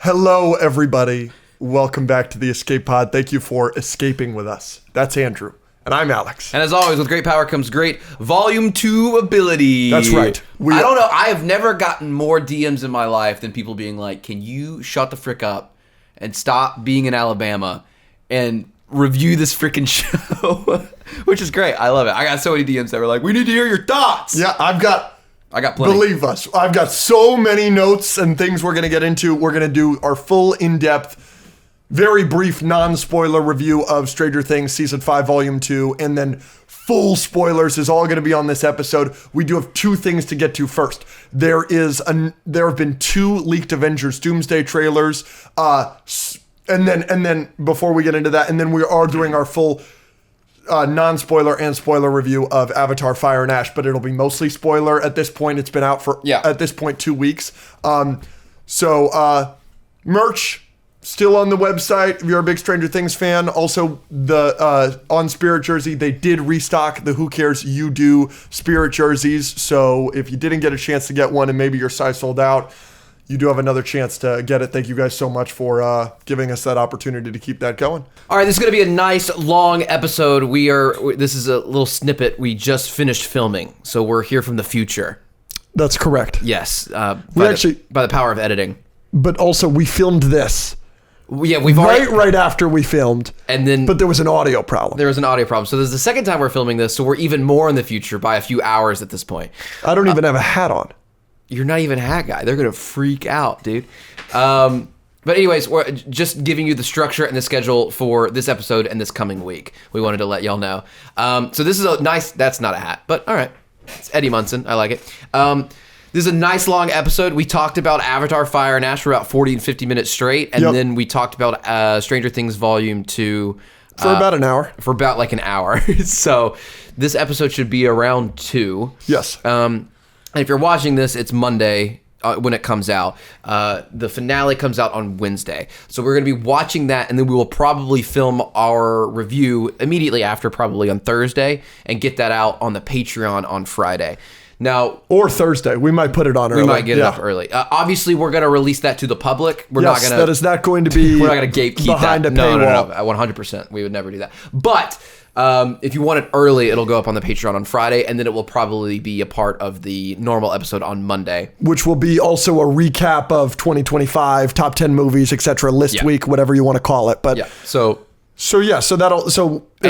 Hello, everybody. Welcome back to the Escape Pod. Thank you for escaping with us. That's Andrew. And I'm Alex. And as always, with great power comes great Volume 2 ability. That's right. I don't know. I have never gotten more DMs in my life than people being like, can you shut the frick up and stop being in Alabama and review this freaking show? Which is great. I love it. I got so many DMs that were like, we need to hear your thoughts. Yeah, I got plenty. Believe us. I've got so many notes and things we're going to get into. We're going to do our full in-depth, very brief, non-spoiler review of Stranger Things Season 5, Volume 2, and then full spoilers is all going to be on this episode. We do have two things to get to first. There have been two leaked Avengers Doomsday trailers, and then before we get into that, and then we are doing our full non-spoiler and spoiler review of Avatar: Fire and Ash, but it'll be mostly spoiler at this point. It's been out for at this point 2 weeks. Merch still on the website if you're a big Stranger Things fan. Also, the on Spirit jersey, they did restock the Who Cares You Do Spirit jerseys. So if you didn't get a chance to get one and maybe your size sold out, you do have another chance to get it. Thank you guys so much for giving us that opportunity to keep that going. All right, this is going to be a nice long episode. This is a little snippet. We just finished filming, so we're here from the future. That's correct. Yes, by the power of editing. But also, we filmed this. Yeah, we've already right after we filmed, but there was an audio problem. There was an audio problem, so this is the second time we're filming this. So we're even more in the future by a few hours at this point. I don't even have a hat on. You're not even a hat guy. They're gonna freak out, dude. But anyways, we're just giving you the structure and the schedule for this episode and this coming week. We wanted to let y'all know. So this is a nice. That's not a hat, but all right. It's Eddie Munson. I like it. This is a nice long episode. We talked about Avatar: Fire and Ash for about 40 and 50 minutes straight, and then we talked about Stranger Things Volume 2 for about an hour. For about like an hour. So this episode should be around 2. Yes. And if you're watching this, it's Monday when it comes out. The finale comes out on Wednesday. So we're going to be watching that, and then we will probably film our review immediately after, probably on Thursday, and get that out on the Patreon on Friday. Now, or Thursday, we might put it on early. We might get it up early. Obviously, we're going to release that to the public. We're not going to. That is not going to be. We're not going to gatekeep behind that. A paywall. No, 100%. We would never do that. But if you want it early, it'll go up on the Patreon on Friday, and then it will probably be a part of the normal episode on Monday, which will be also a recap of 2025 top 10 movies, etc. List week, whatever you want to call it. But it'll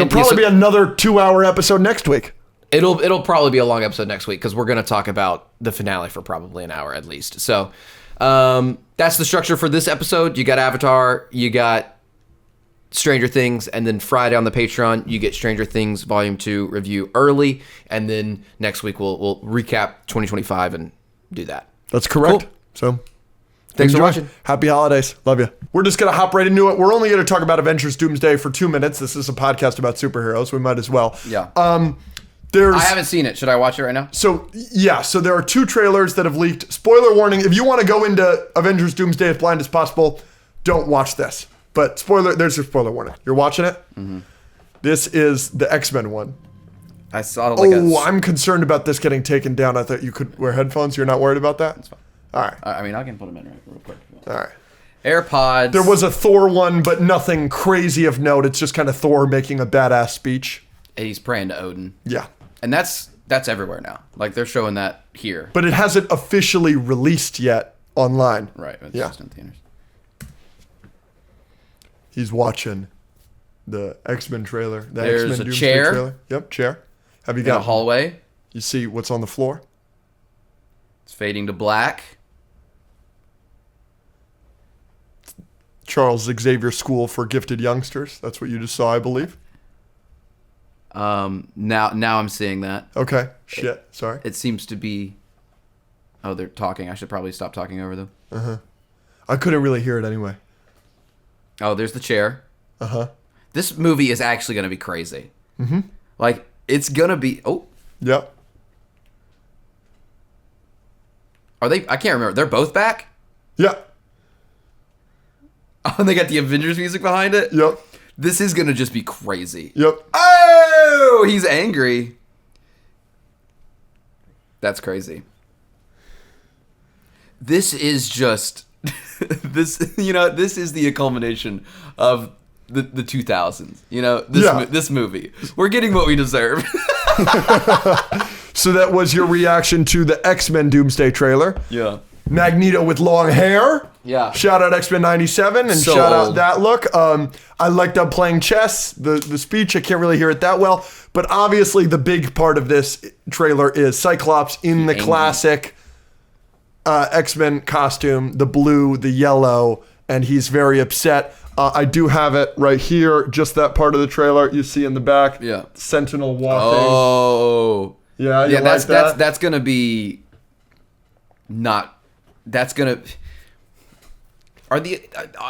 probably be another 2-hour episode next week. It'll probably be a long episode next week because we're going to talk about the finale for probably an hour at least. So that's the structure for this episode. You got Avatar, you got Stranger Things, and then Friday on the Patreon, you get Stranger Things Volume 2 review early, and then next week we'll recap 2025 and do that. That's correct. Cool. So thanks for watching. Happy holidays. Love you. We're just going to hop right into it. We're only going to talk about Avengers Doomsday for 2 minutes. This is a podcast about superheroes. We might as well. Yeah. I haven't seen it. Should I watch it right now? So there are 2 trailers that have leaked. Spoiler warning, if you want to go into Avengers Doomsday as blind as possible, don't watch this. But there's your spoiler warning. You're watching it? Mm-hmm. This is the X-Men one. I saw it I'm concerned about this getting taken down. I thought you could wear headphones. You're not worried about that? That's fine. All right. I mean, I can put them in real quick. All right. AirPods. There was a Thor one, but nothing crazy of note. It's just kind of Thor making a badass speech. And he's praying to Odin. Yeah. And that's everywhere now. Like, they're showing that here. But it hasn't officially released yet online. Right. It's just in theaters. He's watching the X-Men trailer. There's X-Men a Doomsday chair. Trailer. Yep, chair. Have you got a hallway? You see what's on the floor? It's fading to black. Charles Xavier School for Gifted Youngsters. That's what you just saw, I believe. Now I'm seeing that. Okay. Sorry. It seems to be. Oh, they're talking. I should probably stop talking over them. Uh-huh. I couldn't really hear it anyway. Oh, there's the chair. Uh-huh. This movie is actually going to be crazy. Mm-hmm. Like, it's going to be... Oh. Yep. Are they... I can't remember. They're both back? Yeah. Oh, and they got the Avengers music behind it? Yep. This is going to just be crazy. Yep. Oh! He's angry. That's crazy. This is just... this is the culmination of the 2000s. This movie. We're getting what we deserve. So that was your reaction to the X-Men Doomsday trailer. Yeah. Magneto with long hair. Yeah. Shout out X-Men 97 and So shout out old. that look. I liked them playing chess. The speech, I can't really hear it that well. But obviously the big part of this trailer is Cyclops in the classic X-Men costume, the blue, the yellow, and he's very upset. I do have it right here, just that part of the trailer you see in the back. Yeah. Sentinel walking. Oh. Yeah, you like that's that? gonna be not. That's gonna.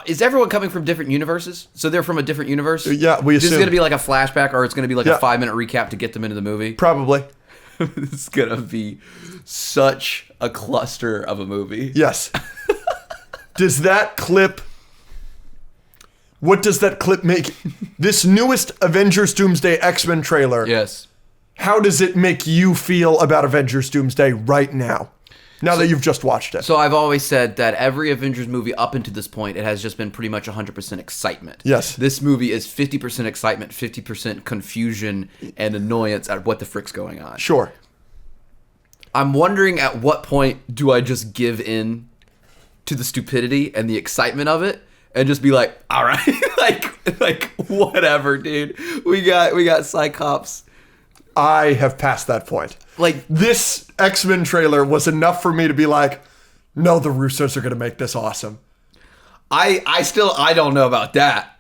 Is everyone coming from different universes? So they're from a different universe? Yeah, we assume. This is gonna be like a flashback, or it's gonna be like Yeah. a 5-minute recap to get them into the movie. Probably. It's gonna be such a cluster of a movie. Yes. What does that clip make? This newest Avengers Doomsday X-Men trailer. Yes. How does it make you feel about Avengers Doomsday right now? Now that you've just watched it. So I've always said that every Avengers movie up until this point, it has just been pretty much 100% excitement. Yes. This movie is 50% excitement, 50% confusion and annoyance at what the frick's going on. Sure. I'm wondering at what point do I just give in to the stupidity and the excitement of it and just be like, all right, like whatever, dude. We got Cyclops. I have passed that point. Like, This X-Men trailer was enough for me to be like, no, the Russos are going to make this awesome. I don't know about that.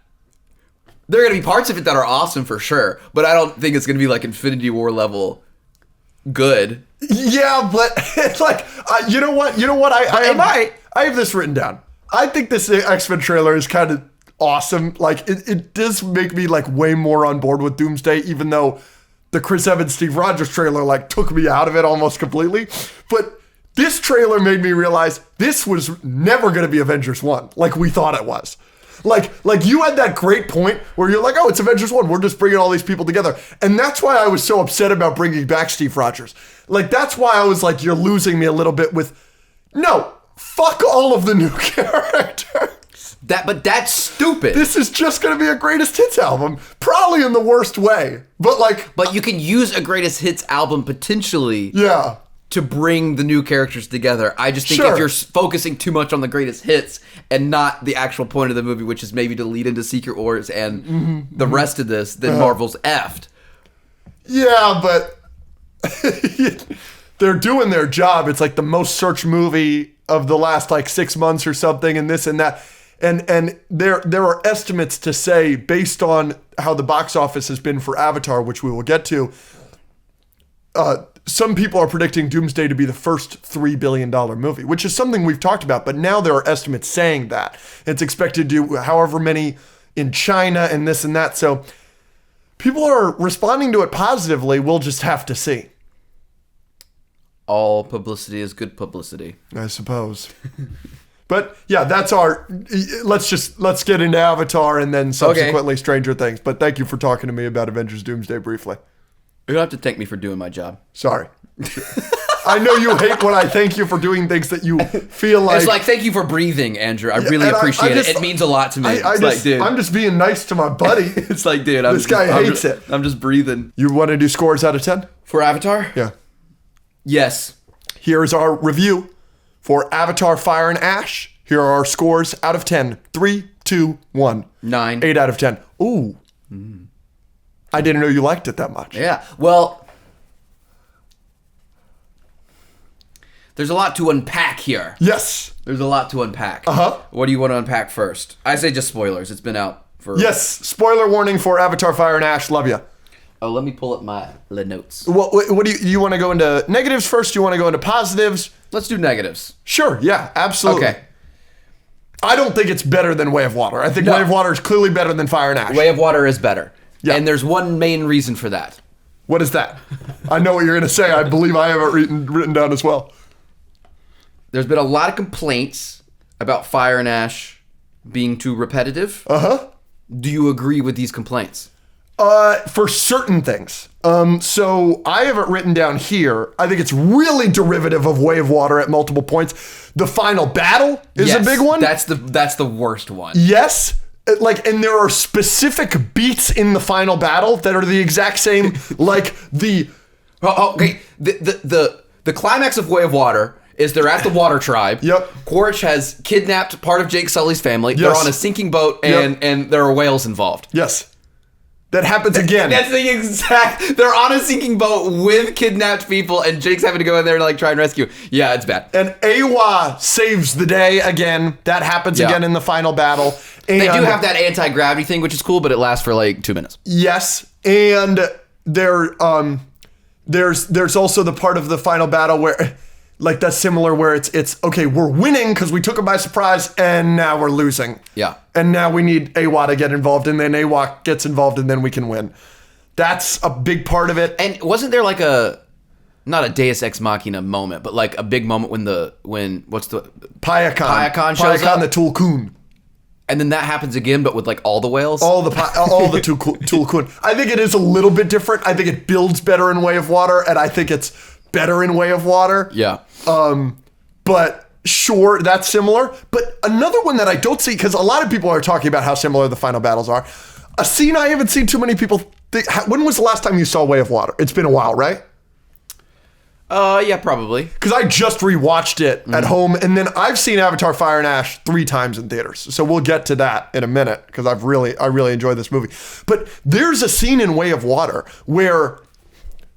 There are going to be parts of it that are awesome for sure, but I don't think it's going to be like Infinity War level good. Yeah, but it's like, you know what? I have this written down. I think this X-Men trailer is kind of awesome. Like, it does make me like way more on board with Doomsday, even though the Chris Evans, Steve Rogers trailer like took me out of it almost completely. But this trailer made me realize this was never going to be Avengers 1 like we thought it was. Like you had that great point where you're like, oh, it's Avengers 1. We're just bringing all these people together. And that's why I was so upset about bringing back Steve Rogers. Like, that's why I was like, you're losing me a little bit with, no, fuck all of the new characters. But that's stupid. This is just going to be a greatest hits album, probably in the worst way. But you can use a greatest hits album potentially yeah. to bring the new characters together. I just think Sure. if you're focusing too much on the greatest hits and not the actual point of the movie, which is maybe to lead into Secret Wars and the rest of this, then Marvel's effed. Yeah, but they're doing their job. It's like the most searched movie of the last like 6 months or something, and this and that. And there are estimates to say, based on how the box office has been for Avatar, which we will get to, some people are predicting Doomsday to be the first $3 billion movie, which is something we've talked about. But now there are estimates saying that. It's expected to do however many in China and this and that. So people are responding to it positively. We'll just have to see. All publicity is good publicity, I suppose. But yeah, that's our. Let's get into Avatar and then subsequently Stranger Things. But thank you for talking to me about Avengers Doomsday briefly. You don't have to thank me for doing my job. Sorry. I know you hate when I thank you for doing things that you feel like. It's like, thank you for breathing, Andrew. I really appreciate it. It means a lot to me. I'm just being nice to my buddy. It's like, dude, this guy hates it. I'm just breathing. You want to do scores out of 10? For Avatar? Yeah. Yes. Here is our review for Avatar Fire and Ash. Here are our scores out of 10. 3, 2, 1. 9. 8 out of 10. Ooh. I didn't know you liked it that much. Yeah. Well, there's a lot to unpack here. Yes. There's a lot to unpack. Uh-huh. What do you want to unpack first? I say just spoilers. It's been out for... Yes. Spoiler warning for Avatar Fire and Ash. Love ya. Oh, let me pull up my notes. What do you want to go into negatives first? Do you want to go into positives? Let's do negatives. Sure. Yeah, absolutely. Okay. I don't think it's better than Way of Water. I think Way of Water is clearly better than Fire and Ash. Way of Water is better. Yeah. And there's one main reason for that. What is that? I know what you're going to say. I believe I have it written down as well. There's been a lot of complaints about Fire and Ash being too repetitive. Uh-huh. Do you agree with these complaints? For certain things. So I have it written down here. I think it's really derivative of Way of Water at multiple points. The final battle is a big one. That's the worst one. Yes. Like, and there are specific beats in the final battle that are the exact same. Like the okay, the climax of Way of Water is they're at the Water Tribe. Yep. Quaritch has kidnapped part of Jake Sully's family. They're on a sinking boat, and there are whales involved. Yes. That happens again. That's the exact... They're on a sinking boat with kidnapped people, and Jake's having to go in there and like try and rescue. Yeah, it's bad. And Awa saves the day again. That happens again in the final battle. And they do have that anti-gravity thing, which is cool, but it lasts for like 2 minutes. Yes. And there's also the part of the final battle where... Like, that's similar where it's okay, we're winning because we took it by surprise, and now we're losing. Yeah. And now we need Awa to get involved, and then Awa gets involved, and then we can win. That's a big part of it. And wasn't there like not a Deus Ex Machina moment, but like a big moment when what's the... Payakan shows up? the Tulkun. And then that happens again, but with like all the whales? All the Tulkun. I think it is a little bit different. I think it builds better in Way of Water, and I think it's better in Way of Water. Yeah. But sure, that's similar. But another one that I don't see, because a lot of people are talking about how similar the final battles are. A scene I haven't seen too many people think. When was the last time you saw Way of Water? It's been a while, right? Yeah, probably. Because I just rewatched it at home, and then I've seen Avatar: Fire and Ash 3 times in theaters. So we'll get to that in a minute, because I really enjoyed this movie. But there's a scene in Way of Water where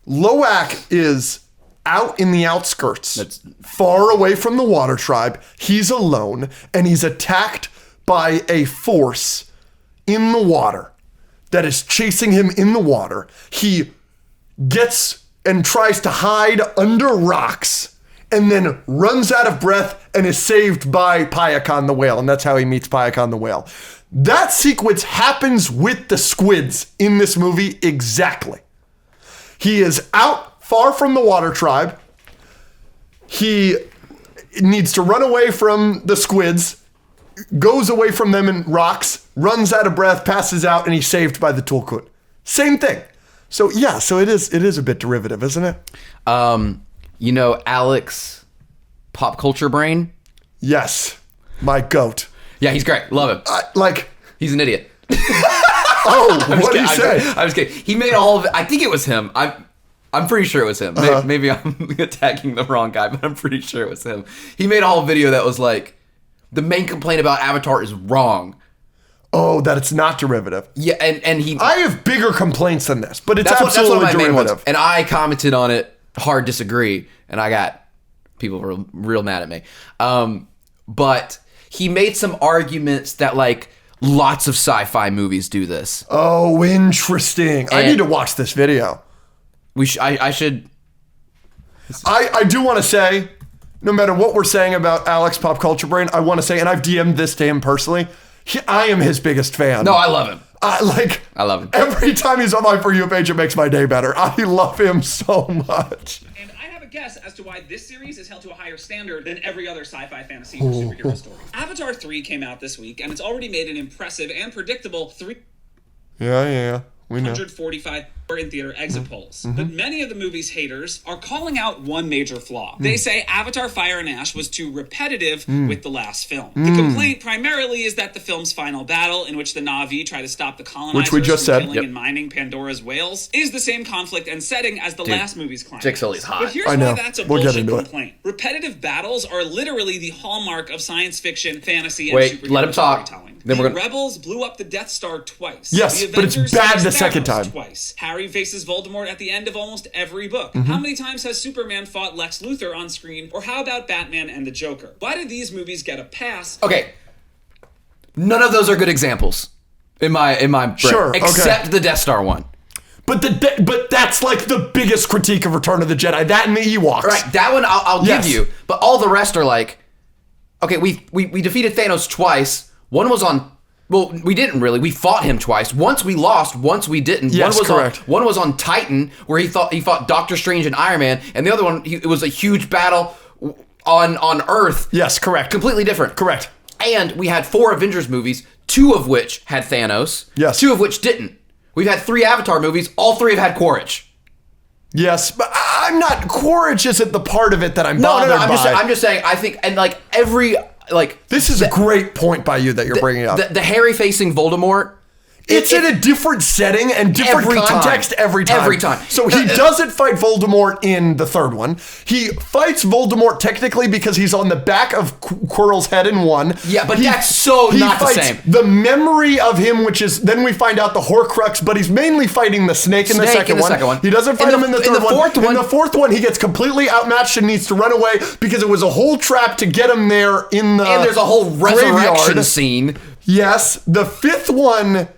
Loak is out in the outskirts, far away from the Water Tribe. He's alone, and he's attacked by a force in the water that is chasing him in the water. He gets and tries to hide under rocks, and then runs out of breath and is saved by Payakan the whale, and that's how he meets Payakan the whale. That sequence happens with the squids in this movie exactly. He is out far from the Water Tribe. He needs to run away from the squids, goes away from them in rocks, runs out of breath, passes out, and he's saved by the Tulkun. Same thing. So yeah, so it is a bit derivative, isn't it? You know Alex Pop Culture Brain? Yes. My goat. Yeah, he's great. Love him. He's an idiot. Oh, what did he say? I'm just kidding. He made all of it. I think it was him. I'm pretty sure it was him. Maybe I'm attacking the wrong guy, but I'm pretty sure it was him. He made a whole video that was like, the main complaint about Avatar is wrong. Oh, that it's not derivative. Yeah, and he... I have bigger complaints than this, but it's that's absolutely one of my derivative. main ones. And I commented on it, hard disagree, and I got people real mad at me. But he made some arguments that like lots of sci-fi movies do this. Oh, interesting. I need to watch this video. I should... I do want to say, no matter what we're saying about Alex Pop Culture Brain, I want to say, and I've DM'd this to him personally, I am his biggest fan. No, I love him. I love him. Every time he's on my For You page, it makes my day better. I love him so much. And I have a guess as to why this series is held to a higher standard than every other sci-fi fantasy or superhero story. Avatar 3 came out this week, and it's already made an impressive and predictable Yeah. We know. 145 in theater exit polls. But many of the movie's haters are calling out one major flaw. They say Avatar: Fire and Ash was too repetitive with the last film. The complaint primarily is that the film's final battle, in which the Na'vi try to stop the colonizers from killing and mining Pandora's whales, is the same conflict and setting as the last movie's climax. Jake Sully's hot. But here's why that's a bullshit complaint. Repetitive battles are literally the hallmark of science fiction, fantasy, and superhero storytelling. Then the Rebels blew up the Death Star twice. Yes, the but it's bad the second time. Twice. Harry faces Voldemort at the end of almost every book. How many times has Superman fought Lex Luthor on screen? Or how about Batman and the Joker? Why did these movies get a pass? Okay. None of those are good examples in my brain, except the Death Star one. But that's like the biggest critique of Return of the Jedi. That and the Ewoks. Right, that one I'll give you. But all the rest are like, okay, we defeated Thanos twice. One was on... Well, we didn't really. We fought him twice. Once we lost, once we didn't. Yes, correct. One was on Titan, where he fought Doctor Strange and Iron Man, and the other one, it was a huge battle on Earth. Yes, correct. Completely different. Correct. And we had 4 Avengers movies, 2 of which had Thanos. Yes. 2 of which didn't. We've had 3 Avatar movies, all 3 have had Quaritch. Yes, but I'm not. Quaritch isn't the part of it that I'm bothered by. I'm just saying. I think, and like every like this is a great point by you that you're bringing up. The Harry facing Voldemort. It's in a different setting and different context every time. Every time. So he doesn't fight Voldemort in the third one. He fights Voldemort technically because he's on the back of Quirrell's head in one. Yeah, but that's not the same. The memory of him, which is, then we find out the Horcrux, but he's mainly fighting the snake in the second one. He doesn't fight him in the third one. In the fourth one, he gets completely outmatched and needs to run away because it was a whole trap to get him there in the And there's a whole resurrection graveyard scene. Yes. The fifth one,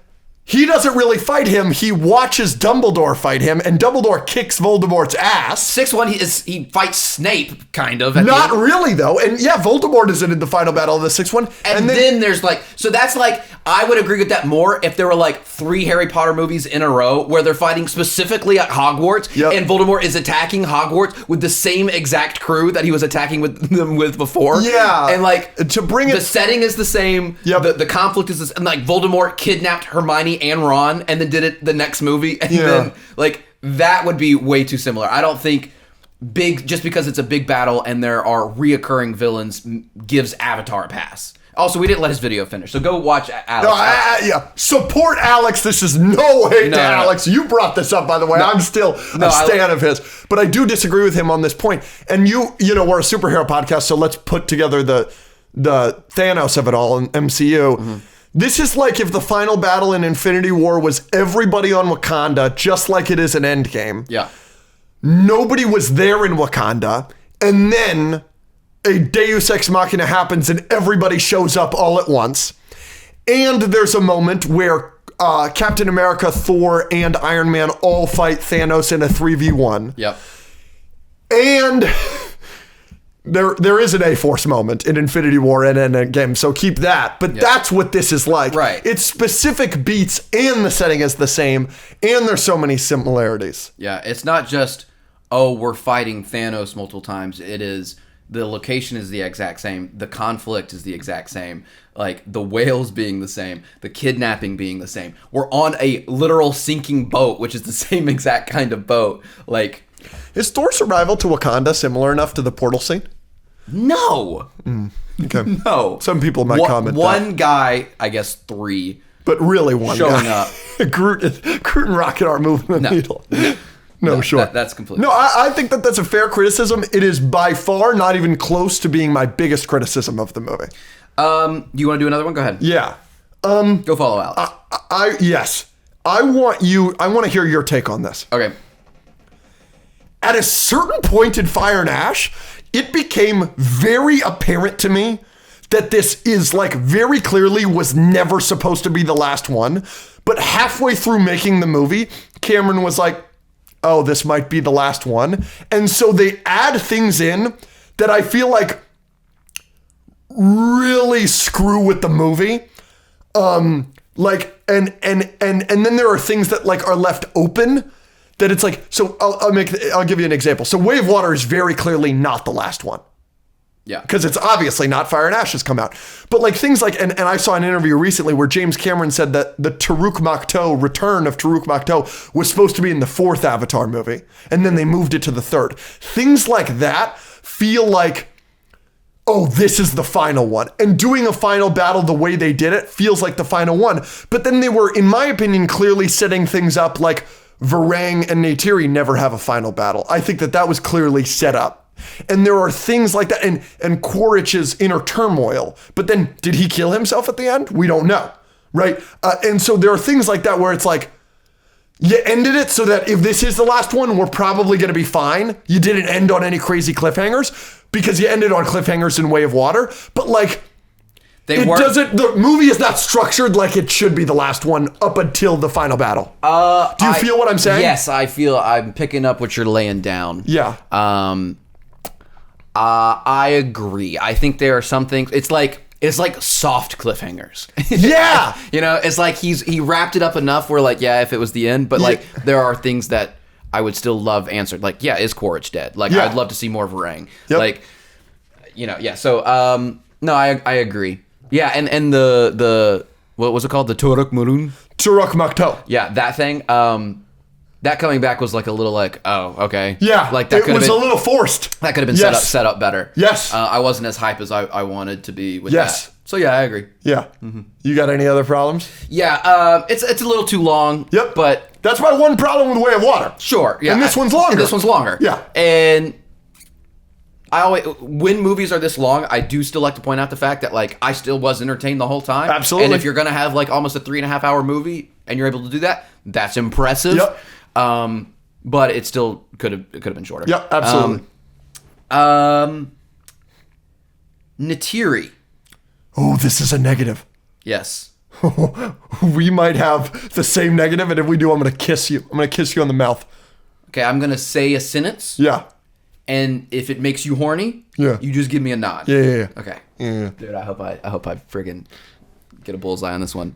he doesn't really fight him. He watches Dumbledore fight him, and Dumbledore kicks Voldemort's ass. Sixth one, he fights Snape, kind of. Not really, though. And yeah, Voldemort isn't in the final battle of the sixth one. And then there's like, so that's like, I would agree with that more if there were like 3 Harry Potter movies in a row where they're fighting specifically at Hogwarts, and Voldemort is attacking Hogwarts with the same exact crew that he was attacking them with before. Yeah. And like, to bring it, the setting is the same. The conflict is the same. And like, Voldemort kidnapped Hermione and Ron and then did it the next movie. And then like, that would be way too similar. I don't think just because it's a big battle and there are reoccurring villains gives Avatar a pass. Also, we didn't let his video finish, so go watch Alex. Support Alex. This is no hate to Alex. You brought this up, by the way. I'm still a stan of his. But I do disagree with him on this point. And you know, we're a superhero podcast, so let's put together the Thanos of it all in MCU. Mm-hmm. This is like if the final battle in Infinity War was everybody on Wakanda, just like it is in Endgame. Yeah. Nobody was there in Wakanda, and then a Deus Ex Machina happens and everybody shows up all at once. And there's a moment where Captain America, Thor, and Iron Man all fight Thanos in a 3v1. Yep. And there is an A-Force moment in Infinity War and Endgame, so keep that. But that's what this is like. Right. It's specific beats and the setting is the same, and there's so many similarities. Yeah, it's not just, oh, we're fighting Thanos multiple times. It is, the location is the exact same. The conflict is the exact same. Like, the whales being the same. The kidnapping being the same. We're on a literal sinking boat, which is the same exact kind of boat. Like, is Thor's arrival to Wakanda similar enough to the portal scene? No. Okay. No. Some people might comment one guy, I guess 3. But really one showing guy. up. Groot and Rocket are moving the needle. No, sure. That's completely. No, I think that's a fair criticism. It is by far not even close to being my biggest criticism of the movie. Do you want to do another one? Go ahead. Yeah. Go follow Alex. Yes. I want to hear your take on this. Okay. At a certain point in Fire and Ash, it became very apparent to me that this is like very clearly was never supposed to be the last one. But halfway through making the movie, Cameron was like, oh, this might be the last one. And so they add things in that I feel like really screw with the movie. Like, and then there are things that like are left open that it's like, so I'll give you an example. So Way of Water is very clearly not the last one. Yeah. Because it's obviously not. Fire and Ash has come out. But like things like, and I saw an interview recently where James Cameron said that the return of Taruk Makto was supposed to be in the 4th Avatar movie. And then they moved it to the 3rd. Things like that feel like, oh, this is the final one. And doing a final battle the way they did it feels like the final one. But then they were, in my opinion, clearly setting things up like Varang and Neytiri never have a final battle. I think that was clearly set up. And there are things like that, and Quaritch's inner turmoil. But then, did he kill himself at the end? We don't know, right? And so there are things like that where it's like, you ended it so that if this is the last one, we're probably going to be fine. You didn't end on any crazy cliffhangers because you ended on cliffhangers in Way of Water. But like, the movie is not structured like it should be the last one up until the final battle. Do you feel what I'm saying? Yes, I'm picking up what you're laying down. Yeah. I agree. I think there are some things, it's like soft cliffhangers. Yeah. You know, it's like he wrapped it up enough where like, yeah, if it was the end, but like there are things that I would still love answered. Like, yeah, is Quaritch dead? Like, I'd love to see more of Varang. Yep. Like, you know, yeah. So, no, I agree. Yeah, and the what was it called? The Turok Makto. Turok Makto. Yeah, that thing. That coming back was like a little like, oh, okay. Yeah, like that it was a little forced. That could have been set up better. Yes. I wasn't as hype as I wanted to be with Yes. that. So yeah, I agree. Yeah. You got any other problems? Yeah, it's a little too long. Yep. But that's my one problem with Way of Water. Sure. Yeah. And this one's longer. And this one's longer. Yeah. And I always, when movies are this long, I do still like to point out the fact that like I still was entertained the whole time. Absolutely. And if you're gonna have like almost a 3.5 hour movie and you're able to do that, that's impressive. Yep. But it still could have been shorter. Yep. Absolutely. Neytiri. Oh, this is a negative. Yes. We might have the same negative, and if we do, I'm gonna kiss you. I'm gonna kiss you on the mouth. Okay, I'm gonna say a sentence. Yeah. And if it makes you horny, Yeah. you just give me a nod. Yeah. Okay. Yeah. Dude, I hope I friggin' get a bullseye on this one.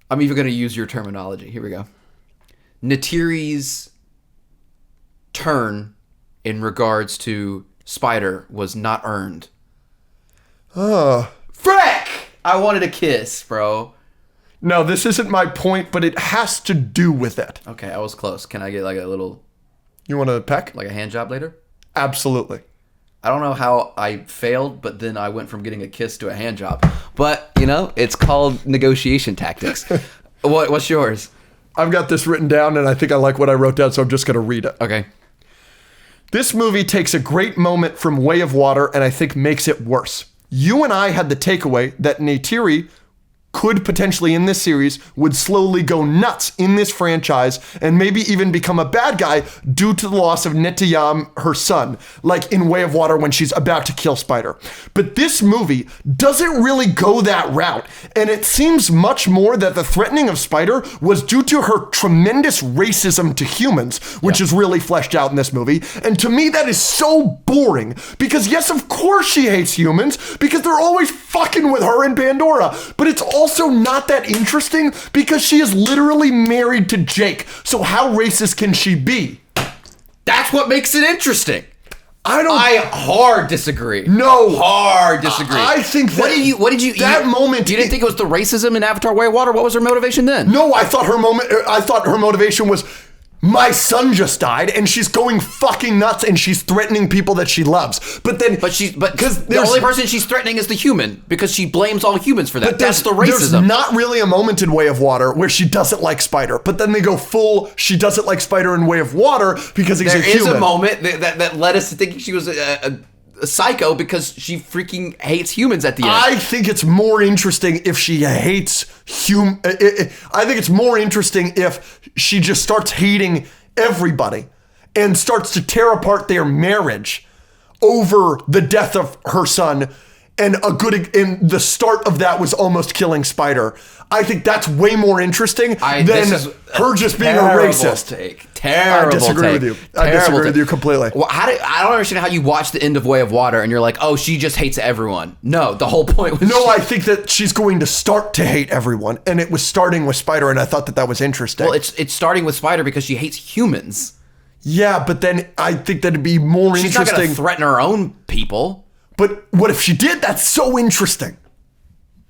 I'm even gonna use your terminology. Here we go. Neytiri's turn in regards to Spider was not earned. Frick! I wanted a kiss, bro. No, this isn't my point, but it has to do with it. Okay, I was close. Can I get like a little, You want to peck? like a hand job later? Absolutely. I don't know how I failed, but then I went from getting a kiss to a hand job. But, you know, it's called negotiation tactics. What's yours? I've got this written down, and I think I like what I wrote down, so I'm just going to read it. Okay. This movie takes a great moment from Way of Water and I think makes it worse. You and I had the takeaway that Neytiri could potentially in this series would slowly go nuts in this franchise and maybe even become a bad guy due to the loss of Neteyam, her son, like in Way of Water when she's about to kill Spider. But this movie doesn't really go that route, and it seems much more that the threatening of Spider was due to her tremendous racism to humans, which is really fleshed out in this movie. And to me, that is so boring because yes, of course she hates humans because they're always fucking with her and Pandora, but it's also not that interesting because she is literally married to Jake. So how racist can she be? That's what makes it interesting. I hard disagree. No. Hard disagree. I think that... What did you... That moment... You didn't think it was the racism in Avatar Way of Water? What was her motivation then? No, I thought her motivation was... My son just died, and she's going fucking nuts, and she's threatening people that she loves. But the only person she's threatening is the human because she blames all humans for that. That's the racism. There's not really a moment in Way of Water where she doesn't like Spider, but then they go full. She doesn't like Spider in Way of Water because he's a human. There is a moment that led us to thinking she was a psycho because she freaking hates humans at the end. I think it's more interesting if she hates I think it's more interesting if she just starts hating everybody and starts to tear apart their marriage over the death of her son. And the start of that was almost killing Spider. I think that's way more interesting than her just being a racist. Terrible. I disagree with you. I disagree with you completely. Well, I don't understand how you watch the end of Way of Water and you're like, oh, she just hates everyone. No, the whole point was... No, I think that she's going to start to hate everyone, and it was starting with Spider, and I thought that was interesting. Well, it's starting with Spider because she hates humans. Yeah, but then I think that'd be more She's interesting... She's not going to threaten her own people. But what if she did? That's so interesting.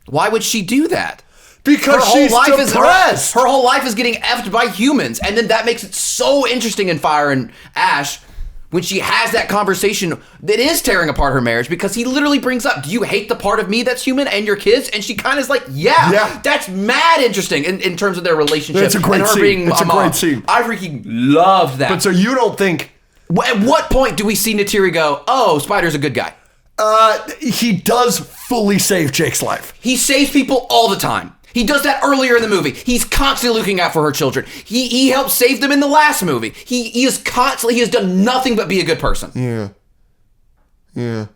Why would she do that? Because she's depressed. Her whole life is getting effed by humans. And then that makes it so interesting in Fire and Ash when she has that conversation that is tearing apart her marriage because he literally brings up, do you hate the part of me that's human and your kids? And she kind of is like, yeah. That's mad interesting in terms of their relationship. It's a great scene. It's a great scene. I freaking loved that. But so you don't think... At what point do we see Neytiri go, oh, Spider's a good guy? He does fully save Jake's life. He saves people all the time. He does that earlier in the movie. He's constantly looking out for her children. He helped save them in the last movie. He has done nothing but be a good person. Yeah.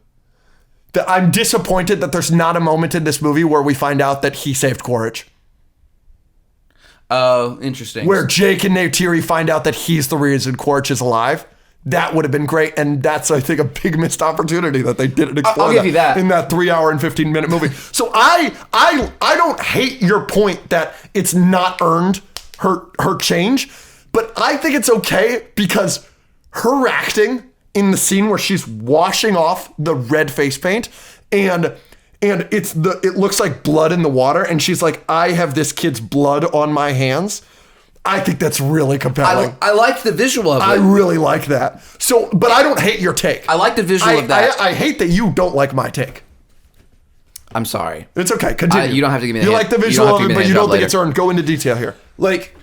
I'm disappointed that there's not a moment in this movie where we find out that he saved Quaritch. Oh, interesting. Where Jake and Neytiri find out that he's the reason Quaritch is alive. That would have been great, and that's, I think, a big missed opportunity that they didn't explore. I'll give you that in that 3 hour and 15-minute movie. So I don't hate your point that it's not earned her change, but I think it's okay because her acting in the scene where she's washing off the red face paint and it looks like blood in the water, and she's like, I have this kid's blood on my hands. I think that's really compelling. I like the visual of it. I really like that. So, but I don't hate your take. I like the visual of that. I hate that you don't like my take. I'm sorry. It's okay. Continue. You don't have to give me the You hand- like the you visual don't have of to it, give me but the you don't hand think it's job earned. Go into detail here. Like,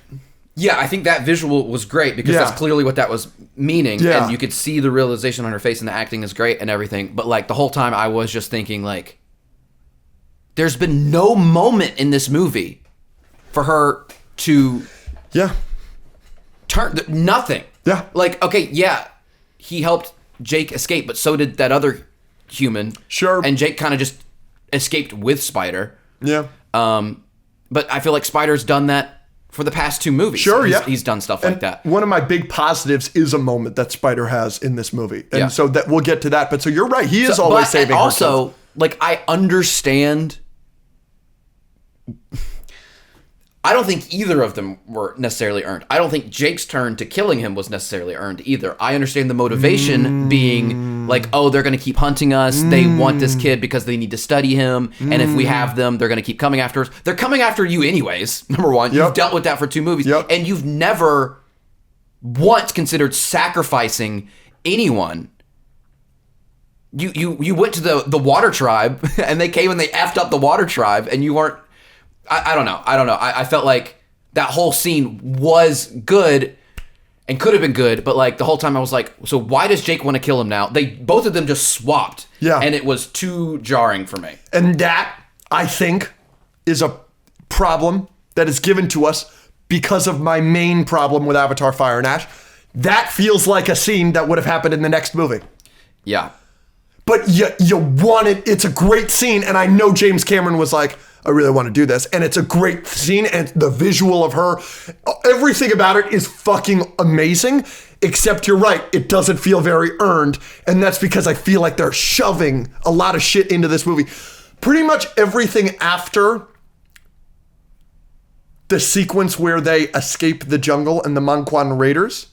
yeah, I think that visual was great because that's clearly what that was meaning. Yeah. And you could see the realization on her face, and the acting is great and everything. But, like, the whole time I was just thinking, like, there's been no moment in this movie for her to turn nothing. Yeah. Like, okay, yeah, he helped Jake escape, but so did that other human. Sure. And Jake kind of just escaped with Spider. Yeah. But I feel like Spider's done that for the past 2 movies. Sure, He's done stuff like that. One of my big positives is a moment that Spider has in this movie. And Yeah. so that we'll get to that. But so you're right. He is always saving her. Also, like, I understand. I don't think either of them were necessarily earned. I don't think Jake's turn to killing him was necessarily earned either. I understand the motivation being like, oh, they're going to keep hunting us. They want this kid because they need to study him. And if we have them, they're going to keep coming after us. They're coming after you anyways, number one. You've dealt with that for 2 movies. And you've never once considered sacrificing anyone. You went to the Water Tribe, and they came and they effed up the Water Tribe, and you weren't... I don't know. I felt like that whole scene was good and could have been good, but like the whole time I was like, so why does Jake want to kill him now? Both of them just swapped. Yeah. And it was too jarring for me. And that, I think, is a problem that is given to us because of my main problem with Avatar Fire and Ash. That feels like a scene that would have happened in the next movie. Yeah. But you want it. It's a great scene, and I know James Cameron was like, I really want to do this. And it's a great scene, and the visual of her, everything about it is fucking amazing, except you're right, it doesn't feel very earned, and that's because I feel like they're shoving a lot of shit into this movie. Pretty much everything after the sequence where they escape the jungle and the Manquan Raiders,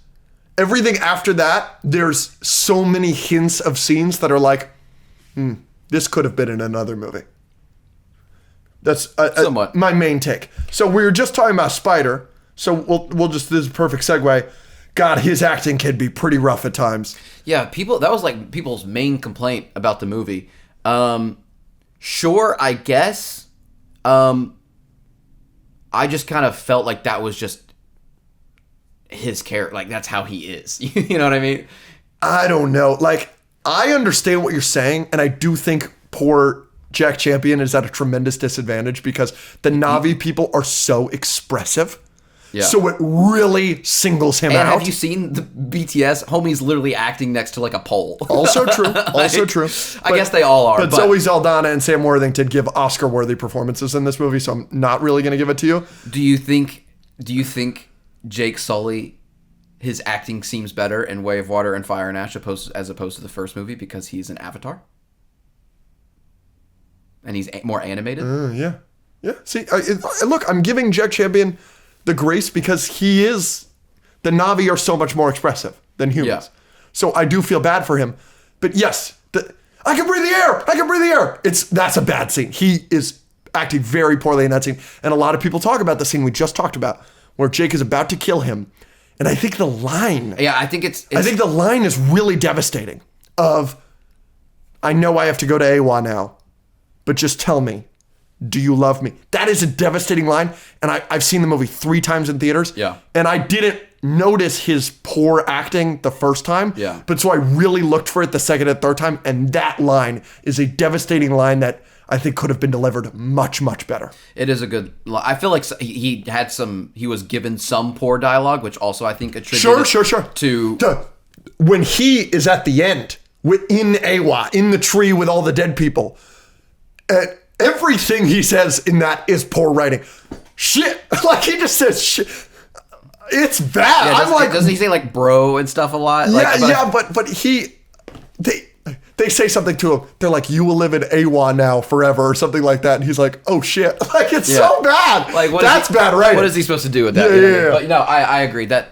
everything after that, there's so many hints of scenes that are like, this could have been in another movie. That's Somewhat. my main take. So we were just talking about Spider. So we'll just, this is a perfect segue. God, his acting can be pretty rough at times. Yeah, that was like people's main complaint about the movie. Sure, I guess. I just kind of felt like that was just his character. Like, that's how he is. You know what I mean? I don't know. Like, I understand what you're saying, and I do think poor Jack Champion is at a tremendous disadvantage because the Na'vi people are so expressive. Yeah. So it really singles him And out. have you seen the BTS? Homie's literally acting next to like a pole. Also true. Also true. I guess they all are. But Zoe Saldana and Sam Worthington give Oscar-worthy performances in this movie, so I'm not really going to give it to you. Do you think Jake Sully, his acting seems better in Way of Water and Fire and Ash as opposed to the first movie because he's an Avatar? And he's more animated? Yeah. See, look, I'm giving Jack Champion the grace because he is... The Na'vi are so much more expressive than humans. Yeah. So I do feel bad for him. But yes, I can breathe the air! I can breathe the air! That's a bad scene. He is acting very poorly in that scene. And a lot of people talk about the scene we just talked about where Jake is about to kill him. And I think the line... Yeah, I think I think the line is really devastating of, I know I have to go to AWA now, but just tell me, do you love me? That is a devastating line, and I've seen the movie 3 times in theaters. Yeah. And I didn't notice his poor acting the first time. Yeah. But so I really looked for it the second and third time, and that line is a devastating line that I think could have been delivered much, much better. It is a good... I feel like he was given some poor dialogue, which also I think attributed Sure. to... When he is at the end, in AWA, in the tree with all the dead people, everything he says in that is poor writing. Shit. Like, he just says shit. It's bad. Yeah, doesn't he say like bro and stuff a lot? They say something to him. They're like, you will live in AWA now forever or something like that. And he's like, oh shit. Like, it's so bad. Like, that's bad writing. What is he supposed to do with that? Yeah. But no, I agree that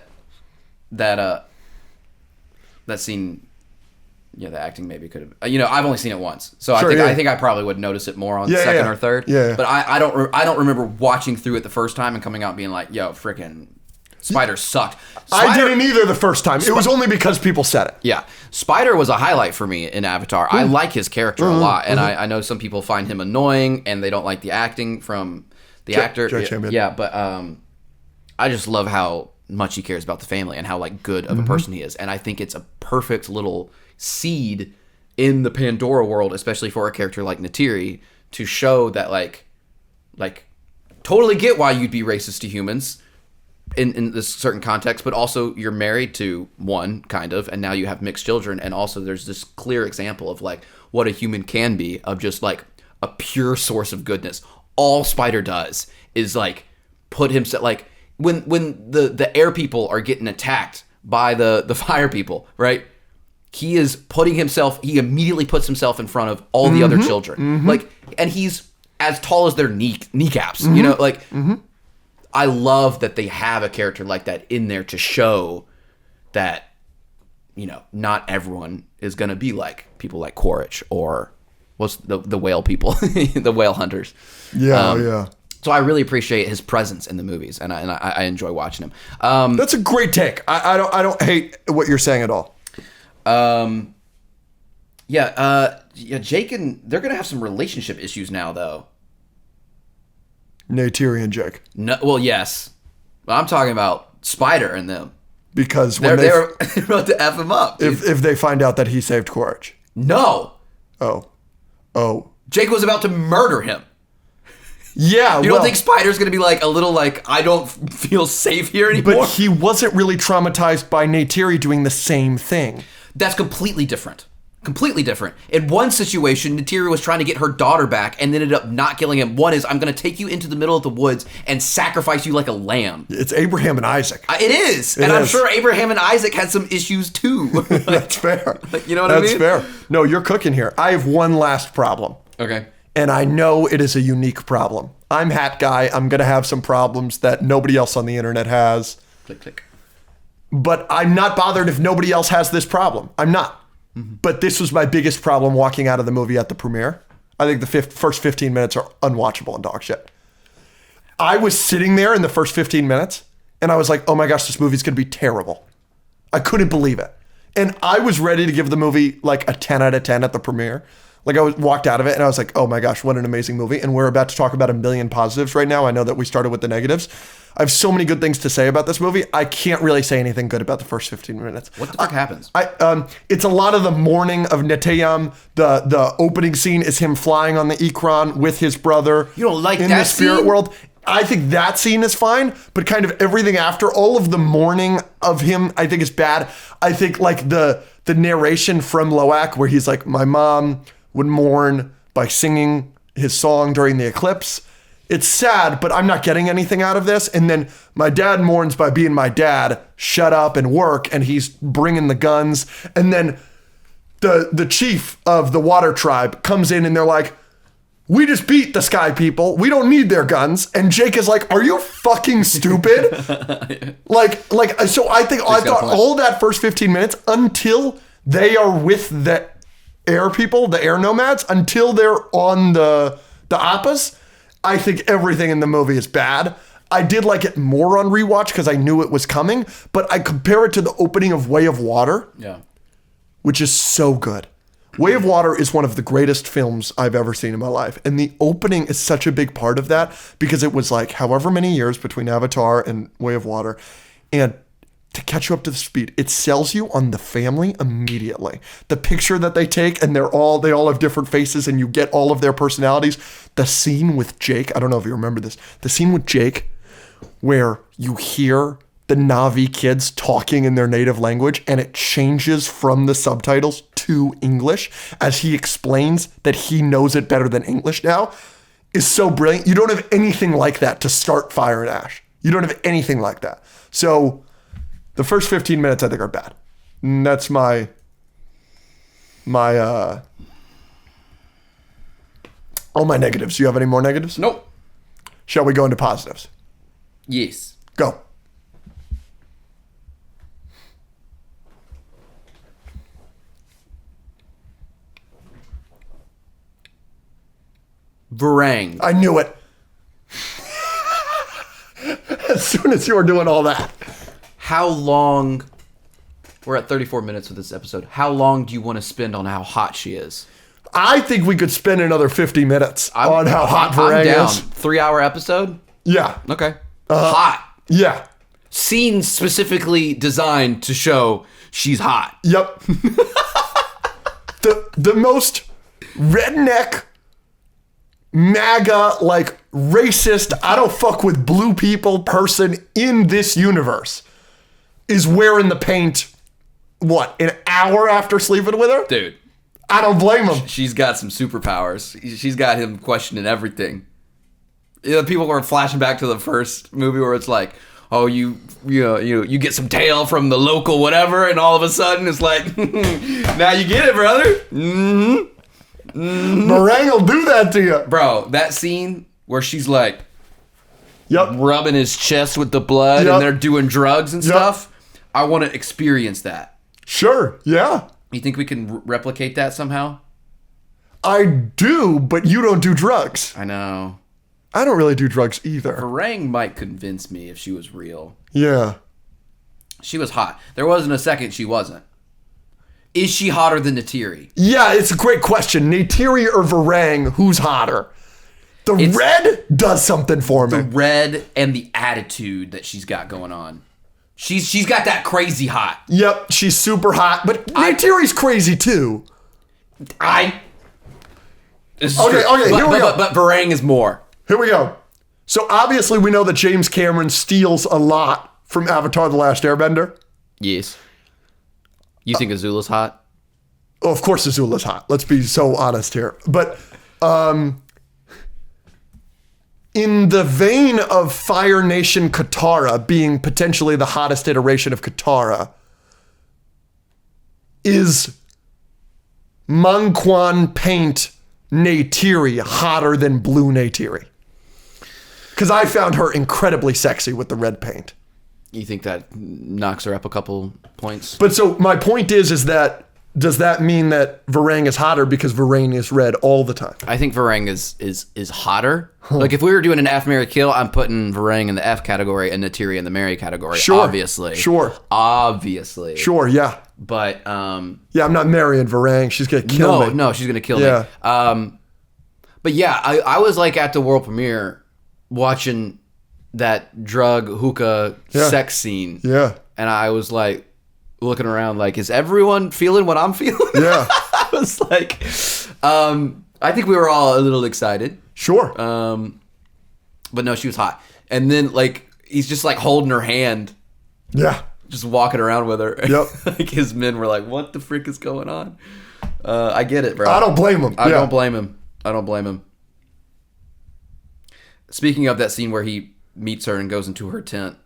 scene, yeah, the acting maybe could have. I've only seen it once, so I think I probably would notice it more on second or third. Yeah. But I don't remember watching through it the first time and coming out being like, yo, freaking. Spider sucked. I didn't either the first time. It was only because people said it. Yeah. Spider was a highlight for me in Avatar. I like his character a lot, and I know some people find him annoying, and they don't like the acting from the actor. Yeah, but I just love how much he cares about the family and how like good of a person he is. And I think it's a perfect little seed in the Pandora world, especially for a character like Neytiri, to show that like totally get why you'd be racist to humans in this certain context, but also you're married to one kind of, and now you have mixed children, and also there's this clear example of like what a human can be, of just like a pure source of goodness. All Spider does is like put himself, like when the air people are getting attacked by the fire people, right? He is putting himself, he immediately puts himself in front of all the other children. Like, and he's as tall as their kneecaps, you know, like, I love that they have a character like that in there to show that, you know, not everyone is going to be like people like Quaritch or what's the whale people, the whale hunters. Yeah. So I really appreciate his presence in the movies, and I enjoy watching him. That's a great take. I don't hate what you're saying at all. Jake and they're gonna have some relationship issues now, though. Neytiri and Jake. No, well, yes, but I'm talking about Spider and them, because when they're about to f him up. Dude. If they find out that he saved Quaritch. No. Oh. Jake was about to murder him. Yeah, you don't think Spider's gonna be like a little like, I don't feel safe here anymore? But he wasn't really traumatized by Neytiri doing the same thing. That's completely different. Completely different. In one situation, Neytiri was trying to get her daughter back and ended up not killing him. One is, I'm going to take you into the middle of the woods and sacrifice you like a lamb. It's Abraham and Isaac. It is. I'm sure Abraham and Isaac had some issues too. That's fair. You know what I mean? That's fair. No, you're cooking here. I have one last problem. Okay. And I know it is a unique problem. I'm Hat Guy. I'm going to have some problems that nobody else on the internet has. Click, click. But I'm not bothered if nobody else has this problem. I'm not. But this was my biggest problem walking out of the movie at the premiere. I think the first 15 minutes are unwatchable and dog shit. I was sitting there in the first 15 minutes, and I was like, oh my gosh, this movie's going to be terrible. I couldn't believe it. And I was ready to give the movie like a 10 out of 10 at the premiere. Like I walked out of it and I was like, oh my gosh, what an amazing movie. And we're about to talk about a million positives right now. I know that we started with the negatives. I have so many good things to say about this movie. I can't really say anything good about the first 15 minutes. What the fuck happens? It's a lot of the morning of Neteyam. The opening scene is him flying on the Ikran with his brother. You don't like in that the spirit scene? world. I think that scene is fine, but kind of everything after, all of the mourning of him, I think is bad. I think like the narration from Loak where he's like, my mom would mourn by singing his song during the eclipse. It's sad, but I'm not getting anything out of this. And then my dad mourns by being my dad, shut up and work, and he's bringing the guns. And then the chief of the water tribe comes in and they're like, we just beat the sky people. We don't need their guns. And Jake is like, are you fucking stupid? So I thought all that first 15 minutes until they are with the air people, the air nomads, until they're on the Appas, I think everything in the movie is bad. I did like it more on rewatch because I knew it was coming, but I compare it to the opening of Way of Water, which is so good. Way of Water is one of the greatest films I've ever seen in my life. And the opening is such a big part of that because it was like however many years between Avatar and Way of Water. And to catch you up to the speed, it sells you on the family immediately. The picture that they take, and they all have different faces, and you get all of their personalities. The scene with Jake, I don't know if you remember this, the scene with Jake where you hear the Na'vi kids talking in their native language, and it changes from the subtitles to English as he explains that he knows it better than English now, is so brilliant. You don't have anything like that to start Fire and Ash. You don't have anything like that. So the first 15 minutes I think are bad. And that's my all my negatives. Do you have any more negatives? Nope. Shall we go into positives? Yes. Go. Varang. I knew it. As soon as you were doing all that. how long... We're at 34 minutes of this episode. How long do you want to spend on how hot she is? I think we could spend another 50 minutes on how hot Varang is. 3-hour episode? Yeah. Okay. Hot. Yeah. Scenes specifically designed to show she's hot. Yep. the most redneck, MAGA, like racist, I don't fuck with blue people person in this universe is wearing the paint, what, an hour after sleeping with her? Dude. I don't blame him. She's got some superpowers. She's got him questioning everything. You know, people were flashing back to the first movie where it's like, oh, you get some tail from the local whatever, and all of a sudden it's like, now you get it, brother. Mm-hmm. Varang will do that to you. Bro, that scene where she's like, Yep. rubbing his chest with the blood, Yep. and they're doing drugs and Yep. stuff. I want to experience that. Sure, yeah. You think we can replicate that somehow? I do, but you don't do drugs. I know. I don't really do drugs either. Varang might convince me if she was real. Yeah. She was hot. There wasn't a second she wasn't. Is she hotter than Neytiri? Yeah, it's a great question. Neytiri or Varang, who's hotter? The red does something for me. The red and the attitude that she's got going on. She's got that crazy hot. Yep, she's super hot, but Neytiri's crazy too. Okay, here we go. But Varang is more. Here we go. So obviously we know that James Cameron steals a lot from Avatar: The Last Airbender. Yes. You think Azula's hot? Oh, of course Azula's hot. Let's be so honest here. But in the vein of Fire Nation Katara being potentially the hottest iteration of Katara, is Mangquan paint Neytiri hotter than blue Neytiri? Because I found her incredibly sexy with the red paint. You think that knocks her up a couple points? But so my point is that does that mean that Varang is hotter because Varang is red all the time? I think Varang is hotter. Like if we were doing an F, Marry, Kill, I'm putting Varang in the F category and Neytiri in the Marry category. Sure. Obviously. Sure, yeah. But yeah, I'm not marrying Varang. She's gonna kill me. No, she's gonna kill Yeah. me. But yeah, I was like at the world premiere watching that drug hookah sex scene. Yeah. And I was like looking around like, is everyone feeling what I'm feeling? Yeah. I was like, I think we were all a little excited. Sure. But no, she was hot. And then like he's just like holding her hand, Yeah. just walking around with her. Yep. Like his men were like, what the frick is going on? I get it, bro. I don't blame him. I don't blame him. Speaking of that scene where he meets her and goes into her tent.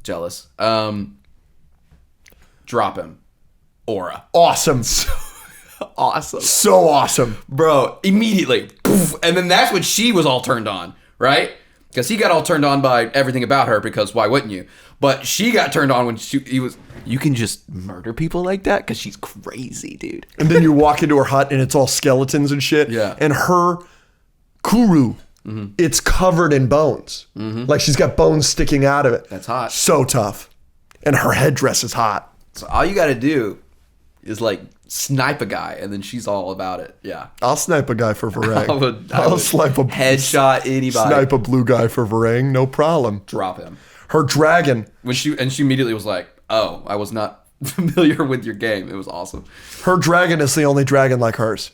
Jealous. Drop him. Aura. Awesome. Awesome. So awesome. Bro, immediately. Poof, and then that's when she was all turned on, right? Because he got all turned on by everything about her, because why wouldn't you? But she got turned on when he was... You can just murder people like that? Because she's crazy, dude. And then you walk into her hut and it's all skeletons and shit. Yeah. And her kuru, it's covered in bones. Like she's got bones sticking out of it. That's hot. So tough. And her headdress is hot. So all you got to do is like snipe a guy, and then she's all about it. Yeah. I'll snipe a guy for Varang. I would snipe a headshot anybody. Snipe a blue guy for Varang, no problem. Drop him. Her dragon. She immediately was like, "Oh, I was not familiar with your game." It was awesome. Her dragon is the only dragon like hers.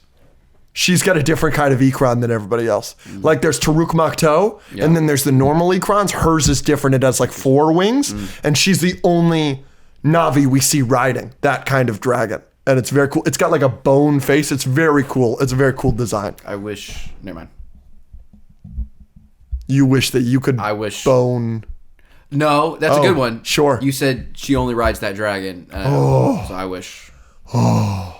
She's got a different kind of Ikran than everybody else. Like there's Taruk Makto, and then there's the normal Ikrans. Hers is different. It has like 4 wings, and she's the only Na'vi we see riding that kind of dragon. And it's very cool. It's got like a bone face. It's very cool. It's a very cool design. I wish... Never mind. You wish that you could bone... No, that's a good one. Sure. You said she only rides that dragon. So I wish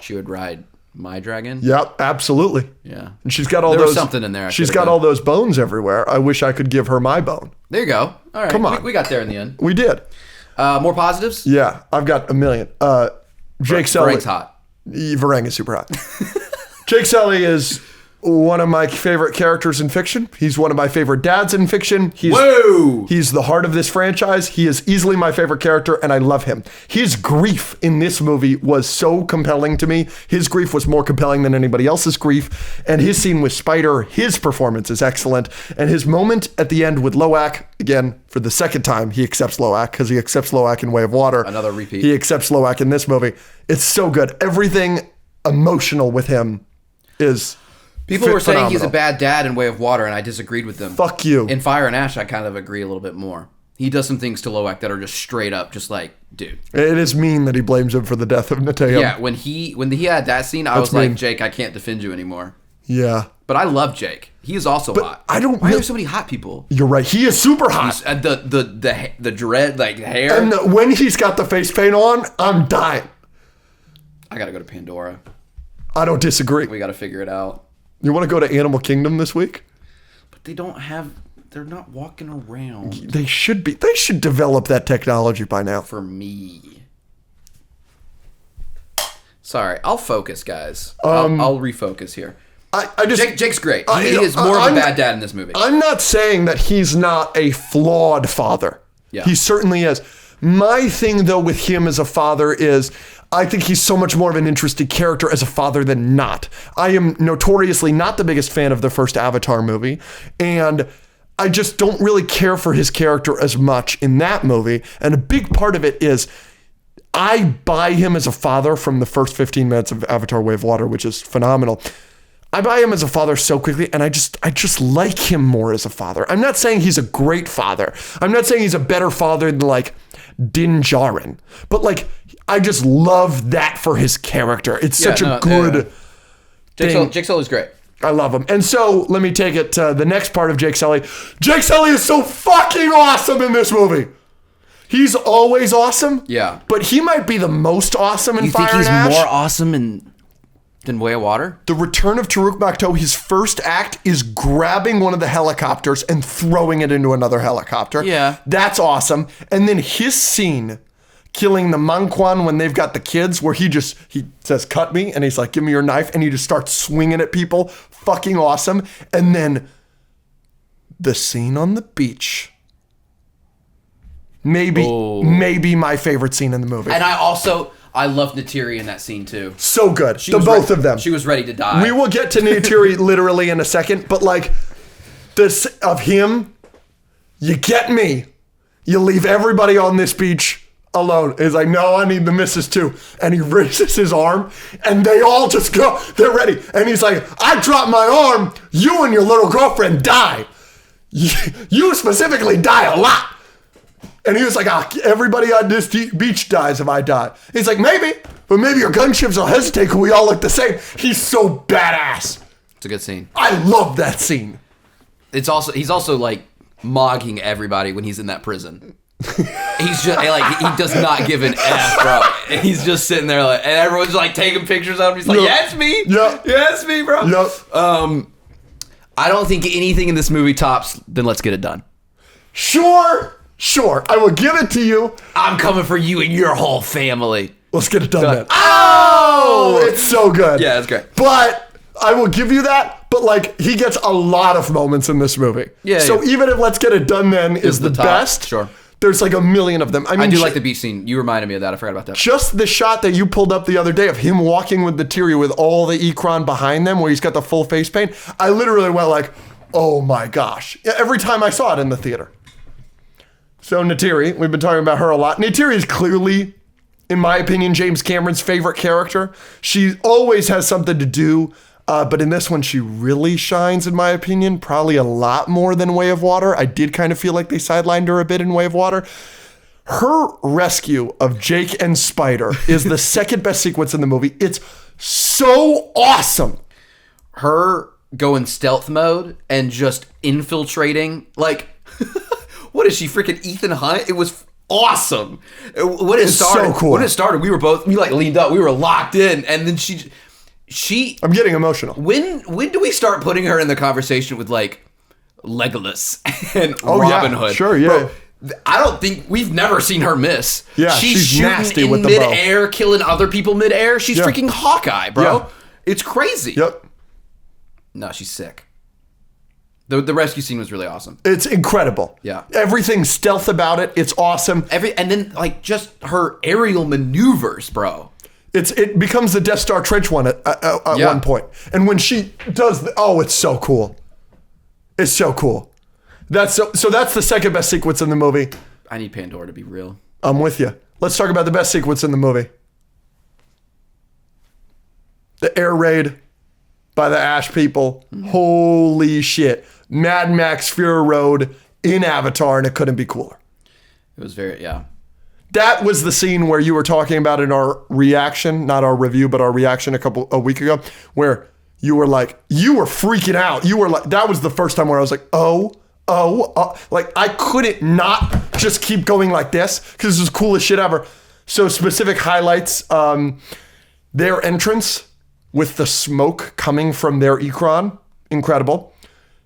she would ride my dragon. Yep, absolutely. Yeah. And she's got all there those... was something in there. She's got all those bones everywhere. I wish I could give her my bone. There you go. All right. Come on. We got there in the end. We did. More positives? Yeah, I've got a million. Jake Sully. Varang's hot. Varang is super hot. Jake Sully is one of my favorite characters in fiction. He's one of my favorite dads in fiction. He's the heart of this franchise. He is easily my favorite character, and I love him. His grief in this movie was so compelling to me. His grief was more compelling than anybody else's grief, and his scene with Spider, his performance is excellent, and his moment at the end with Loak, again, for the second time, he accepts Loak, because he accepts Loak in Way of Water. Another repeat. He accepts Loak in this movie. It's so good. Everything emotional with him is... People were saying he's a bad dad in Way of Water, and I disagreed with them. Fuck you. In Fire and Ash, I kind of agree a little bit more. He does some things to Loak that are just straight up, just like, dude. It is mean that he blames him for the death of Neteo. Yeah, when he had that scene, I was like, Jake, I can't defend you anymore. Yeah. But I love Jake. He is also hot. I don't. Why are there so many hot people? You're right. He is super hot. The dread, like hair. And when he's got the face paint on, I'm dying. I gotta go to Pandora. I don't disagree. We gotta figure it out. You want to go to Animal Kingdom this week? But they're not walking around. They should be. They should develop that technology by now. For me. Sorry, I'll focus, guys. I'll refocus here. Jake's great. He is more of a bad dad in this movie. I'm not saying that he's not a flawed father. Yeah. He certainly is. My thing, though, with him as a father is I think he's so much more of an interesting character as a father than not. I am notoriously not the biggest fan of the first Avatar movie, and I just don't really care for his character as much in that movie. And a big part of it is I buy him as a father from the first 15 minutes of Avatar Way of Water, which is phenomenal. I buy him as a father so quickly, and I just like him more as a father. I'm not saying he's a great father. I'm not saying he's a better father than like Din Djarin, but like I just love that for his character. It's such a good thing. Jake Sully's great. I love him. And so let me take it to the next part of Jake Sully. Jake Sully is so fucking awesome in this movie. He's always awesome. Yeah. But he might be the most awesome in Fire and Ash. You think he's more awesome than Way of Water? The return of Taruk Makto, his first act is grabbing one of the helicopters and throwing it into another helicopter. Yeah. That's awesome. And then his scene killing the Manquan when they've got the kids, where he says, cut me, and he's like, give me your knife, and he just starts swinging at people. Fucking awesome. And then the scene on the beach. Maybe my favorite scene in the movie. And I love Neytiri in that scene too. So good. Both of them. She was ready to die. We will get to Neytiri literally in a second, but like this of him, you get me. You leave everybody on this beach alone. He's like, no, I need the missus too. And he raises his arm and they all just go, they're ready. And he's like, I drop my arm, you and your little girlfriend die. You specifically die a lot. And he was like, everybody on this beach dies if I die. He's like, maybe, but maybe your gunships will hesitate because we all look the same. He's so badass. It's a good scene. I love that scene. He's also like mogging everybody when he's in that prison. He's just like, he does not give an F, bro. And he's just sitting there like, and everyone's like taking pictures of him. He's like, yeah, it's me. Yeah. Yeah, it's me, bro. Yep. I don't think anything in this movie tops Then Let's Get It Done. Sure, I will give it to you. I'm coming for you and your whole family. Let's get it done then. Oh! It's so good. Yeah, it's great. But I will give you that. But like, he gets a lot of moments in this movie. Yeah. So even if Let's Get It Done then is the top. best, Sure. There's like a million of them. I mean, I do like the beach scene. You reminded me of that. I forgot about that. Just the shot that you pulled up the other day of him walking with Neytiri with all the Ikran behind them, where he's got the full face paint. I literally went like, oh my gosh. Every time I saw it in the theater. So Neytiri, we've been talking about her a lot. Neytiri is clearly, in my opinion, James Cameron's favorite character. She always has something to do, but in this one, she really shines, in my opinion, probably a lot more than Way of Water. I did kind of feel like they sidelined her a bit in Way of Water. Her rescue of Jake and Spider is the second best sequence in the movie. It's so awesome. Her going stealth mode and just infiltrating, like... What is she, freaking Ethan Hunt? It was awesome. When it started, so cool. When it started, we like leaned up, we were locked in, and then she. I'm getting emotional. When do we start putting her in the conversation with like Legolas and Robin Hood? Sure, yeah. Bro, I don't think we've never seen her miss. Yeah, she's shooting nasty in with the mid-air, killing other people mid-air. She's freaking Hawkeye, bro. Yeah. It's crazy. Yep. No, she's sick. The rescue scene was really awesome. It's incredible. Yeah. Everything's stealth about it. It's awesome. And then like just her aerial maneuvers, bro. It becomes the Death Star trench one at one point. And when she does it's so cool. It's so cool. That's the second best sequence in the movie. I need Pandora to be real. I'm with you. Let's talk about the best sequence in the movie. The air raid by the Ash people. Mm-hmm. Holy shit. Mad Max Fury Road in Avatar, and it couldn't be cooler. It was very, yeah. That was the scene where you were talking about in our reaction, not our review, but our reaction a week ago, where you were freaking out. You were like, that was the first time where I was like, like I couldn't not just keep going like this because this was the coolest shit ever. So specific highlights, their entrance with the smoke coming from their Ikron, incredible.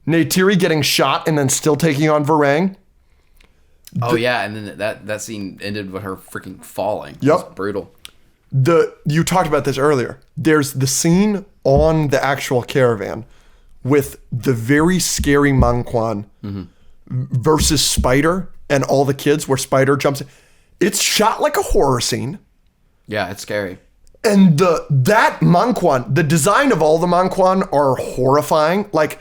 Neytiri getting shot and then still taking on Varang. Oh yeah, and then that scene ended with her freaking falling. Yep. It was brutal. You talked about this earlier. There's the scene on the actual caravan with the very scary Manquan versus Spider and all the kids where Spider jumps in. It's shot like a horror scene. Yeah, it's scary. And that Manquan, the design of all the Manquan are horrifying. Like,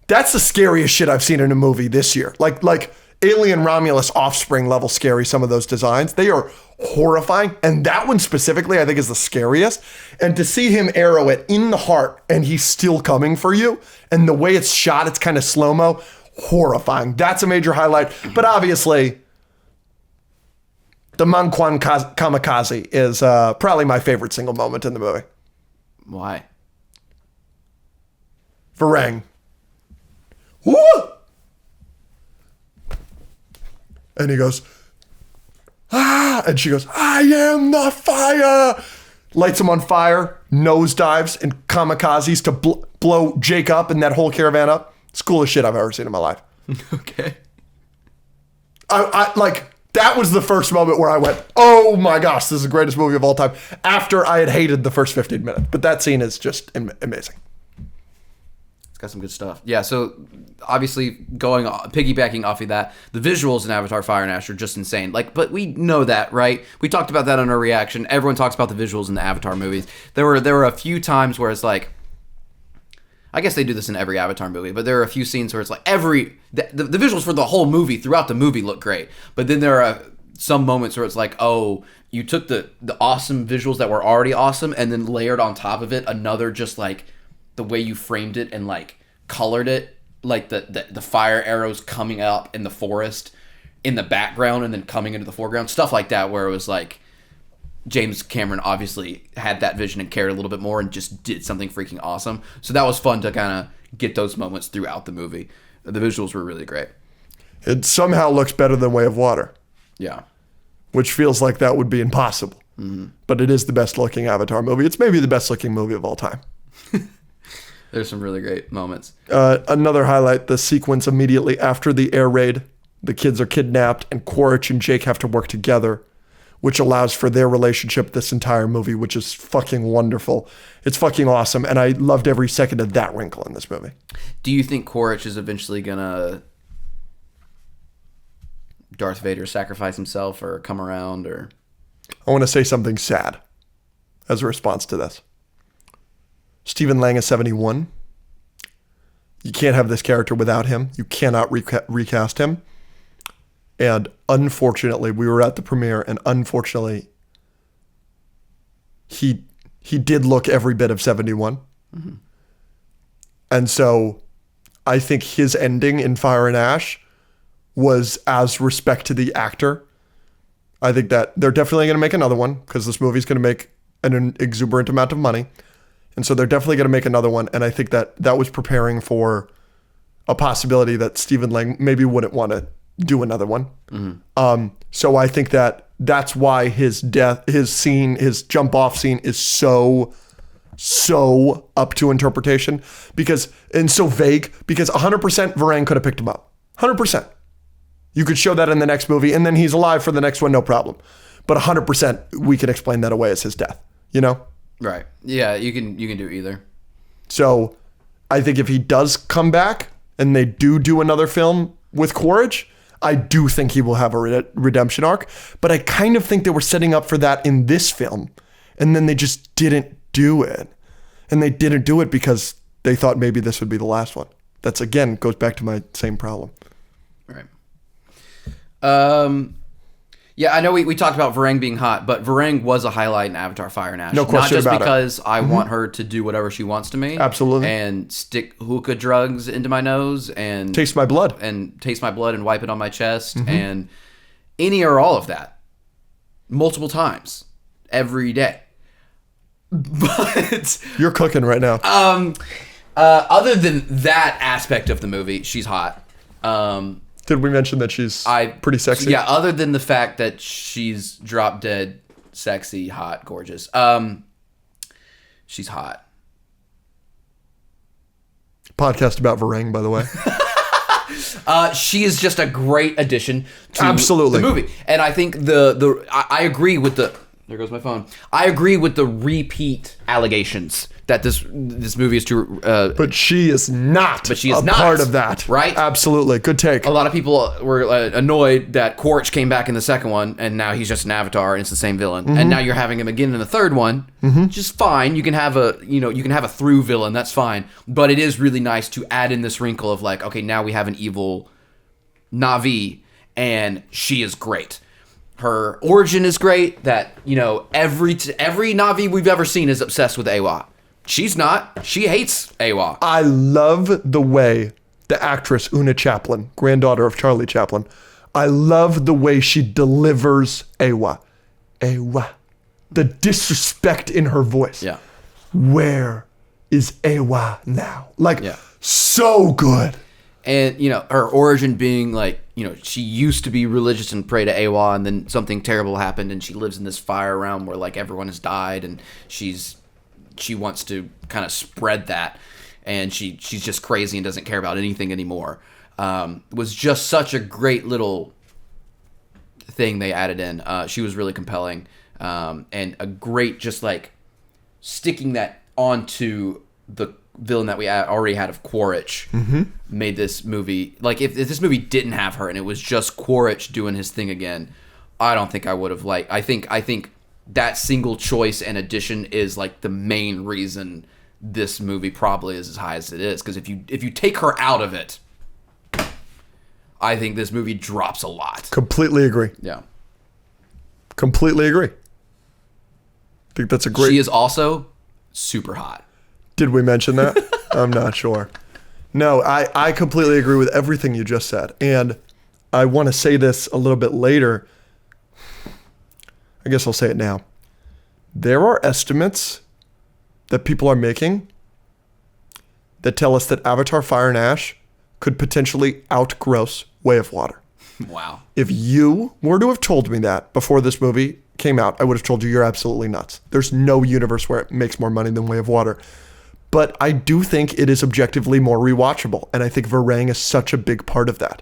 that's the scariest shit I've seen in a movie this year. Like Alien Romulus Offspring level scary, some of those designs. They are horrifying. And that one specifically, I think, is the scariest. And to see him arrow it in the heart and he's still coming for you. And the way it's shot, it's kind of slow-mo. Horrifying. That's a major highlight. But obviously, the Manquan kamikaze is probably my favorite single moment in the movie. Why? Varang. Woo! And he goes, and she goes, I am the fire. Lights him on fire, nosedives, and kamikazes to blow Jake up and that whole caravan up. It's the coolest shit I've ever seen in my life. Okay. I like, that was the first moment where I went, oh my gosh, this is the greatest movie of all time, after I had hated the first 15 minutes. But that scene is just amazing. It's got some good stuff. Yeah, so obviously piggybacking off of that, the visuals in Avatar Fire and Ash are just insane. But we know that, right? We talked about that in our reaction. Everyone talks about the visuals in the Avatar movies. There were a few times where it's like, I guess they do this in every Avatar movie, but there are a few scenes where it's like the visuals for the whole movie throughout the movie look great. But then there are some moments where it's like, oh, you took the awesome visuals that were already awesome and then layered on top of it another just like the way you framed it and like colored it, like the fire arrows coming up in the forest in the background and then coming into the foreground, stuff like that, where it was like James Cameron obviously had that vision and cared a little bit more and just did something freaking awesome. So that was fun to kind of get those moments throughout the movie. The visuals were really great. It somehow looks better than Way of Water. Yeah. Which feels like that would be impossible. Mm-hmm. But it is the best looking Avatar movie. It's maybe the best looking movie of all time. There's some really great moments. Another highlight, the sequence immediately after the air raid. The kids are kidnapped and Quaritch and Jake have to work together, which allows for their relationship this entire movie, which is fucking wonderful. It's fucking awesome. And I loved every second of that wrinkle in this movie. Do you think Quaritch is eventually going to Darth Vader sacrifice himself or come around? Or I want to say something sad as a response to this. Stephen Lang is 71. You can't have this character without him. You cannot recast him. And unfortunately, we were at the premiere, and unfortunately, he did look every bit of 71. Mm-hmm. And so I think his ending in Fire and Ash was as respect to the actor. I think that they're definitely going to make another one because this movie's going to make an exuberant amount of money. And so they're definitely going to make another one. And I think that was preparing for a possibility that Stephen Lang maybe wouldn't want to do another one. Mm-hmm. So I think that's why his death, his scene, his jump off scene is so up to interpretation and so vague because 100% Varang could have picked him up. 100%. You could show that in the next movie and then he's alive for the next one, no problem. But 100% we can explain that away as his death, you know? Right. Yeah, you can do either. So I think if he does come back and they do another film with Quaritch, I do think he will have a redemption arc. But I kind of think they were setting up for that in this film. And then they just didn't do it. And they didn't do it because they thought maybe this would be the last one. That's, again, goes back to my same problem. Right. Yeah, I know we talked about Varang being hot, but Varang was a highlight in Avatar Fire and Ash. No question about it. Not just because I want her to do whatever she wants to me. Absolutely. And stick hookah drugs into my nose and... Taste my blood. And taste my blood and wipe it on my chest. And any or all of that. Multiple times. Every day. But... You're cooking right now. Other than that aspect of the movie, she's hot. Did we mention that she's pretty sexy? Yeah, other than the fact that she's drop dead, sexy, hot, gorgeous. She's hot. Podcast about Varang, by the way. She is just a great addition to Absolutely. the movie. And I think I agree with the... There goes my phone. I agree with the repeat allegations that this movie is too... but she is not part of that. Right? Absolutely. Good take. A lot of people were annoyed that Quaritch came back in the second one, and now he's just an avatar, and it's the same villain. And now you're having him again in the third one, which is fine. You can have a through villain. That's fine. But it is really nice to add in this wrinkle of like, okay, now we have an evil Na'vi, and she is great. Her origin is great. That every Na'vi we've ever seen is obsessed with Awa. She's not. She hates Awa. I love the way the actress Una Chaplin, granddaughter of Charlie Chaplin, I love the way she delivers Awa. Awa. The disrespect in her voice. Yeah. Where is Awa now? So good. And, her origin being like, she used to be religious and pray to Awa, and then something terrible happened, and she lives in this fire realm where, like, everyone has died, and she wants to kind of spread that, and she's just crazy and doesn't care about anything anymore. Was just such a great little thing they added in. She was really compelling, and a great just, like, sticking that onto the villain that we already had of Quaritch made this movie, like, if this movie didn't have her and it was just Quaritch doing his thing again, I don't think I would have I think that single choice and addition is like the main reason this movie probably is as high as it is, because if you take her out of it, I think this movie drops a lot. Completely agree. Yeah. Completely agree. I think that's a great... She is also super hot. Did we mention that? I'm not sure. No, I completely agree with everything you just said. And I want to say this a little bit later. I guess I'll say it now. There are estimates that people are making that tell us that Avatar Fire and Ash could potentially outgross Way of Water. Wow. If you were to have told me that before this movie came out, I would have told you you're absolutely nuts. There's no universe where it makes more money than Way of Water. But I do think it is objectively more rewatchable, and I think Varang is such a big part of that.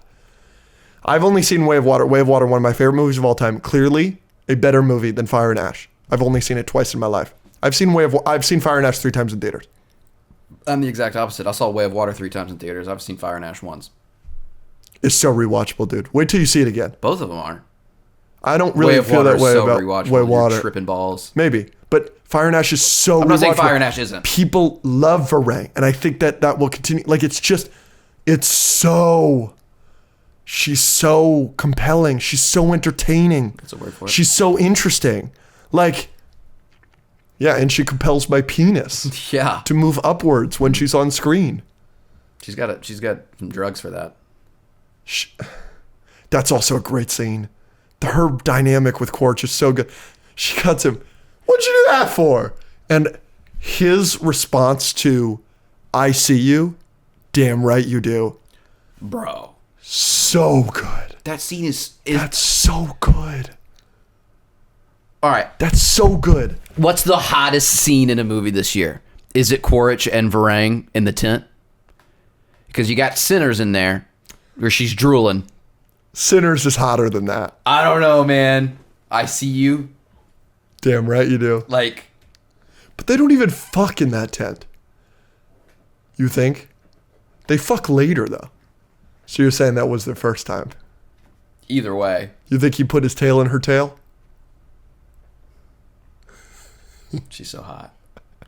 I've only seen Way of Water. Way of Water, one of my favorite movies of all time. Clearly a better movie than Fire and Ash. I've only seen it twice in my life. I've seen Fire and Ash 3 times in theaters. I'm the exact opposite. I saw Way of Water 3 times in theaters. I've seen Fire and Ash once. It's so rewatchable, dude. Wait till you see it again. Both of them are. I don't really feel that way about Way of Water. You're tripping balls. Maybe. But Fire and Ash is so I'm not saying Fire and Ash isn't. People love Varang, and I think that will continue. Like, she's so compelling. She's so entertaining. That's a word for it. She's so interesting. Like, yeah, and she compels my penis. Yeah. To move upwards when she's on screen. She's got some drugs for that. That's also a great scene. Her dynamic with Quaritch is so good. She cuts him. What'd you do that for? And his response to, I see you, damn right you do. Bro. So good. That scene is... That's so good. All right. That's so good. What's the hottest scene in a movie this year? Is it Quaritch and Varang in the tent? Because you got Sinners in there, where she's drooling. Sinners is hotter than that. I don't know, man. I see you. Damn right you do. Like... But they don't even fuck in that tent. You think? They fuck later, though. So you're saying that was their first time? Either way. You think he put his tail in her tail? She's so hot.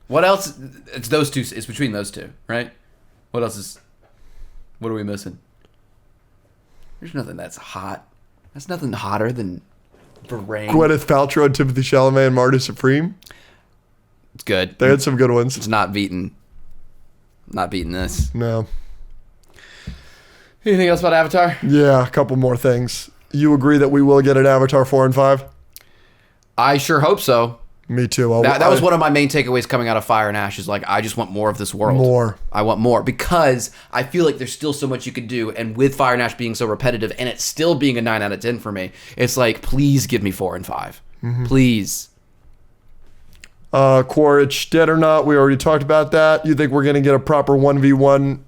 What else? It's those two. It's between those two, right? What else is... What are we missing? There's nothing that's hot. That's nothing hotter than Varang. Gwyneth Paltrow, Timothy Chalamet, and Marty Supreme. It's good. They had some good ones. It's not beating this. No. Anything else about Avatar? Yeah, a couple more things. You agree that we will get an Avatar 4 and 5? I sure hope so. Me too. That was one of my main takeaways coming out of Fire and Ash is like, I just want more of this world. More. I want more because I feel like there's still so much you could do. And with Fire and Ash being so repetitive and it still being a 9 out of 10 for me, it's like, please give me 4 and 5. Mm-hmm. Please. Quaritch, dead or not, we already talked about that. You think we're going to get a proper 1v1?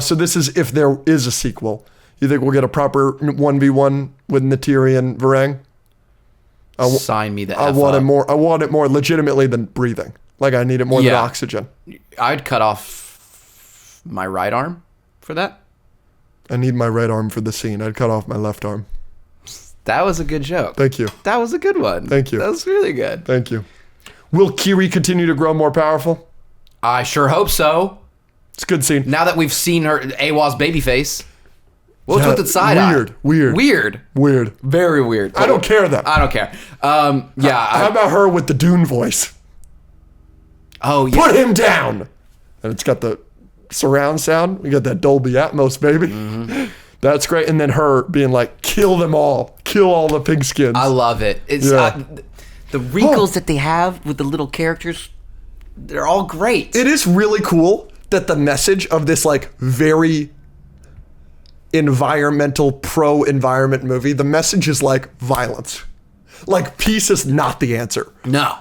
So this is if there is a sequel. You think we'll get a proper 1v1 with Neytiri and Varang? Sign me the I F want up. it more. I want it more legitimately than breathing. Like I need it more than oxygen. I'd cut off my right arm for that. I need my right arm for the scene. I'd cut off my left arm. That was a good joke. Thank you. That was a good one. Thank you. That was really good. Thank you. Will Kiri continue to grow more powerful? I sure hope so. It's a good scene. Now that we've seen her Awa's baby face. What's with the side weird, eye? Weird. Very weird. I don't care though. I don't care. How about her with the Dune voice? Oh, yeah. Put him down. And it's got the surround sound. We got that Dolby Atmos, baby. Mm-hmm. That's great. And then her being like, kill them all. Kill all the pigskins. I love it. It's the wrinkles that they have with the little characters, they're all great. It is really cool that the message of this like very environmental, pro-environment movie, the message is like violence. Like peace is not the answer. No.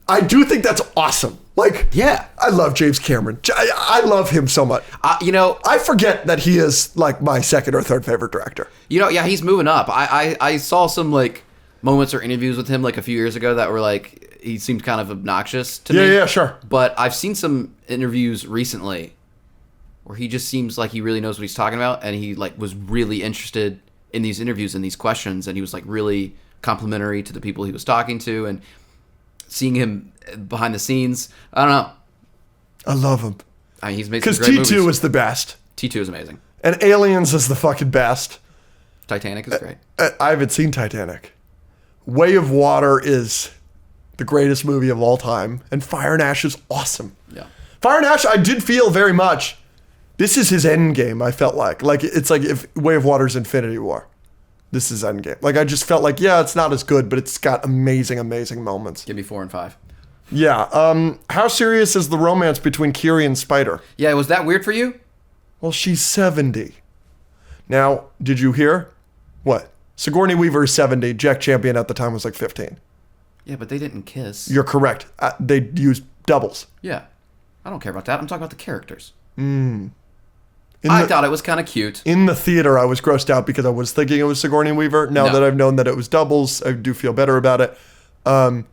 I do think that's awesome. Like, yeah. I love James Cameron. I love him so much. I forget that he is like my second or third favorite director. He's moving up. I saw some like moments or interviews with him like a few years ago that were like, he seemed kind of obnoxious to me. Yeah, sure. But I've seen some interviews recently where he just seems like he really knows what he's talking about, and he like was really interested in these interviews and these questions, and he was like really complimentary to the people he was talking to, and seeing him behind the scenes, I don't know. I love him. He's made some great movies. Because T2 movies. is the best. T2 is amazing. And Aliens is the fucking best. Titanic is great. I haven't seen Titanic. Way of Water is the greatest movie of all time, and Fire and Ash is awesome. Yeah. Fire and Ash, I did feel very much. This is his end game, I felt like. Like, it's like if Way of Water's Infinity War. This is Endgame. Like, I just felt like, yeah, it's not as good, but it's got amazing, amazing moments. Give me 4 and 5. Yeah. How serious is the romance between Kiri and Spider? Yeah, was that weird for you? Well, she's 70. Now, did you hear? What? Sigourney Weaver is 70. Jack Champion at the time was like 15. Yeah, but they didn't kiss. You're correct. They used doubles. Yeah. I don't care about that. I'm talking about the characters. I thought it was kind of cute. In the theater, I was grossed out because I was thinking it was Sigourney Weaver. Now that I've known that it was doubles, I do feel better about it. I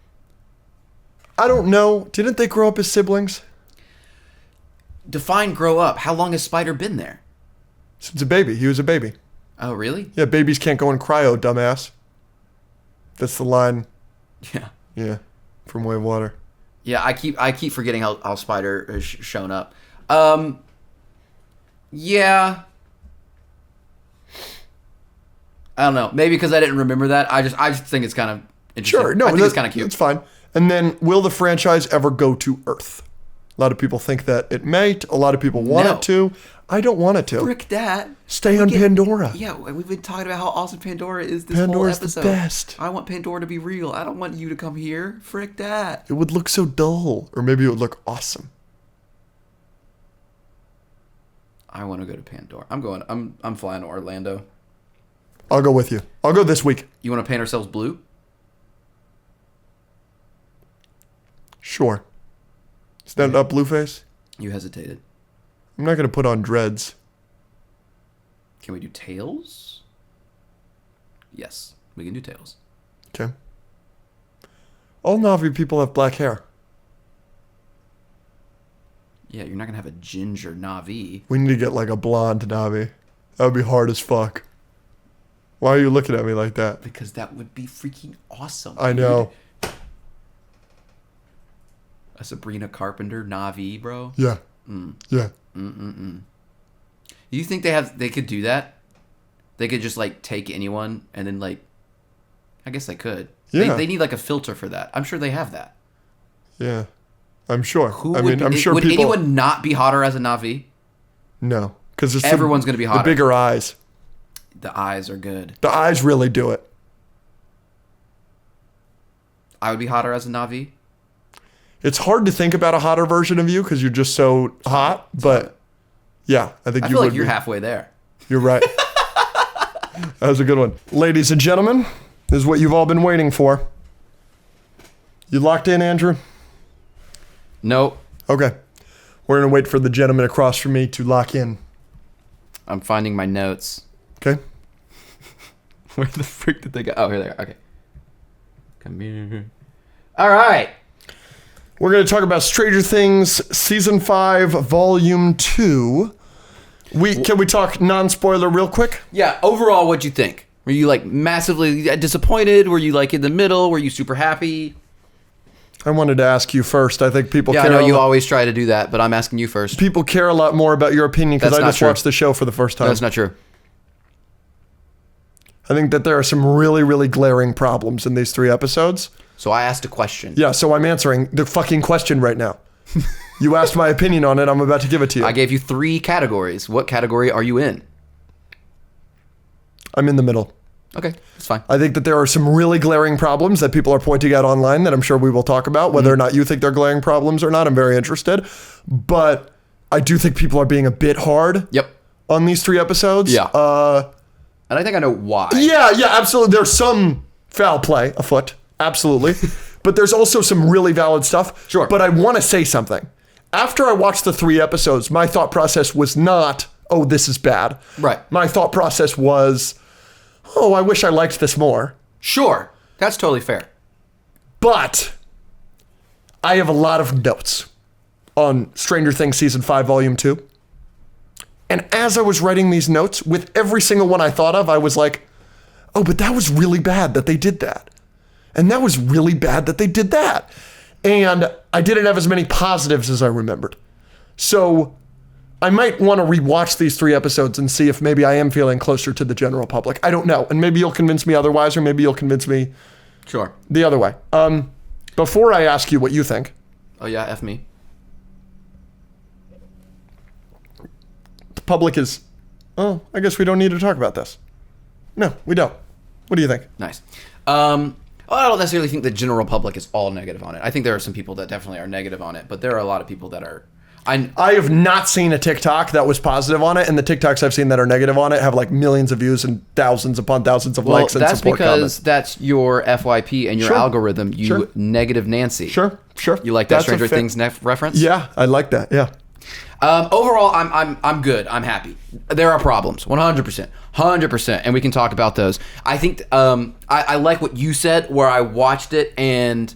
don't know. Didn't they grow up as siblings? Define grow up. How long has Spider been there? Since a baby. He was a baby. Oh, really? Yeah, babies can't go in cryo, dumbass. That's the line. Yeah. Yeah, from Way of Water. Yeah, I keep forgetting how Spider has shown up. Yeah. I don't know. Maybe because I didn't remember that. I just think it's kind of interesting. Sure. No, I think it's kind of cute. It's fine. And then, will the franchise ever go to Earth? A lot of people think that it might. A lot of people want it to. I don't want it to. Frick that. Stay on Pandora. Yeah, we've been talking about how awesome Pandora is this Pandora's whole episode. the best. I want Pandora to be real. I don't want you to come here. Frick that. It would look so dull. Or maybe it would look awesome. I want to go to Pandora. I'm flying to Orlando. I'll go with you. I'll go this week. You want to paint ourselves blue? Sure. Is that up, Blueface? You hesitated. I'm not going to put on dreads. Can we do tails? Yes, we can do tails. Okay. All Na'vi people have black hair. Yeah, you're not gonna have a ginger Na'vi. We need to get like a blonde Na'vi. That would be hard as fuck. Why are you looking at me like that? Because that would be freaking awesome. I know. A Sabrina Carpenter Na'vi, bro. Yeah. Yeah. You think they could do that? They could just like take anyone and then like, I guess they could. Yeah. They need like a filter for that. I'm sure they have that. Yeah. I'm sure. I'm sure would anyone not be hotter as a Na'vi? No. Because everyone's going to be hotter. The bigger eyes. The eyes are good. The eyes really do it. I would be hotter as a Na'vi. It's hard to think about a hotter version of you because you're just so hot, but yeah, I think I you feel would like you're be. halfway there. You're right. That was a good one. Ladies and gentlemen, this is what you've all been waiting for. You locked in, Andrew? Nope. Okay. We're going to wait for the gentleman across from me to lock in. I'm finding my notes. Okay. Where the frick did they go? Oh, here they are. Okay. Come here. All right. We're going to talk about Stranger Things Season 5, Volume 2. Can we talk non-spoiler real quick? Yeah, overall, what'd you think? Were you, like, massively disappointed? Were you, like, in the middle? Were you super happy? I wanted to ask you first. I think people care. Yeah, I know you always try to do that, but I'm asking you first. People care a lot more about your opinion because I just watched the show for the first time. No, that's not true. I think that there are some really, really glaring problems in these 3 episodes. So I asked a question. Yeah, so I'm answering the fucking question right now. You asked my opinion on it. I'm about to give it to you. I gave you 3 categories. What category are you in? I'm in the middle. Okay, that's fine. I think that there are some really glaring problems that people are pointing out online that I'm sure we will talk about. Whether or not you think they're glaring problems or not, I'm very interested. But I do think people are being a bit hard on these 3 episodes. Yeah. And I think I know why. Yeah, absolutely. There's some foul play afoot. Absolutely. But there's also some really valid stuff. Sure. But I want to say something. After I watched the 3 episodes, my thought process was not, oh, this is bad. Right. My thought process was, oh, I wish I liked this more. Sure. That's totally fair. But I have a lot of notes on Stranger Things Season 5, Volume 2. And as I was writing these notes, with every single one I thought of, I was like, oh, but that was really bad that they did that. And that was really bad that they did that. And I didn't have as many positives as I remembered. So I might want to rewatch these 3 episodes and see if maybe I am feeling closer to the general public. I don't know. And maybe you'll convince me otherwise, or maybe you'll convince me the other way. Before I ask you what you think. Oh, yeah, F me. The public is, oh, I guess we don't need to talk about this. No, we don't. What do you think? Nice. Well, I don't necessarily think the general public is all negative on it. I think there are some people that definitely are negative on it, but there are a lot of people that are... I have not seen a TikTok that was positive on it, and the TikToks I've seen that are negative on it have like millions of views and thousands upon thousands of likes and support comments. That's because that's your FYP and your algorithm, you negative Nancy. Sure. You like that Stranger Things reference? Yeah, I like that, yeah. Overall, I'm good. I'm happy. There are problems, 100%, and we can talk about those. I think I like what you said, where I watched it and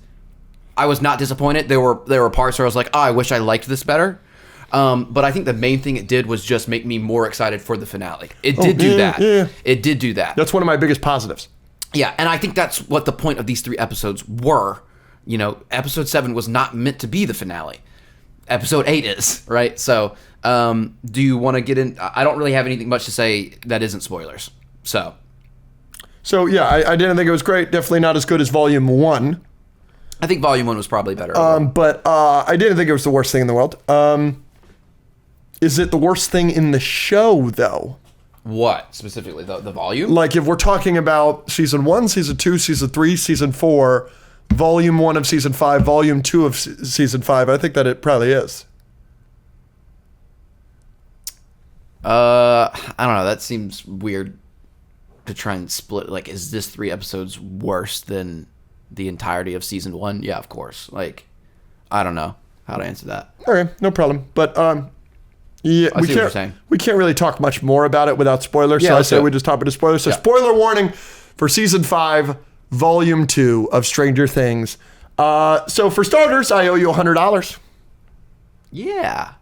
I was not disappointed. There were parts where I was like, oh, I wish I liked this better. But I think the main thing it did was just make me more excited for the finale. It did do that. Yeah. It did do that. That's one of my biggest positives. Yeah, and I think that's what the point of these 3 episodes were. You know, episode 7 was not meant to be the finale. Episode 8 is, right? So, do you want to get in? I don't really have anything much to say that isn't spoilers. So yeah, I didn't think it was great. Definitely not as good as Volume 1. I think Volume 1 was probably better. But I didn't think it was the worst thing in the world. Is it the worst thing in the show, though? What, specifically? The volume? Like, if we're talking about Season 1, Season 2, Season 3, Season 4... Volume 1 of Season 5, Volume 2 of Season 5. I think that it probably is. I don't know. That seems weird to try and split. Like, is this 3 episodes worse than the entirety of Season 1? Yeah, of course. Like, I don't know how to answer that. Okay, no problem. But, yeah, I see what you're saying. We can't really talk much more about it without spoilers, so I say we just hop into spoilers. So, spoiler warning for Season 5, Volume 2 of Stranger Things. So for starters, I owe you $100. Yeah.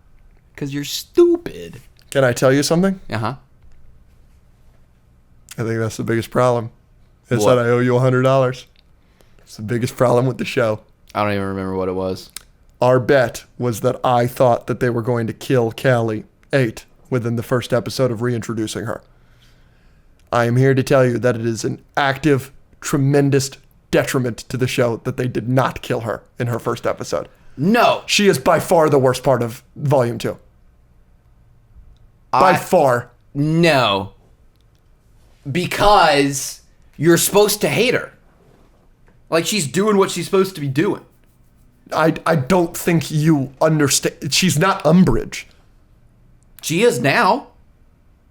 Because you're stupid. Can I tell you something? Uh-huh. I think that's the biggest problem. Is What? that I owe you $100. It's the biggest problem with the show. I don't even remember what it was. Our bet was that I thought that they were going to kill Callie 8 within the first episode of reintroducing her. I am here to tell you that it is an active, tremendous detriment to the show that they did not kill her in her first episode. No. She is by far the worst part of Volume 2. By far. No. Because you're supposed to hate her. Like, she's doing what she's supposed to be doing. I don't think you understand. She's not Umbridge. She is now.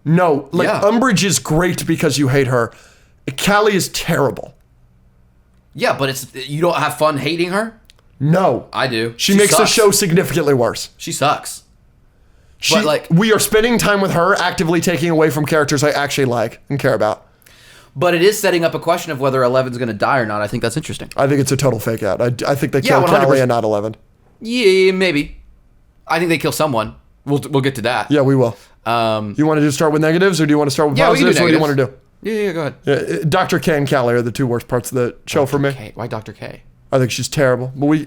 No, like, Yeah. Umbridge is great because you hate her. Callie is terrible. Yeah, but you don't have fun hating her? No. I do. She makes the sucks. show significantly worse. She sucks. But, like, we are spending time with her, actively taking away from characters I actually like and care about. but it is setting up a question of whether 11's going to die or not. I think that's interesting. I think it's a total fake out. I think they Yeah, kill 100%. Callie and not 11. Yeah, maybe. I think they kill someone. We'll get to that. Yeah, we will. You want to just start with negatives, or do you want to start with Yeah, we can do positives? What do you want to do? Yeah, go ahead. Dr. K and Callie are the two worst parts of the show for me. K. Why Dr. K? I think she's terrible. But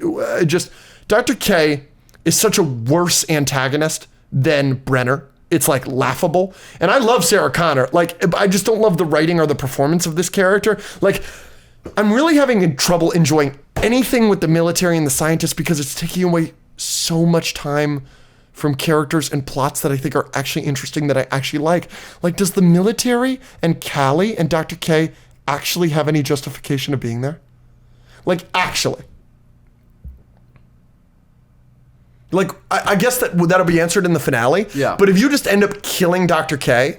Dr. K is such a worse antagonist than Brenner. It's like laughable. And I love Sarah Connor. Like, I just don't love the writing or the performance of this character. Like, I'm really having trouble enjoying anything with the military and the scientists because it's taking away so much time from characters and plots that I think are actually interesting, that I actually like. Like, does the military and Callie and Dr. K actually have any justification of being there? Like, actually. Like, I guess that'll be answered in the finale. Yeah. But if you just end up killing Dr. K,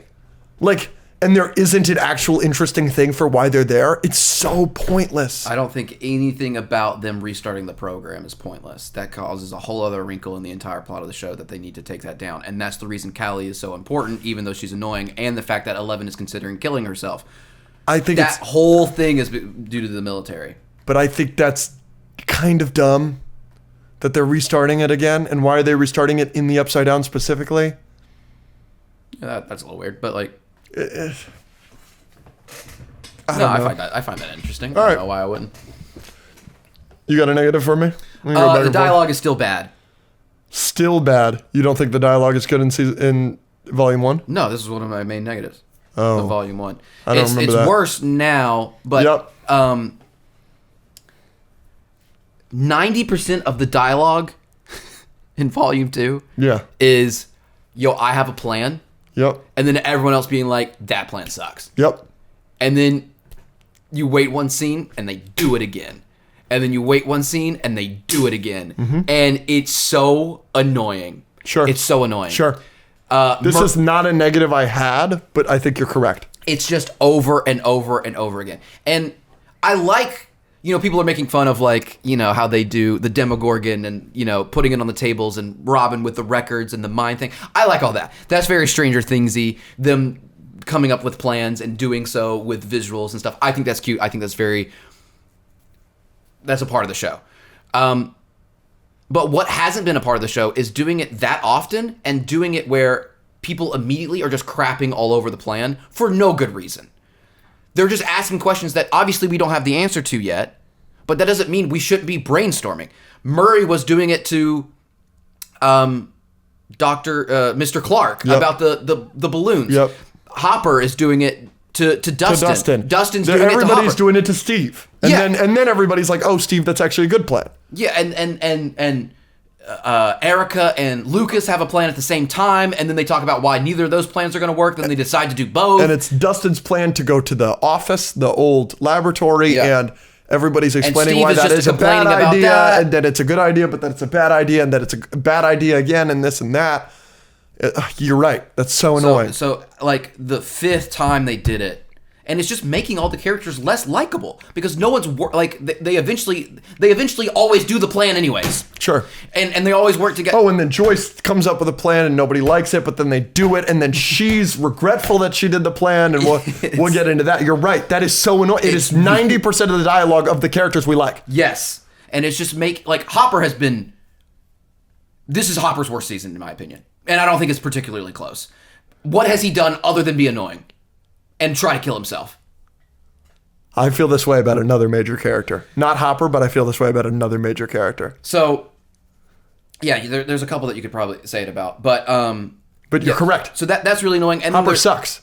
like, and there isn't an actual interesting thing for why they're there, it's so pointless. I don't think anything about them restarting the program is pointless. That causes a whole other wrinkle in the entire plot of the show that they need to take that down. And that's the reason Callie is so important, even though she's annoying, and the fact that 11 is considering killing herself. I think That whole thing is due to the military. But I think that's kind of dumb that they're restarting it again. And why are they restarting it in the Upside Down specifically? Yeah, that's a little weird, but like, I find that interesting. All I right. don't know why I wouldn't. You got a negative for me? We can go back The and forth. dialogue is still bad. Still bad. You don't think the dialogue is good in Volume 1? No, this is one of my main negatives. Oh. Of Volume 1. I don't remember it's that. worse now, but Yep. 90% of the dialogue in Volume 2 Yeah. is, yo, I have a plan, Yep. and then everyone else being like, that plan sucks. Yep. And then you wait one scene, and they do it again. And then you wait one scene, and they do it again. And it's so annoying. Sure. It's so annoying. Sure. This is not a negative I had, but I think you're correct. It's just over and over and over again. And I like, people are making fun of, like, how they do the Demogorgon and, putting it on the tables and Robin with the records and the mind thing. I like all that. That's very Stranger Things-y, them coming up with plans and doing so with visuals and stuff. I think that's cute. I think that's a part of the show. But what hasn't been a part of the show is doing it that often and doing it where people immediately are just crapping all over the plan for no good reason. They're just asking questions that obviously we don't have the answer to yet, but that doesn't mean we shouldn't be brainstorming. Murray was doing it to Mr. Clark about the balloons. Yep. Hopper is doing it to Dustin. Dustin's doing it to Hopper. Everybody's doing it to Steve. And Yeah. then everybody's like, oh, Steve, that's actually a good plan. Yeah, and Erica and Lucas have a plan at the same time, and then they talk about why neither of those plans are going to work. Then they decide to do both. And it's Dustin's plan to go to the office, the old laboratory, Yeah. and everybody's explaining Steve why is that just is a bad complaining about idea, that. and that it's a good idea, but that it's a bad idea, and that it's a bad idea again, and this and that. You're right. That's so annoying. So like the fifth time they did it, and it's just making all the characters less likable because no one's they eventually always do the plan anyways. Sure. And they always work together. Oh, and then Joyce comes up with a plan and nobody likes it, but then they do it, and then she's regretful that she did the plan, and we'll get into that. You're right. That is so annoying. It is 90% of the dialogue of the characters we like. Yes. And it's just Hopper has been... This is Hopper's worst season, in my opinion. And I don't think it's particularly close. What has he done other than be annoying and try to kill himself? I feel this way about another major character. Not Hopper, but I feel this way about another major character. So, yeah, there's a couple that you could probably say it about. But you're correct. So that's really annoying. And Hopper sucks.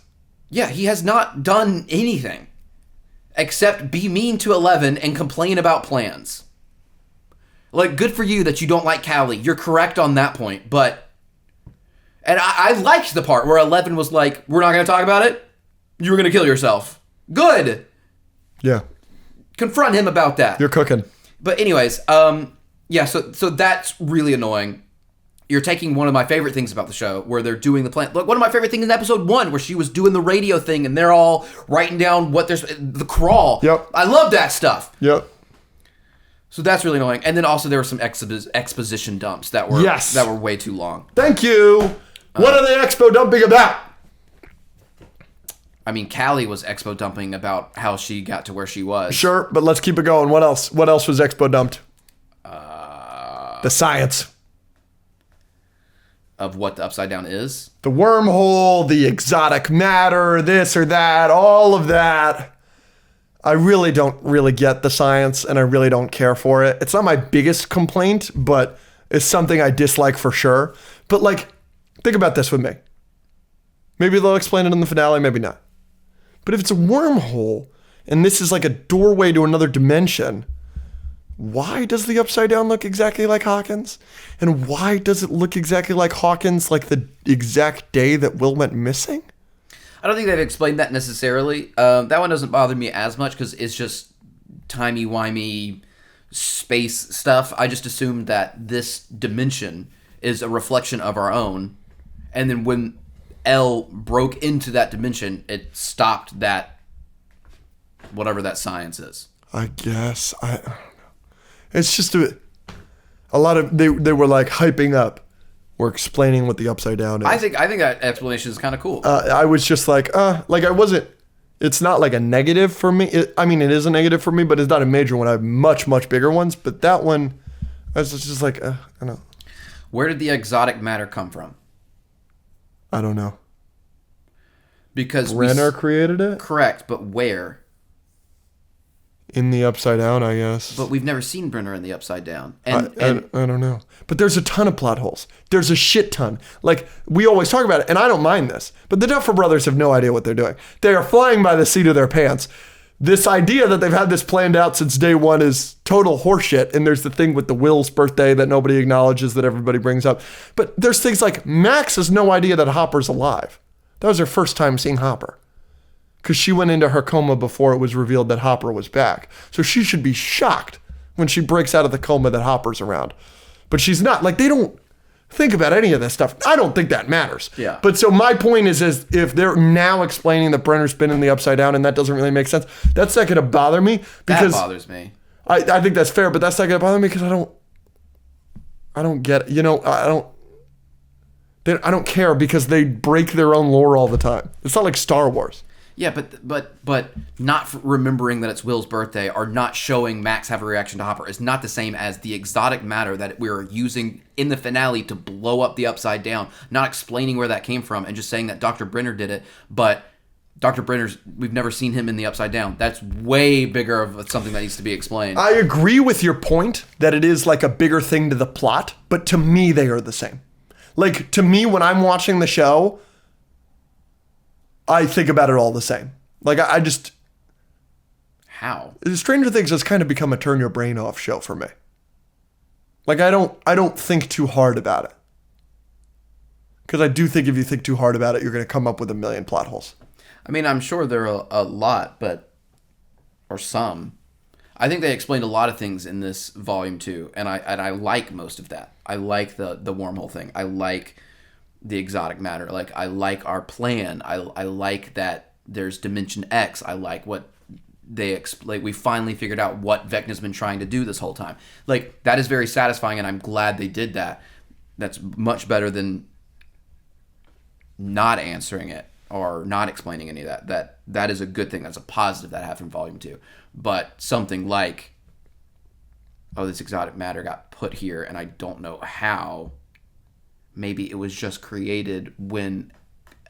Yeah, he has not done anything except be mean to Eleven and complain about plans. Like, good for you that you don't like Callie. You're correct on that point, but... And I liked the part where Eleven was like, we're not going to talk about it? You were going to kill yourself. Good. Yeah. Confront him about that. You're cooking. But anyways, so that's really annoying. You're taking one of my favorite things about the show, where they're doing the plan. Look, one of my favorite things in episode 1, where she was doing the radio thing, and they're all writing down what there's... The crawl. Yep. I love that stuff. Yep. So that's really annoying. And then also there were some exposition dumps that were way too long. Thank you. What are they expo dumping about? I mean, Callie was expo dumping about how she got to where she was. Sure, but let's keep it going. What else? What else was expo dumped? The science. Of what the Upside Down is? The wormhole, the exotic matter, this or that, all of that. I really don't really get the science, and I really don't care for it. It's not my biggest complaint, but it's something I dislike for sure. But, like, think about this with me. Maybe they'll explain it in the finale, maybe not. But if it's a wormhole, and this is like a doorway to another dimension, why does the Upside Down look exactly like Hawkins? And why does it look exactly like Hawkins like the exact day that Will went missing? I don't think they've explained that necessarily. That one doesn't bother me as much because it's just timey-wimey space stuff. I just assumed that this dimension is a reflection of our own. And then when L broke into that dimension, it stopped that, whatever that science is. I guess. I don't know. It's just a lot of, they were like hyping up. We're explaining what the Upside Down is. I think that explanation is kind of cool. I was just like I wasn't, it's not like a negative for me. It is a negative for me, but it's not a major one. I have much, much bigger ones. But that one, I was just like, I don't know. Where did the exotic matter come from? I don't know. Because Renner created it? Correct, but where? In the Upside Down, I guess. But we've never seen Brenner in the Upside Down. And I don't know. But there's a ton of plot holes. There's a shit ton. Like, we always talk about it, and I don't mind this, but the Duffer Brothers have no idea what they're doing. They are flying by the seat of their pants. This idea that they've had this planned out since day one is total horseshit, and there's the thing with the Will's birthday that nobody acknowledges that everybody brings up. But there's things like Max has no idea that Hopper's alive. That was her first time seeing Hopper. Because she went into her coma before it was revealed that Hopper was back. So she should be shocked when she breaks out of the coma that Hopper's around. But she's not. Like, they don't think about any of this stuff. I don't think that matters. Yeah. But so my point is if they're now explaining that Brenner's been in the Upside Down and that doesn't really make sense, that's not going to bother me. Because that bothers me. I think that's fair, but that's not going to bother me because I don't get it. You know, I don't care because they break their own lore all the time. It's not like Star Wars. Yeah, but not remembering that it's Will's birthday or not showing Max have a reaction to Hopper is not the same as the exotic matter that we're using in the finale to blow up the Upside Down, not explaining where that came from and just saying that Dr. Brenner did it, but Dr. Brenner's, we've never seen him in the Upside Down. That's way bigger of something that needs to be explained. I agree with your point that it is like a bigger thing to the plot, but to me, they are the same. Like, to me, when I'm watching the show, I think about it all the same. Like, I just... How? Stranger Things has kind of become a turn your brain off show for me. Like, I don't think too hard about it. Because I do think if you think too hard about it, you're going to come up with a million plot holes. I mean, I'm sure there are a lot, or some. I think they explained a lot of things in this volume too, and I like most of that. I like the wormhole thing. I like the exotic matter. Like, I like our plan. I like that there's Dimension X. I like what they explain. We finally figured out what Vecna's been trying to do this whole time. Like, that is very satisfying, and I'm glad they did that. That's much better than not answering it or not explaining any of that. That is a good thing. That's a positive that happened in Volume 2. But something like, this exotic matter got put here, and I don't know how, maybe it was just created when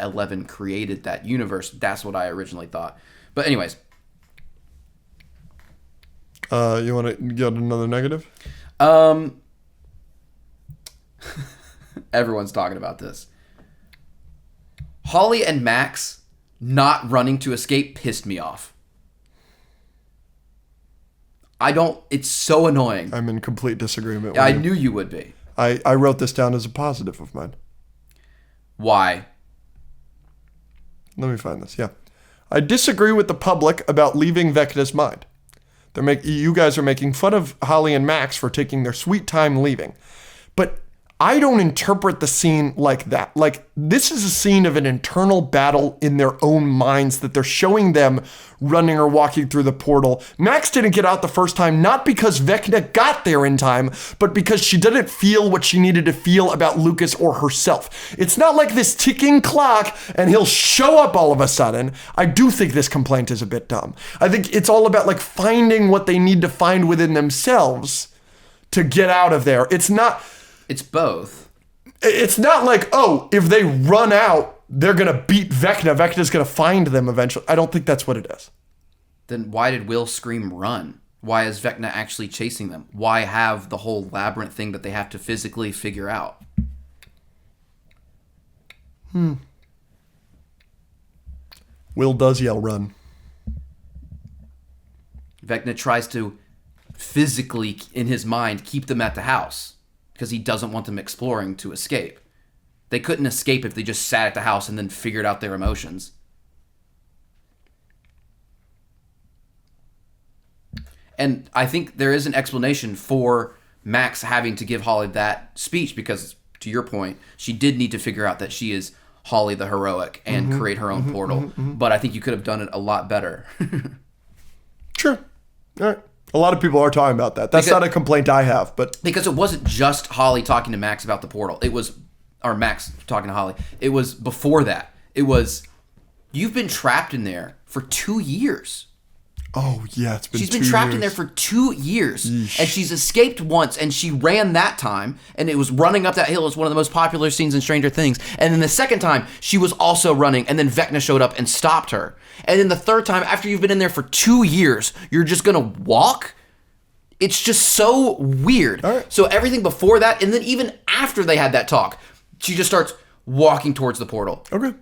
11 created that universe. That's what I originally thought. But anyways. You want to get another negative? Everyone's talking about this. Holly and Max not running to escape pissed me off. It's so annoying. I'm in complete disagreement with I you. knew you would be. I wrote this down as a positive of mine. Why? Let me find this. Yeah. I disagree with the public about leaving Vecna's mind. You guys are making fun of Holly and Max for taking their sweet time leaving. But I don't interpret the scene like that. Like, this is a scene of an internal battle in their own minds that they're showing them running or walking through the portal. Max didn't get out the first time, not because Vecna got there in time, but because she didn't feel what she needed to feel about Lucas or herself. It's not like this ticking clock and he'll show up all of a sudden. I do think this complaint is a bit dumb. I think it's all about like finding what they need to find within themselves to get out of there. It's both. It's not like, oh, if they run out, they're going to beat Vecna. Vecna's going to find them eventually. I don't think that's what it is. Then why did Will scream run? Why is Vecna actually chasing them? Why have the whole labyrinth thing that they have to physically figure out? Will does yell run. Vecna tries to physically, in his mind, keep them at the house because he doesn't want them exploring to escape. They couldn't escape if they just sat at the house and then figured out their emotions. And I think there is an explanation for Max having to give Holly that speech because, to your point, she did need to figure out that she is Holly the heroic and create her own portal. But I think you could have done it a lot better. Sure. All right. A lot of people are talking about that. That's not a complaint I have, but... Because it wasn't just Holly talking to Max about the portal. Or Max talking to Holly. It was before that. It was, you've been trapped in there for 2 years. Oh, yeah, it's been 2 years. She's been trapped in there for 2 years. Yeesh. And she's escaped once, and she ran that time, and it was running up that hill. It's one of the most popular scenes in Stranger Things. And then the second time, she was also running, and then Vecna showed up and stopped her. And then the third time, after you've been in there for 2 years, you're just going to walk? It's just so weird. All right. So everything before that, and then even after they had that talk, she just starts walking towards the portal. Okay.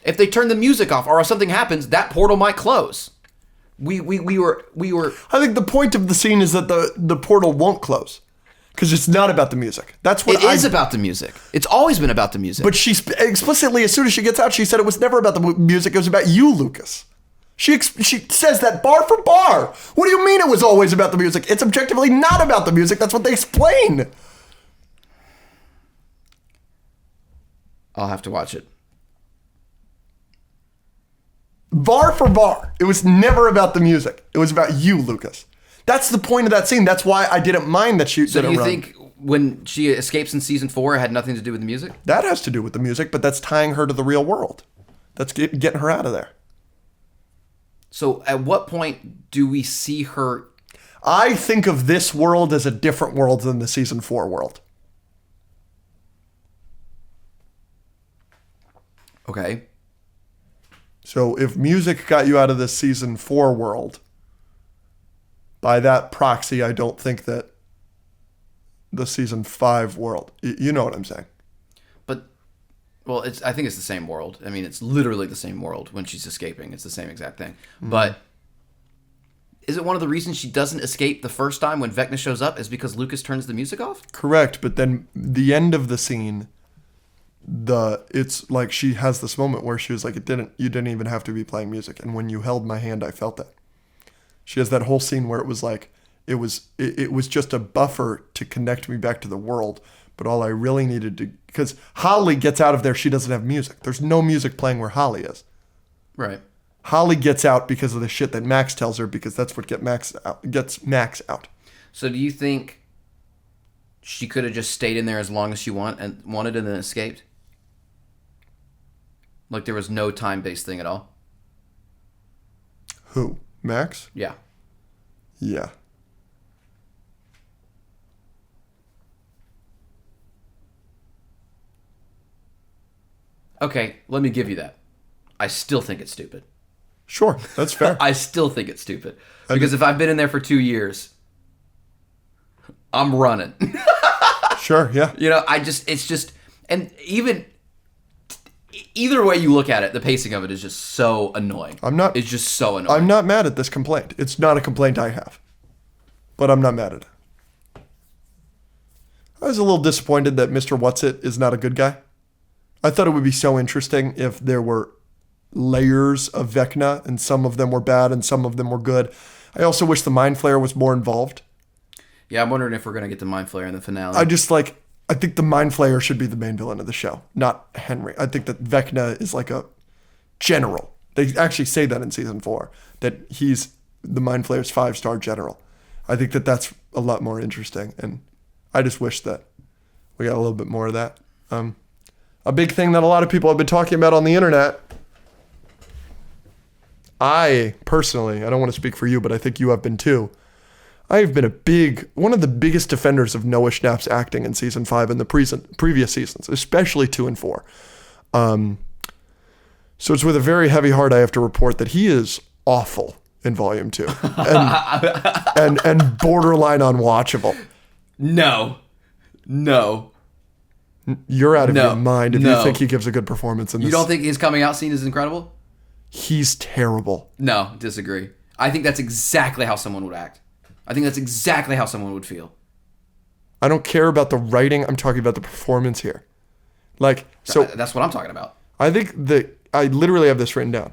If they turn the music off or if something happens, that portal might close. We were. I think the point of the scene is that the portal won't close because it's not about the music. That's what It is about the music. It's always been about the music. But she explicitly, as soon as she gets out, she said it was never about the music. It was about you, Lucas. She says that bar for bar. What do you mean it was always about the music? It's objectively not about the music. That's what they explain. I'll have to watch it. Bar for bar. It was never about the music. It was about you, Lucas. That's the point of that scene. That's why I didn't mind that she didn't run. So do you think when she escapes in season 4, it had nothing to do with the music? That has to do with the music, but that's tying her to the real world. That's getting her out of there. So at what point do we see her? I think of this world as a different world than the season 4 world. Okay. So if music got you out of the season 4 world, by that proxy, I don't think that the season 5 world, you know what I'm saying? But, well, I think it's the same world. I mean, it's literally the same world when she's escaping. It's the same exact thing. Mm-hmm. But is it one of the reasons she doesn't escape the first time when Vecna shows up is because Lucas turns the music off? Correct, but then the end of the scene, it's like she has this moment where she was like, you didn't even have to be playing music, and when you held my hand, I felt that. She has that whole scene where it was like it was just a buffer to connect me back to the world, but all I really needed to, because Holly gets out of there, she doesn't have music. There's no music playing where Holly is. Right. Holly gets out because of the shit that Max tells her, because that's what gets Max out. So do you think she could have just stayed in there as long as she wanted and then escaped? Like there was no time-based thing at all? Who? Max? Yeah. Yeah. Okay, let me give you that. I still think it's stupid. Sure, that's fair. I still think it's stupid. Because if I've been in there for 2 years, I'm running. Sure, yeah. And even either way you look at it, the pacing of it is just so annoying. It's just so annoying. I'm not mad at this complaint. It's not a complaint I have. But I'm not mad at it. I was a little disappointed that Mr. What's-It is not a good guy. I thought it would be so interesting if there were layers of Vecna and some of them were bad and some of them were good. I also wish the Mind Flayer was more involved. Yeah, I'm wondering if we're going to get the Mind Flayer in the finale. I think the Mind Flayer should be the main villain of the show, not Henry. I think that Vecna is like a general. They actually say that in season 4, that he's the Mind Flayer's 5-star general. I think that that's a lot more interesting, and I just wish that we got a little bit more of that. A big thing that a lot of people have been talking about on the internet, I personally, I don't want to speak for you, but I think you have been too. I've been one of the biggest defenders of Noah Schnapp's acting in season 5 and the previous seasons, especially 2 and 4. So it's with a very heavy heart I have to report that he is awful in volume 2 and borderline unwatchable. No. You're out of your mind if you think he gives a good performance in this. You don't think his coming out scene is incredible? He's terrible. No, disagree. I think that's exactly how someone would act. I think that's exactly how someone would feel. I don't care about the writing. I'm talking about the performance here. That's what I'm talking about. I think I literally have this written down.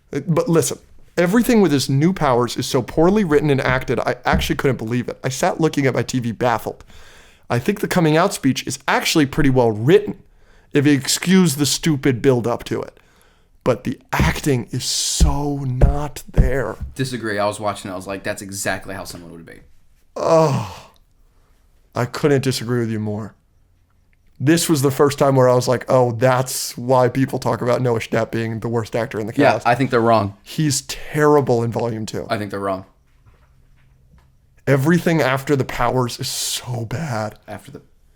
But listen, everything with his new powers is so poorly written and acted, I actually couldn't believe it. I sat looking at my TV baffled. I think the coming out speech is actually pretty well written, if you excuse the stupid build up to it. But the acting is so not there. Disagree. I was watching it. I was like, that's exactly how someone would be. Oh, I couldn't disagree with you more. This was the first time where I was like, oh, that's why people talk about Noah Schnapp being the worst actor in the cast. Yeah, I think they're wrong. He's terrible in volume 2. I think they're wrong. Everything after the powers is so bad.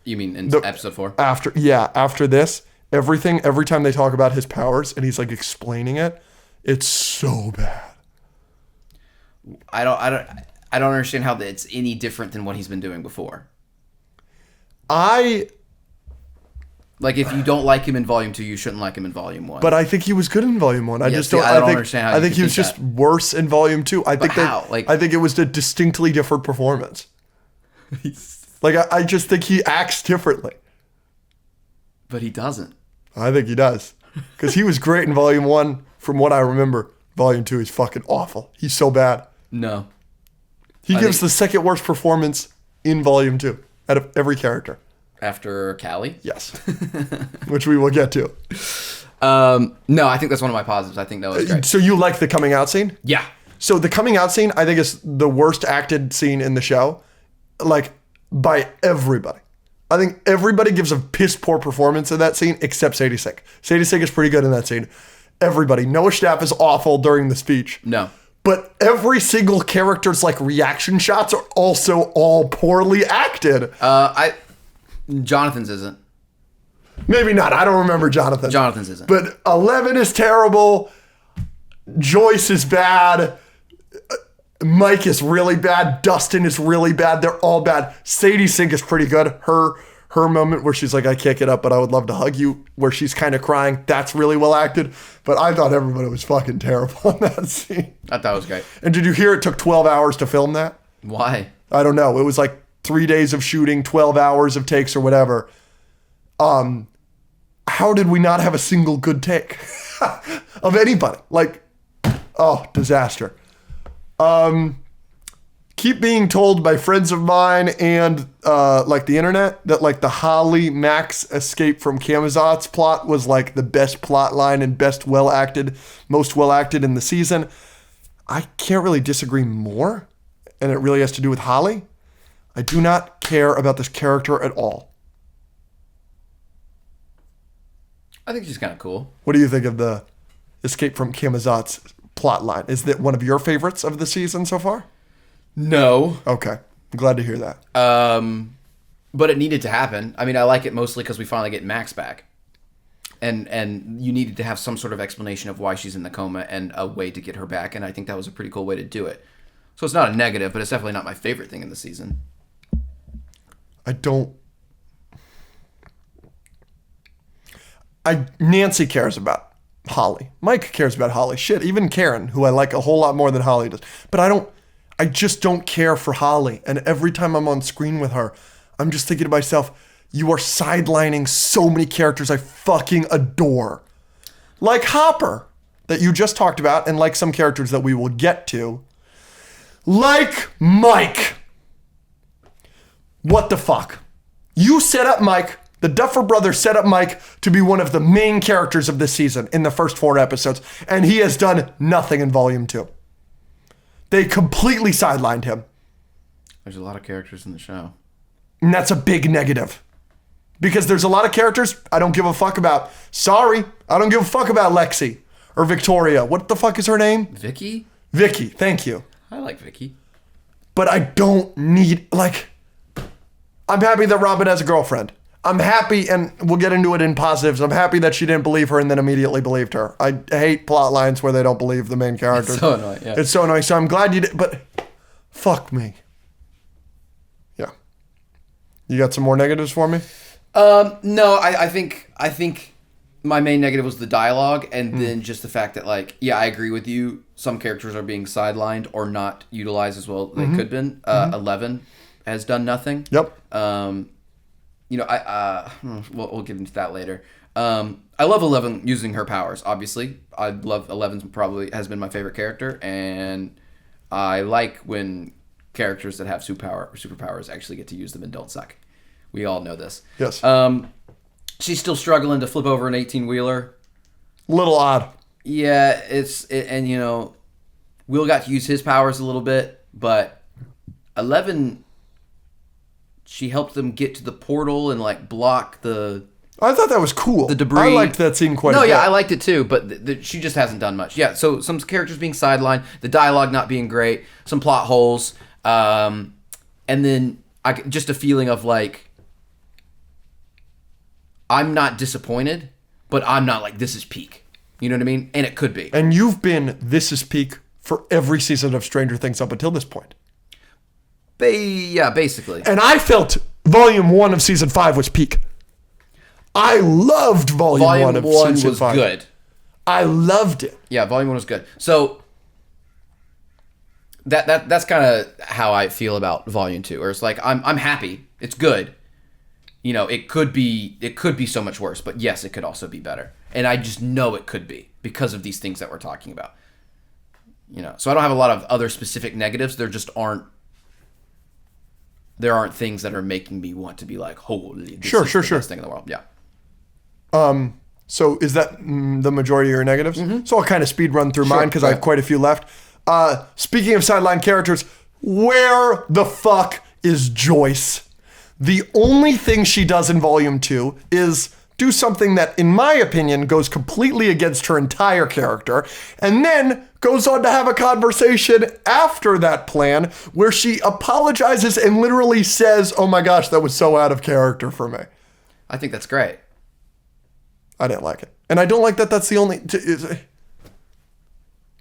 You mean in episode 4? After this. Every time they talk about his powers and he's like explaining it, it's so bad. I don't understand how it's any different than what he's been doing before. Like, if you don't like him in volume 2, you shouldn't like him in volume 1. But I think he was good in volume 1. I don't understand how I think he was just worse in volume 2. I think it was a distinctly different performance. I just think he acts differently. But he doesn't. I think he does. Because he was great in volume 1. From what I remember, volume 2 he's fucking awful. He's so bad. No. He gives the second worst performance in volume 2 out of every character. After Callie? Yes. Which we will get to. No, I think that's one of my positives. I think that was great. So you like the coming out scene? Yeah. So the coming out scene, I think, is the worst acted scene in the show. Like, by everybody. I think everybody gives a piss poor performance in that scene except Sadie Sink. Sadie Sink is pretty good in that scene. Everybody. Noah Schnapp is awful during the speech. No. But every single character's like reaction shots are also all poorly acted. Jonathan's isn't. Maybe not. I don't remember Jonathan. Jonathan's isn't. But 11 is terrible. Joyce is bad. Mike is really bad. Dustin is really bad. They're all bad. Sadie Sink is pretty good. Her moment where she's like, I can't get up, but I would love to hug you, where she's kind of crying, that's really well acted. But I thought everybody was fucking terrible in that scene. I thought it was great. And did you hear it took 12 hours to film that? Why? I don't know. It was like 3 days of shooting, 12 hours of takes or whatever. How did we not have a single good take of anybody? Like, oh, disaster. Keep being told by friends of mine and like the internet that like the Holly Max escape from Camazot's plot was like the best plot line and most well acted in the season. I can't really disagree more, and it really has to do with Holly. I do not care about this character at all. I think she's kind of cool. What do you think of the escape from Camazot's plot line? Is that one of your favorites of the season so far? No. Okay. I'm glad to hear that. But it needed to happen. I mean, I like it mostly because we finally get Max back. and you needed to have some sort of explanation of why she's in the coma and a way to get her back, and I think that was a pretty cool way to do it. So it's not a negative, but it's definitely not my favorite thing in the season. Nancy cares about Holly. Mike cares about Holly. Shit, even Karen, who I like a whole lot more than Holly does. But I just don't care for Holly. And every time I'm on screen with her, I'm just thinking to myself, you are sidelining so many characters I fucking adore. Like Hopper, that you just talked about, and like some characters that we will get to. Like Mike. What the fuck? You set up Mike. The Duffer Brothers set up Mike to be one of the main characters of this season in the first 4 episodes, and he has done nothing in Volume 2. They completely sidelined him. There's a lot of characters in the show. And that's a big negative. Because there's a lot of characters I don't give a fuck about. Sorry, I don't give a fuck about Lexi or Victoria. What the fuck is her name? Vicky? Vicky, thank you. I like Vicky. But I don't need, I'm happy that Robin has a girlfriend. I'm happy, and we'll get into it in positives, I'm happy that she didn't believe her and then immediately believed her. I hate plot lines where they don't believe the main character. It's so annoying, yeah. It's so annoying, so I'm glad you did, but fuck me. Yeah. You got some more negatives for me? No, I think my main negative was the dialogue, and then just the fact that, I agree with you. Some characters are being sidelined or not utilized as well as they could have been. 11 has done nothing. Yep. We'll get into that later. I love 11 using her powers, obviously. I love 11 probably has been my favorite character, and I like when characters that have superpowers actually get to use them and don't suck. We all know this. Yes. She's still struggling to flip over an 18-wheeler. Little odd. Yeah, Will got to use his powers a little bit, but 11, she helped them get to the portal and block the... I thought that was cool. The debris. I liked that scene quite a bit. No, yeah, I liked it too, but she just hasn't done much. Yeah, so some characters being sidelined, the dialogue not being great, some plot holes, and then just a feeling of I'm not disappointed, but I'm not this is peak. You know what I mean? And it could be. And you've been this is peak for every season of Stranger Things up until this point. Yeah, basically. And I felt Volume 1 of Season 5 was peak. I loved Volume 1 of Season 5. Volume 1 was good. I loved it. Yeah, Volume 1 was good. So that's kind of how I feel about Volume 2. Where it's I'm happy. It's good. It could be so much worse, but yes, it could also be better. And I just know it could be because of these things that we're talking about. So I don't have a lot of other specific negatives. There aren't things that are making me want to be holy, this is the best thing in the world. Yeah. So is that the majority of your negatives? Mm-hmm. So I'll kind of speed run through mine because I have quite a few left. Speaking of sideline characters, where the fuck is Joyce? The only thing she does in Volume 2 is do something that, in my opinion, goes completely against her entire character, and then goes on to have a conversation after that plan where she apologizes and literally says, oh my gosh, that was so out of character for me. I think that's great. I didn't like it. And I don't like that that's the only...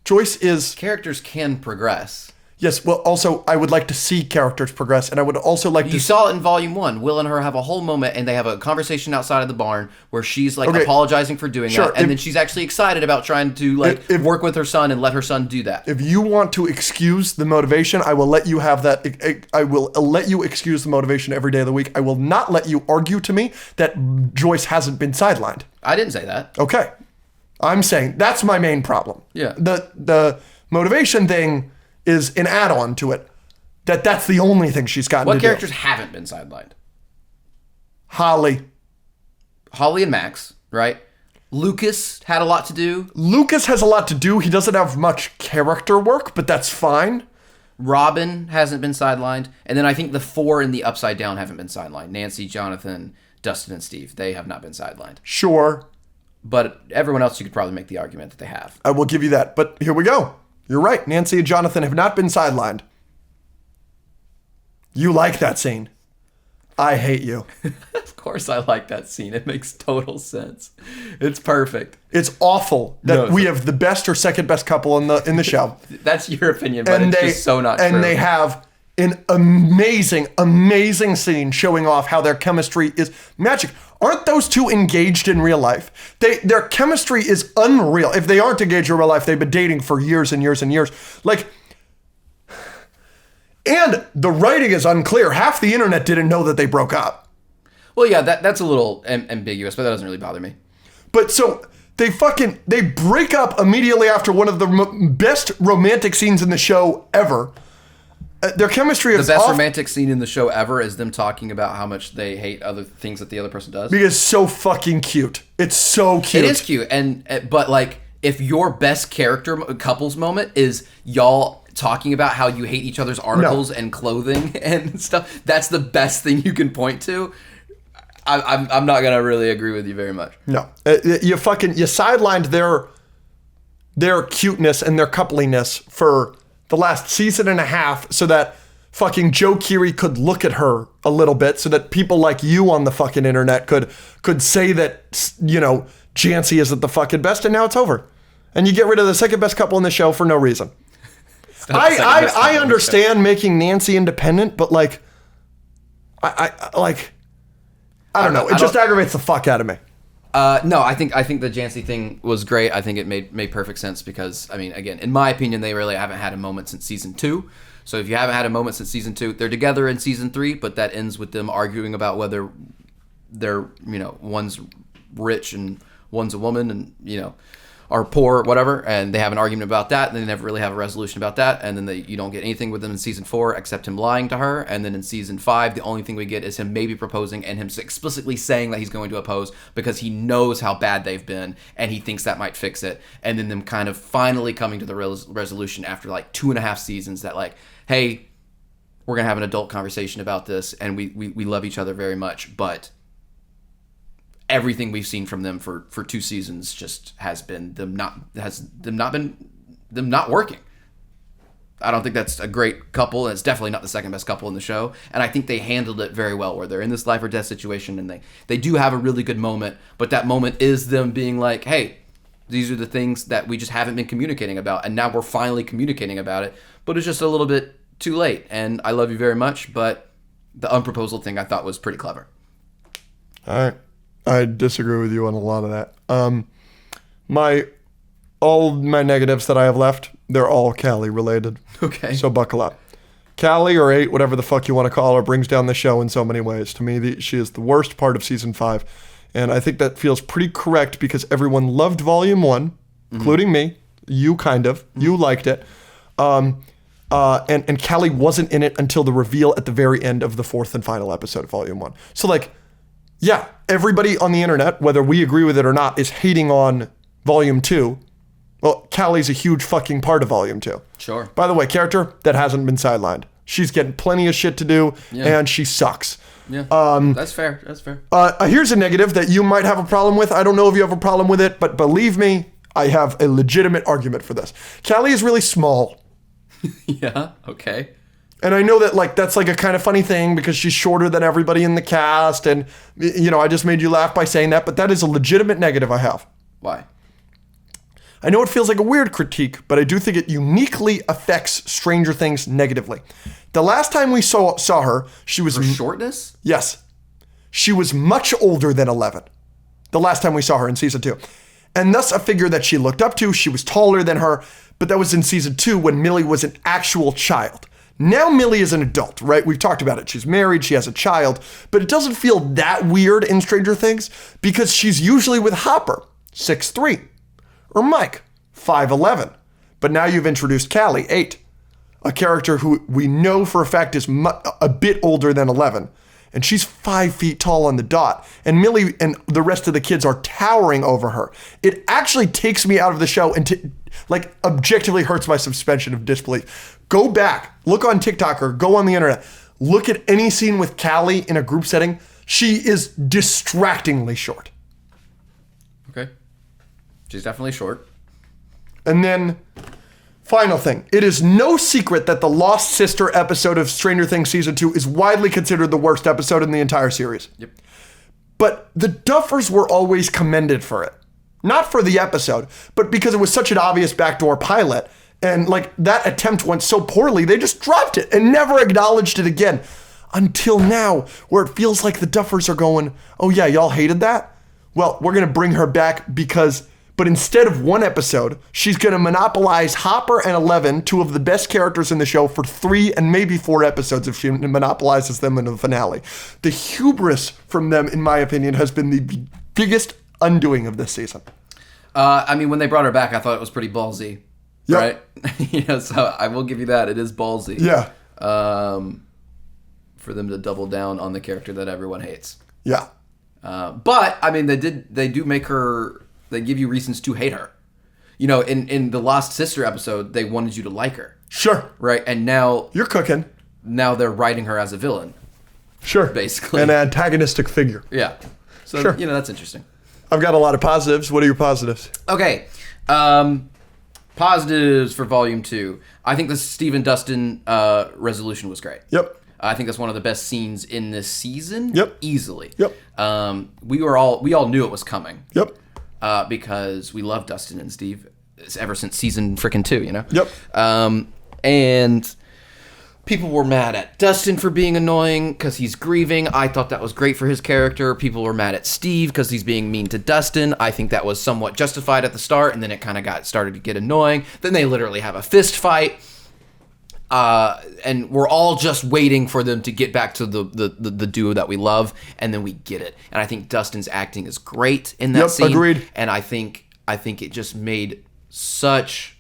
Joyce is... Characters can progress. Yes, well, also, I would like to see characters progress, and I would also like to... You saw it in Volume 1. Will and her have a whole moment, and they have a conversation outside of the barn where she's, apologizing for doing that, and then she's actually excited about trying to, work with her son and let her son do that. If you want to excuse the motivation, I will let you have that. I will let you excuse the motivation every day of the week. I will not let you argue to me that Joyce hasn't been sidelined. I didn't say that. Okay. I'm saying that's my main problem. Yeah. The motivation thing... is an add-on to it. That's the only thing she's gotten to do. What characters haven't been sidelined? Holly and Max, right? Lucas had a lot to do. Lucas has a lot to do. He doesn't have much character work, but that's fine. Robin hasn't been sidelined. And then I think the 4 in the Upside Down haven't been sidelined. Nancy, Jonathan, Dustin, and Steve. They have not been sidelined. Sure. But everyone else, you could probably make the argument that they have. I will give you that. But here we go. You're right. Nancy and Jonathan have not been sidelined. You like that scene. I hate you. Of course I like that scene. It makes total sense. It's perfect. It's awful that we have the best or second best couple in the show. That's your opinion, but it's just so not true. And they have an amazing, amazing scene showing off how their chemistry is magic. Aren't those two engaged in real life? Their chemistry is unreal. If they aren't engaged in real life, they've been dating for years and years and years. And the writing is unclear. Half the internet didn't know that they broke up. Well, yeah, that's a little ambiguous, but that doesn't really bother me. But so they break up immediately after one of the best romantic scenes in the show ever. Their chemistry is the best romantic scene in the show ever is them talking about how much they hate other things that the other person does. Because it's so fucking cute. It's so cute. It is cute, but like if your best character couples moment is y'all talking about how you hate each other's articles and clothing and stuff, that's the best thing you can point to. I'm not gonna really agree with you very much. No, you sidelined their cuteness and their coupliness for the last season and a half so that fucking Joe Keery could look at her a little bit, so that people like you on the fucking internet could say that, you know, Jancy isn't the fucking best, and now it's over, and you get rid of the second best couple in the show for no reason. I understand making Nancy independent, but like, I don't know. It just aggravates the fuck out of me. No, I think the Jancy thing was great. I think it made perfect sense because, I mean, again, in my opinion, they really haven't had a moment since season 2. So if you haven't had a moment since season 2, they're together in season 3, but that ends with them arguing about whether they're, you know, one's rich and one's a woman and, you know, are poor, whatever, and they have an argument about that, and they never really have a resolution about that, and then you don't get anything with them in season 4 except him lying to her, and then in season 5, the only thing we get is him maybe proposing and him explicitly saying that he's going to oppose because he knows how bad they've been, and he thinks that might fix it, and then them kind of finally coming to the resolution after like 2.5 seasons that like, hey, we're going to have an adult conversation about this, and we love each other very much, but everything we've seen from them for 2 seasons just has been them not working. I don't think that's a great couple, and it's definitely not the second best couple in the show. And I think they handled it very well, where they're in this life or death situation, and they do have a really good moment. But that moment is them being like, "Hey, these are the things that we just haven't been communicating about, and now we're finally communicating about it. But it's just a little bit too late. And I love you very much, but the unproposal thing I thought was pretty clever." All right. I disagree with you on a lot of that. All my negatives that I have left, they're all Callie related. Okay. So buckle up. Callie, or 8, whatever the fuck you want to call her, brings down the show in so many ways. To me, she is the worst part of season 5. And I think that feels pretty correct because everyone loved volume 1, including me. You kind of. You liked it. And Callie wasn't in it until the reveal at the very end of the 4th and final episode of volume 1. So like, yeah, everybody on the internet, whether we agree with it or not, is hating on volume 2. Well, Callie's a huge fucking part of volume 2. Sure. By the way, character that hasn't been sidelined. She's getting plenty of shit to do, and she sucks. Yeah, that's fair. That's fair. Here's a negative that you might have a problem with. I don't know if you have a problem with it, but believe me, I have a legitimate argument for this. Callie is really small. Yeah, okay. And I know that like that's like a kind of funny thing because she's shorter than everybody in the cast, and you know, I just made you laugh by saying that, but that is a legitimate negative I have. Why? I know it feels like a weird critique, but I do think it uniquely affects Stranger Things negatively. The last time we saw her, she was... For shortness? Yes. She was much older than 11. The last time we saw her in season 2. And thus a figure that she looked up to. She was taller than her, but that was in season 2 when Millie was an actual child. Now Millie is an adult, right? We've talked about it. She's married, she has a child, but it doesn't feel that weird in Stranger Things because she's usually with Hopper, 6'3", or Mike, 5'11". But now you've introduced Callie, 8, a character who we know for a fact is a bit older than 11, and she's 5 feet tall on the dot, and Millie and the rest of the kids are towering over her. It actually takes me out of the show and like objectively hurts my suspension of disbelief. Go back, look on TikTok or go on the internet, look at any scene with Callie in a group setting. She is distractingly short. Okay. She's definitely short. And then Final thing. It is no secret that the Lost Sister episode of Stranger Things Season 2 is widely considered the worst episode in the entire series. Yep. But the Duffers were always commended for it. Not for the episode, but because it was such an obvious backdoor pilot. And like that attempt went so poorly, they just dropped it and never acknowledged it again. Until now, where it feels like the Duffers are going, oh yeah, y'all hated that? Well, we're going to bring her back but instead of one episode, she's going to monopolize Hopper and Eleven, two of the best characters in the show, for 3 and maybe 4 episodes if she monopolizes them in the finale. The hubris from them, in my opinion, has been the biggest undoing of this season. I mean, when they brought her back, I thought it was pretty ballsy. Yep. Right? So I will give you that. It is ballsy. Yeah. For them to double down on the character that everyone hates. Yeah. But, I mean, they do make her... They give you reasons to hate her. You know, in the Lost Sister episode, they wanted you to like her. Sure. Right? And now... You're cooking. Now they're writing her as a villain. Sure. Basically. An antagonistic figure. Yeah. So, sure. That's interesting. I've got a lot of positives. What are your positives? Okay. Positives for Volume 2. I think the Steve and Dustin resolution was great. Yep. I think that's one of the best scenes in this season. Yep. Easily. Yep. We all knew it was coming. Yep. Because we love Dustin and Steve ever since season freaking 2, you know? Yep. And people were mad at Dustin for being annoying because he's grieving. I thought that was great for his character. People were mad at Steve because he's being mean to Dustin. I think that was somewhat justified at the start, and then it kind of started to get annoying. Then they literally have a fist fight. And we're all just waiting for them to get back to the duo that we love, and then we get it. And I think Dustin's acting is great in that scene. Agreed. And I think it just made such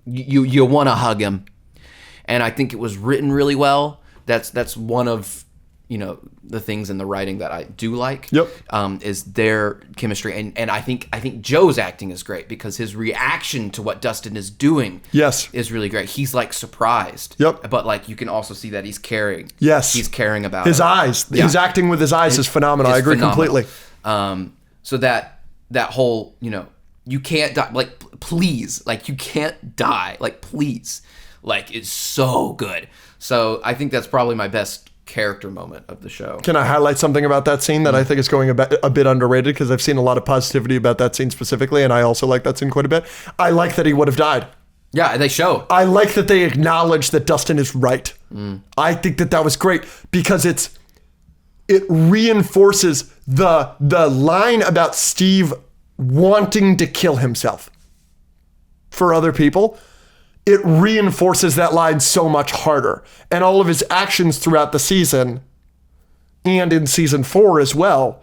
you want to hug him. And I think it was written really well. That's one of the things in the writing that I do like. Yep. Is their chemistry, and I think Joe's acting is great because his reaction to what Dustin is doing, yes, is really great. He's like surprised. Yep. But like you can also see that he's caring. Yes. He's caring about his it. eyes. Yeah. His acting with his eyes is phenomenal. I agree completely. So that whole you can't die, like please, like you can't die, like please, like it's so good. So I think that's probably my best character moment of the show. Can I highlight something about that scene that I think is going a bit underrated, because I've seen a lot of positivity about that scene specifically, and I also like that scene quite a bit. I like that he would have died. Yeah, they show. I like that they acknowledge that Dustin is right. I think that was great because it reinforces the line about Steve wanting to kill himself for other people. It reinforces that line so much harder. And all of his actions throughout the season, and in season 4 as well,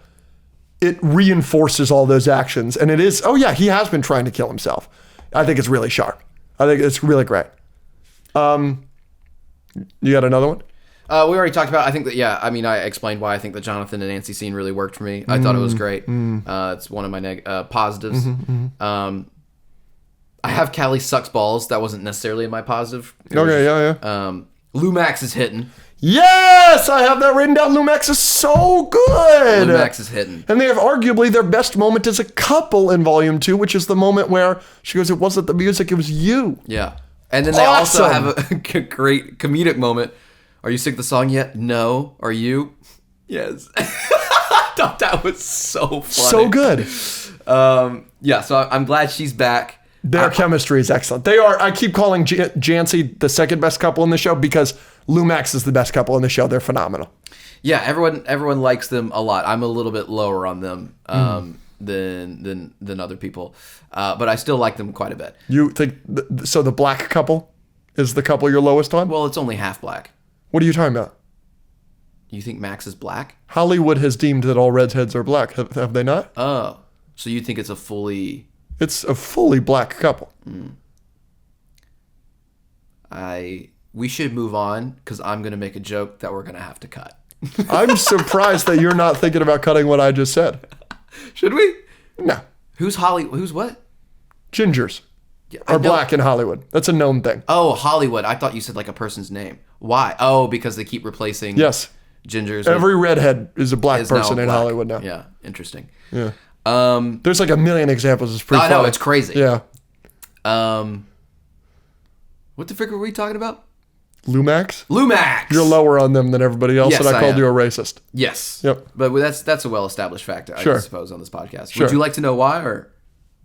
it reinforces all those actions. And it is, oh yeah, he has been trying to kill himself. I think it's really sharp. I think it's really great. You got another one? We already talked about, I think that, I mean, I explained why I think the Jonathan and Nancy scene really worked for me. I thought it was great. It's one of my positives. I have Callie sucks balls. That wasn't necessarily my positive. Lou Max is hitting. Yes, I have that written down. Lou Max is so good. Lou Max is hitting. And they have arguably their best moment as a couple in Volume 2, which is the moment where she goes, it wasn't the music, it was you. Yeah. And then they also have a great comedic moment. Are you sick of the song yet? No. Are you? Yes. I thought that was so funny. So good. So I'm glad she's back. Their chemistry is excellent. They are. I keep calling Jancy the second best couple in the show because Lou Max is the best couple in the show. They're phenomenal. Yeah, everyone likes them a lot. I'm a little bit lower on them than other people, but I still like them quite a bit. You think so? The black couple is the couple you're lowest on? Well, it's only half black. What are you talking about? You think Max is black? Hollywood has deemed that all redheads are black. Have they not? Oh, so you think it's a fully... It's a fully black couple. We should move on because I'm going to make a joke that we're going to have to cut. I'm surprised that you're not thinking about cutting what I just said. Should we? No. Who's what? Gingers are black in Hollywood. That's a known thing. Oh, Hollywood. I thought you said like a person's name. Why? Oh, because they keep replacing gingers. Every redhead is a black person in Hollywood now. Yeah, interesting. Yeah. There's like a million examples. It's pretty funny. I know, it's crazy. Yeah. What the frick were we talking about? Lumax? Lumax! You're lower on them than everybody else, Yes, and I called am. you a racist. Yes. Yep. But that's a well-established fact, I suppose, on this podcast. Sure. Would you like to know why, or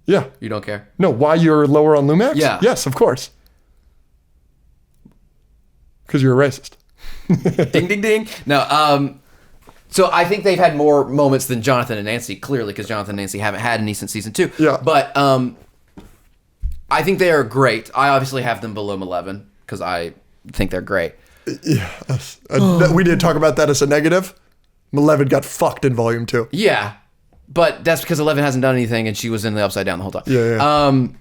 Yeah. you don't care? No, why you're lower on Lumax? Yeah. Yes, of course. Because you're a racist. Ding, ding, ding. No, so I think they've had more moments than Jonathan and Nancy, clearly, because Jonathan and Nancy haven't had any since season 2. Yeah. But I think they are great. I obviously have them below 11 because I think they're great. Yeah. We did talk about that as a negative. 11 got fucked in volume 2. Yeah, but that's because 11 hasn't done anything and she was in the Upside Down the whole time. Yeah.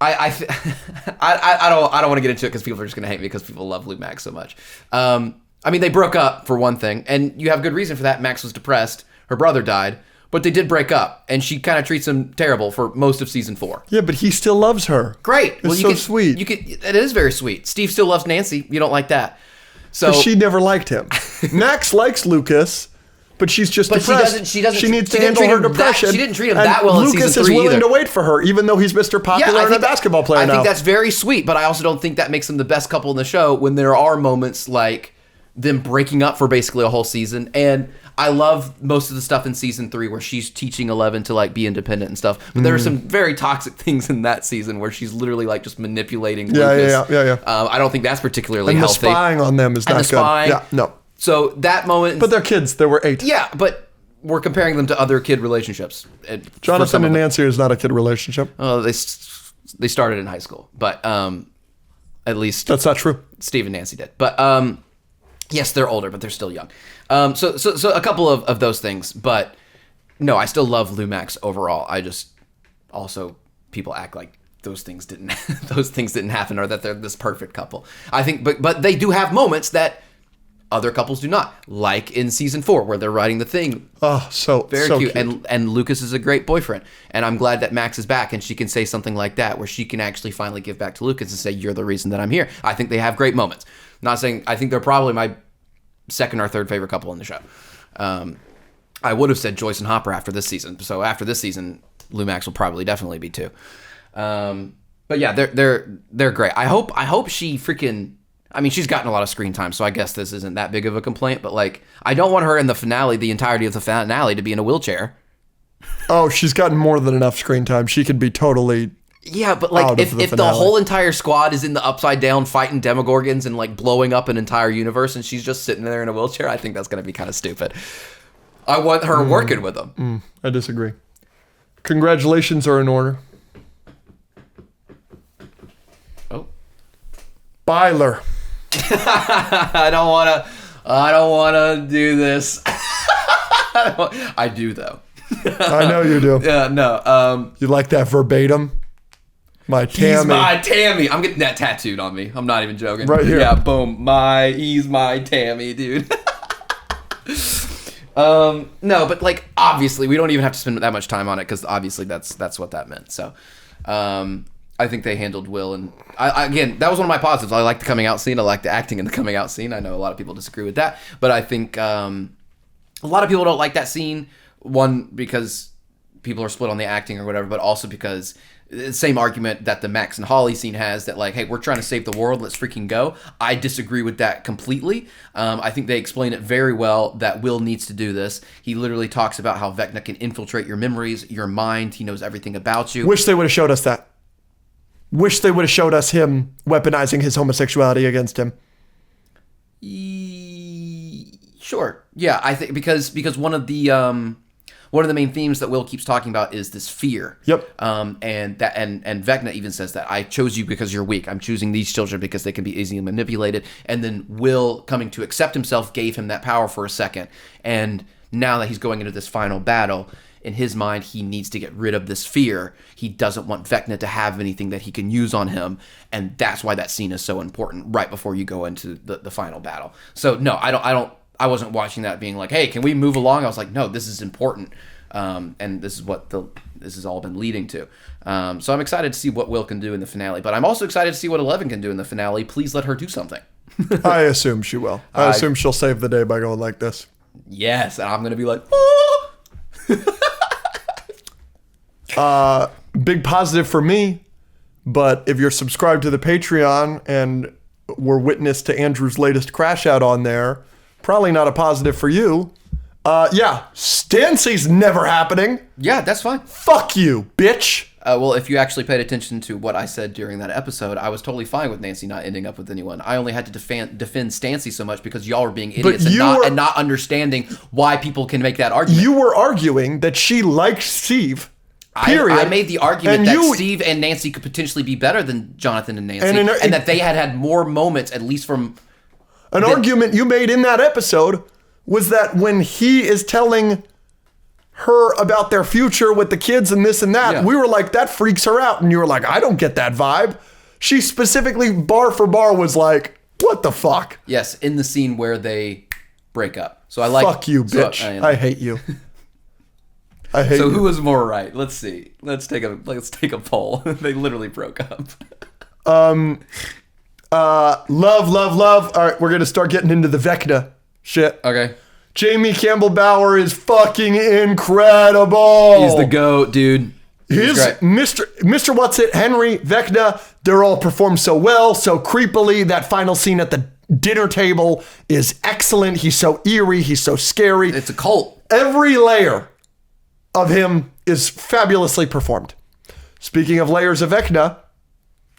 I don't want to get into it because people are just going to hate me because people love Luke Max so much. I mean, they broke up for one thing, and you have good reason for that. Max was depressed. Her brother died, but they did break up, and she kind of treats him terrible for most of season 4. Yeah, but he still loves her. Great. It's so sweet. It is very sweet. Steve still loves Nancy. You don't like that. So she never liked him. Max likes Lucas, but she's just depressed. She doesn't. She needs to didn't handle treat her him depression. she didn't treat him that well in Lucas season 3 is willing either. to wait for her, even though he's Mr. Popular and a basketball player now. I think that's very sweet, but I also don't think that makes them the best couple in the show when there are moments like them breaking up for basically a whole season. And I love most of the stuff in season 3 where she's teaching 11 to like be independent and stuff. But there are some very toxic things in that season where she's literally like just manipulating Lucas. Yeah. I don't think that's particularly and healthy. the spying on them is not good. Yeah, no. So that moment. But they're kids. They were 8. Yeah, but we're comparing them to other kid relationships. Jonathan and Nancy is not a kid relationship. Oh, they started in high school, but at least That's not true. Steve and Nancy did. But yes, they're older, but they're still young. So a couple of those things, but no, I still love Lumax overall. I just also people act like those things didn't happen or that they're this perfect couple. I think, but they do have moments that other couples do not, like in season 4 where they're writing the thing. Oh, so Very so cute. And Lucas is a great boyfriend. And I'm glad that Max is back and she can say something like that where she can actually finally give back to Lucas and say, you're the reason that I'm here. I think they have great moments. Not saying, I think they're probably my second or third favorite couple in the show. I would have said Joyce and Hopper after this season. So after this season, Lumax will probably definitely be 2. But yeah, they're great. I hope she freaking... I mean, she's gotten a lot of screen time, so I guess this isn't that big of a complaint, but like, I don't want her in the finale, the entirety of the finale, to be in a wheelchair. Oh, she's gotten more than enough screen time. She could be totally... Yeah, but like, if the whole entire squad is in the Upside Down fighting Demogorgons and like blowing up an entire universe and she's just sitting there in a wheelchair, I think that's going to be kind of stupid. I want her working with them. I disagree. Congratulations are in order. Oh. Byler. I don't want to do this. I do though. I know you do. Yeah, no. You like that verbatim? My Tammy. He's my Tammy. I'm getting that tattooed on me. I'm not even joking. Right here. Yeah, boom. He's my Tammy, dude. No, but like obviously we don't even have to spend that much time on it because obviously that's what that meant. So, I think they handled Will, and I again, that was one of my positives. I like the coming out scene. I like the acting in the coming out scene. I know a lot of people disagree with that, but I think a lot of people don't like that scene. One, because people are split on the acting or whatever, but also because the same argument that the Max and Holly scene has, that like, hey, we're trying to save the world, let's freaking go. I disagree with that completely. I think they explain it very well that Will needs to do this. He literally talks about how Vecna can infiltrate your memories, your mind. He knows everything about you. Wish they would have showed us that. Wish they would have showed us him weaponizing his homosexuality against him. Sure. Yeah, I think because one of the main themes that Will keeps talking about is this fear. Yep. And Vecna even says that I chose you because you're weak. I'm choosing these children because they can be easily manipulated. And then Will coming to accept himself gave him that power for a second. And now that he's going into this final battle, in his mind, he needs to get rid of this fear. He doesn't want Vecna to have anything that he can use on him. And that's why that scene is so important right before you go into the final battle. So no, I wasn't watching that being like, hey, can we move along? I was like, no, this is important. And this is what this has all been leading to. So I'm excited to see what Will can do in the finale, but I'm also excited to see what 11 can do in the finale. Please let her do something. I assume she will. I assume she'll save the day by going like this. Yes, and I'm going to be like, oh! Big positive for me, But if you're subscribed to the Patreon and were witness to Andrew's latest crash out on there, probably not a positive for you. Yeah, Stancy's never happening. Yeah, that's fine. Fuck you, bitch. Well, if you actually paid attention to what I said during that episode, I was totally fine with Nancy not ending up with anyone. I only had to defend Stancy so much because y'all were being idiots and not understanding why people can make that argument. You were arguing that she liked Steve. Period. I made the argument that Steve and Nancy could potentially be better than Jonathan and Nancy, and that they had more moments, at least from... An argument you made in that episode was that when he is telling her about their future with the kids and this and that, we were like, that freaks her out. And you were like, I don't get that vibe. She specifically, bar for bar, was like, what the fuck? Yes, in the scene where they break up. So I like... Fuck you, bitch. So, I hate you. I hate you. So who was more right? Let's see. Let's take a poll. They literally broke up. Love. All right, we're gonna start getting into the Vecna shit. Okay. Jamie Campbell Bower is fucking incredible. He's the GOAT, dude. His Mr. What's It, Henry, Vecna, they're all performed so well, so creepily. That final scene at the dinner table is excellent. He's so eerie. He's so scary. It's a cult. Every layer of him is fabulously performed. Speaking of layers of Vecna,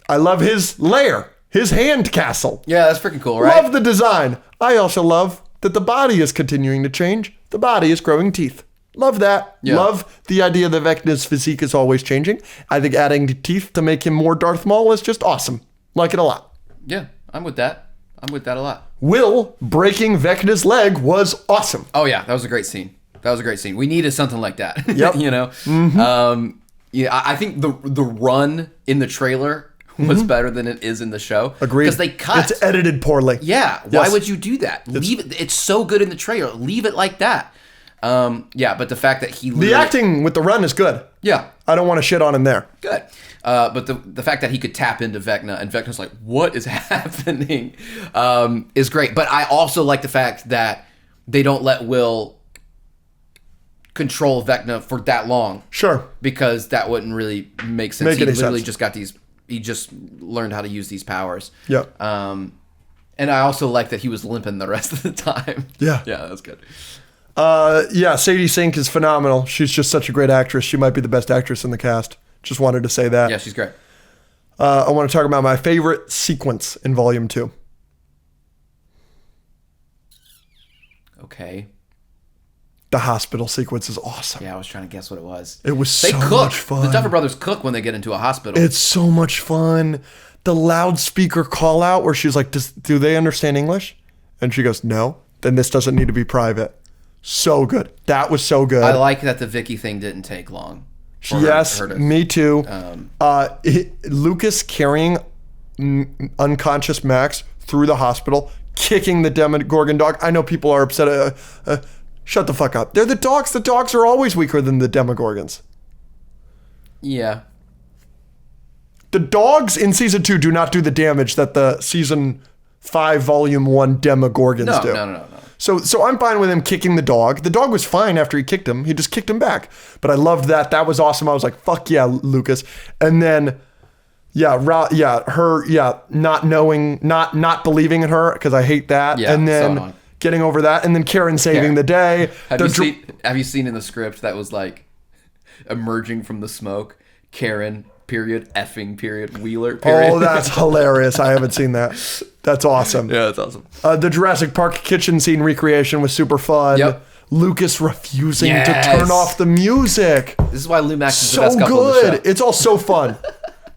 I love his lair, his hand castle. Yeah, that's freaking cool, right? Love the design. I also love that the body is continuing to change. The body is growing teeth. Love that. Yeah. Love the idea that Vecna's physique is always changing. I think adding teeth to make him more Darth Maul is just awesome. Like it a lot. Yeah, I'm with that. I'm with that a lot. Will breaking Vecna's leg was awesome. Oh yeah, that was a great scene. We needed something like that. Yep. You know? Mm-hmm. I think the run in the trailer was better than it is in the show. Agreed. Because they cut. It's edited poorly. Yeah. Why would you do that? Leave it. It's so good in the trailer. Leave it like that. Yeah, but the fact that he the acting with the run is good. Yeah. I don't want to shit on him there. Good. But the fact that he could tap into Vecna and Vecna's like, what is happening? Is great. But I also like the fact that they don't let Will control Vecna for that long. Sure. Because that wouldn't really make sense. He literally just got these... He just learned how to use these powers. Yeah. And I also like that he was limping the rest of the time. Yeah. Yeah, that's good. Yeah, Sadie Sink is phenomenal. She's just such a great actress. She might be the best actress in the cast. Just wanted to say that. Yeah, she's great. I want to talk about my favorite sequence in Volume 2. Okay. The hospital sequence is awesome. Yeah, I was trying to guess what it was. It was so much fun. The Duffer Brothers cook when they get into a hospital. It's so much fun. The loudspeaker call out where she's like, do they understand English? And she goes, no. Then this doesn't need to be private. So good. That was so good. I like that the Vicky thing didn't take long. Yes, me too. Lucas carrying unconscious Max through the hospital, kicking the Demogorgon dog. I know people are upset. Shut the fuck up. They're the dogs. The dogs are always weaker than the Demogorgons. Yeah. The dogs in season 2 do not do the damage that the season 5 volume 1 Demogorgons do. No. So I'm fine with him kicking the dog. The dog was fine after he kicked him. He just kicked him back. But I loved that. That was awesome. I was like, fuck yeah, Lucas. And then, not knowing, not believing in her, because I hate that. Yeah, and then getting over that. And then Karen saving the day. Have you seen in the script that was like emerging from the smoke, Karen... effing period, Wheeler period. Oh, that's hilarious. I haven't seen that. That's awesome. Yeah, that's awesome. The Jurassic Park kitchen scene recreation was super fun. Yep. Lucas refusing to turn off the music. This is why Lou Max is so the best couple good. in the show. It's all so fun.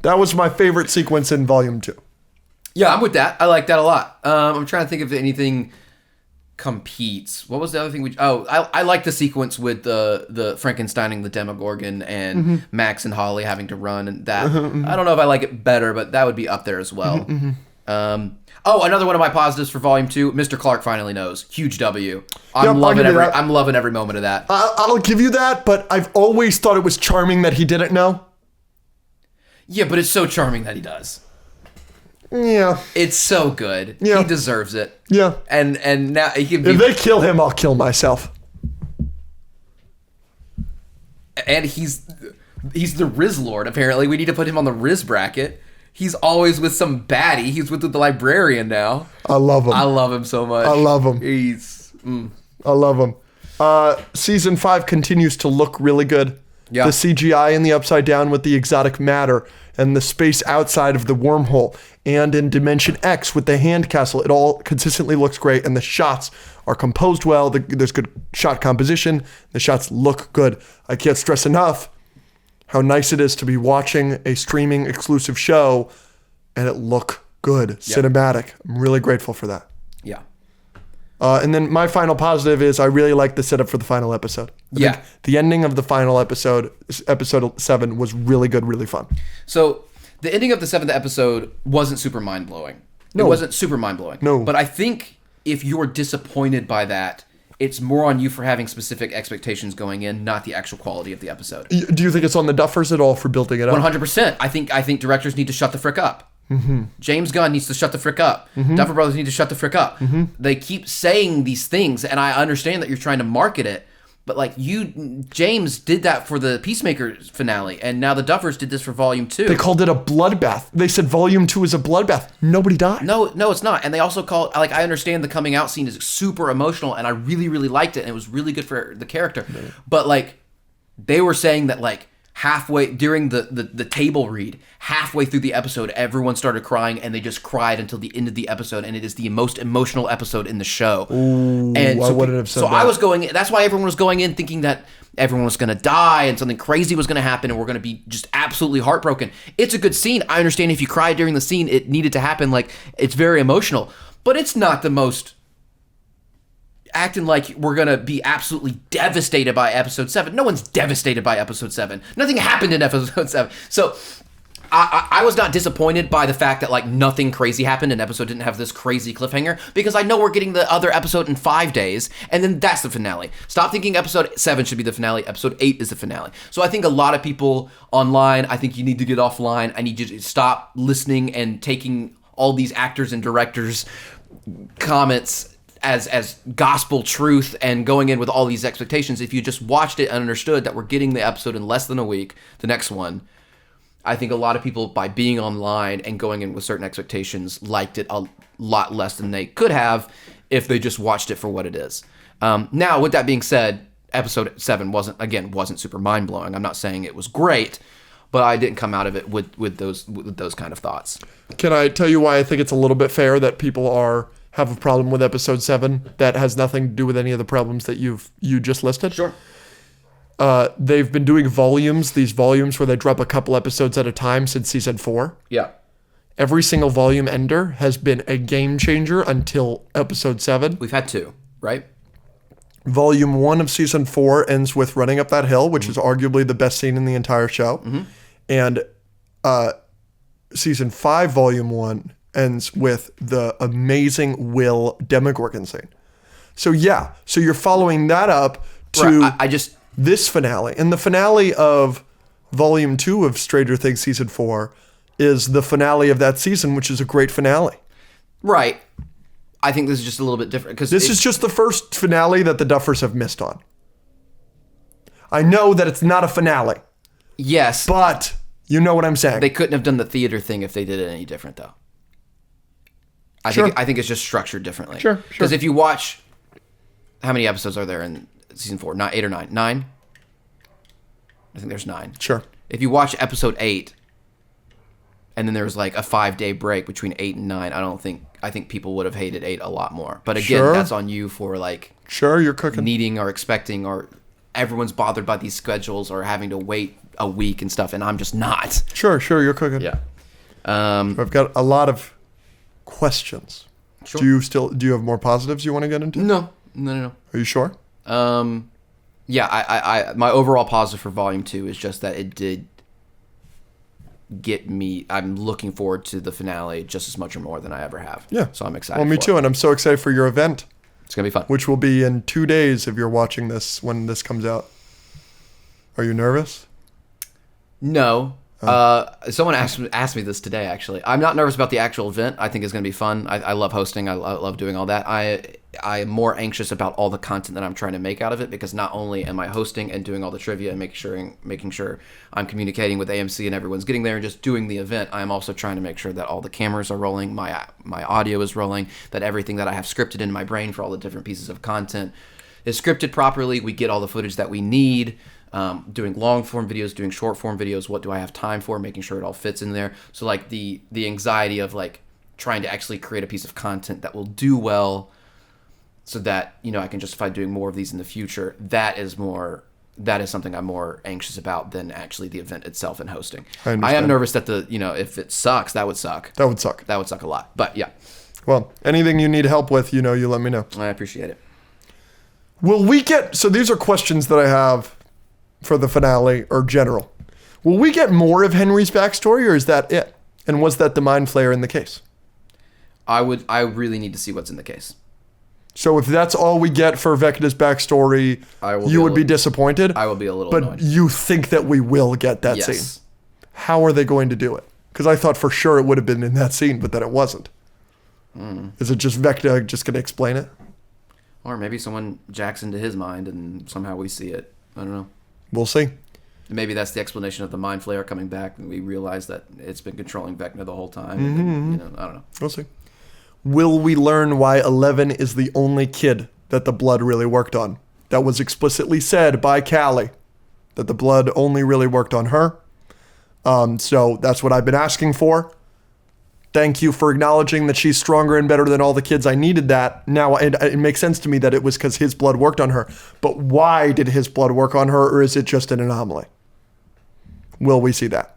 That was my favorite sequence in Volume 2. Yeah, I'm with that. I like that a lot. I'm trying to think if anything competes. What was the other thing? I like the sequence with the Frankensteining the Demogorgon and Max and Holly having to run and that. I don't know if I like it better, but that would be up there as well. Another one of my positives for Volume 2, Mr. Clark finally knows. Huge W. I'm loving every moment of that. I'll give you that, but I've always thought it was charming that he didn't know. Yeah, but it's so charming that he does. Yeah. It's so good. Yeah. He deserves it. Yeah. And now he can be... If they kill him, I'll kill myself. And he's... He's the Riz Lord, apparently. We need to put him on the Riz bracket. He's always with some baddie. He's with the librarian now. I love him. I love him so much. I love him. I love him. Season 5 continues to look really good. Yeah. The CGI in the Upside Down with the exotic matter and the space outside of the wormhole and in Dimension X with the hand castle, it all consistently looks great, and the shots are composed well. There's good shot composition. The shots look good. I can't stress enough how nice it is to be watching a streaming exclusive show and it look good, cinematic. I'm really grateful for that. Yeah. And then my final positive is I really like the setup for the final episode. I think the ending of the final episode 7, was really good, really fun. So the ending of the 7th episode wasn't super mind-blowing. No. It wasn't super mind-blowing. No. But I think if you're disappointed by that, it's more on you for having specific expectations going in, not the actual quality of the episode. Do you think it's on the Duffers at all for building it up? 100%. I think directors need to shut the frick up. Mm-hmm. James Gunn needs to shut the frick up. Mm-hmm. Duffer Brothers need to shut the frick up. Mm-hmm. They keep saying these things, and I understand that you're trying to market it, but like James did that for the Peacemaker finale, and now the Duffers did this for Volume 2. They called it a bloodbath. They said Volume 2 is a bloodbath. Nobody died. No, it's not. And they also call I understand the coming out scene is super emotional, and I really, really liked it, and it was really good for the character. Mm-hmm. But like, they were saying that like halfway during the table read, halfway through the episode, everyone started crying, and they just cried until the end of the episode, and it is the most emotional episode in the show. Ooh, and I wouldn't have said that. I was going. That's why everyone was going in thinking that everyone was going to die and something crazy was going to happen, and we're going to be just absolutely heartbroken. It's a good scene. I understand if you cried during the scene, it needed to happen. Like, it's very emotional, but it's not the most acting like we're going to be absolutely devastated by episode 7. No one's devastated by episode 7. Nothing happened in episode 7. So I was not disappointed by the fact that like nothing crazy happened and episode didn't have this crazy cliffhanger, because I know we're getting the other episode in 5 days, and then that's the finale. Stop thinking episode 7 should be the finale. Episode 8 is the finale. So I think a lot of people online, I think you need to get offline. I need you to stop listening and taking all these actors and directors' comments as gospel truth and going in with all these expectations. If you just watched it and understood that we're getting the episode in less than a week, the next one, I think a lot of people, by being online and going in with certain expectations, liked it a lot less than they could have if they just watched it for what it is. Now, with that being said, episode 7 wasn't super mind-blowing. I'm not saying it was great, but I didn't come out of it with those kind of thoughts. Can I tell you why I think it's a little bit fair that people have a problem with episode 7 that has nothing to do with any of the problems that you just listed? Sure. They've been doing these volumes where they drop a couple episodes at a time since season 4. Yeah. Every single volume ender has been a game changer until episode 7. We've had 2, right? Volume 1 of season 4 ends with Running Up That Hill, which is arguably the best scene in the entire show. Mm-hmm. And season 5, volume 1 ends with the amazing Will Demogorgon scene. So you're following that up to this finale. And the finale of volume 2 of Stranger Things season 4 is the finale of that season, which is a great finale. Right. I think this is just a little bit different, because this is just the first finale that the Duffers have missed on. I know that it's not a finale. Yes. But you know what I'm saying. They couldn't have done the theater thing if they did it any different, though. I think it's just structured differently. Sure. Because if you watch, how many episodes are there in season 4? 9, 8 or 9? 9? I think there's 9. Sure. If you watch episode 8, and then there was like a 5-day break between 8 and 9, I think people would have hated 8 a lot more. But again, that's on you for like, you're cooking, needing or expecting, or everyone's bothered by these schedules or having to wait a week and stuff, and I'm just not. Sure, you're cooking. Yeah. I've got a lot of questions. Sure. Do you have more positives you want to get into? No. Are you sure? Yeah, I my overall positive for volume 2 is just that it did get me. I'm looking forward to the finale just as much or more than I ever have. Yeah. So I'm excited. Well, me too, and I'm so excited for your event. It's gonna be fun. Which will be in 2 days if you're watching this when this comes out. Are you nervous? No. Someone asked me this today, actually. I'm not nervous about the actual event. I think it's going to be fun. I love hosting. I love doing all that. I am more anxious about all the content that I'm trying to make out of it, because not only am I hosting and doing all the trivia and making sure I'm communicating with AMC and everyone's getting there and just doing the event, I am also trying to make sure that all the cameras are rolling, my audio is rolling, that everything that I have scripted in my brain for all the different pieces of content is scripted properly. We get all the footage that we need. Doing long form videos, doing short form videos, what do I have time for, making sure it all fits in there. So like the anxiety of like trying to actually create a piece of content that will do well so that, you know, I can justify doing more of these in the future. That is something I'm more anxious about than actually the event itself and hosting. I am nervous that if it sucks, that would suck. That would suck. That would suck a lot. But yeah. Well, anything you need help with, you let me know. I appreciate it. Will we so these are questions that I have for the finale or general. Will we get more of Henry's backstory, or is that it? And was that the mind flayer in the case? I really need to see what's in the case. So if that's all we get for Vecna's backstory, you would be disappointed? I will be a little but annoyed. You think that we will get that scene? How are they going to do it? Because I thought for sure it would have been in that scene, but then it wasn't. Is it just Vecna just going to explain it? Or maybe someone jacks into his mind and somehow we see it. I don't know. We'll see. Maybe that's the explanation of the mind flayer coming back, and we realize that it's been controlling Vecna the whole time. I don't know. We'll see. Will we learn why 11 is the only kid that the blood really worked on? That was explicitly said by Callie, that the blood only really worked on her. So that's what I've been asking for. Thank you for acknowledging that she's stronger and better than all the kids. I needed that. Now it makes sense to me that it was because his blood worked on her. But why did his blood work on her, or is it just an anomaly? Will we see that?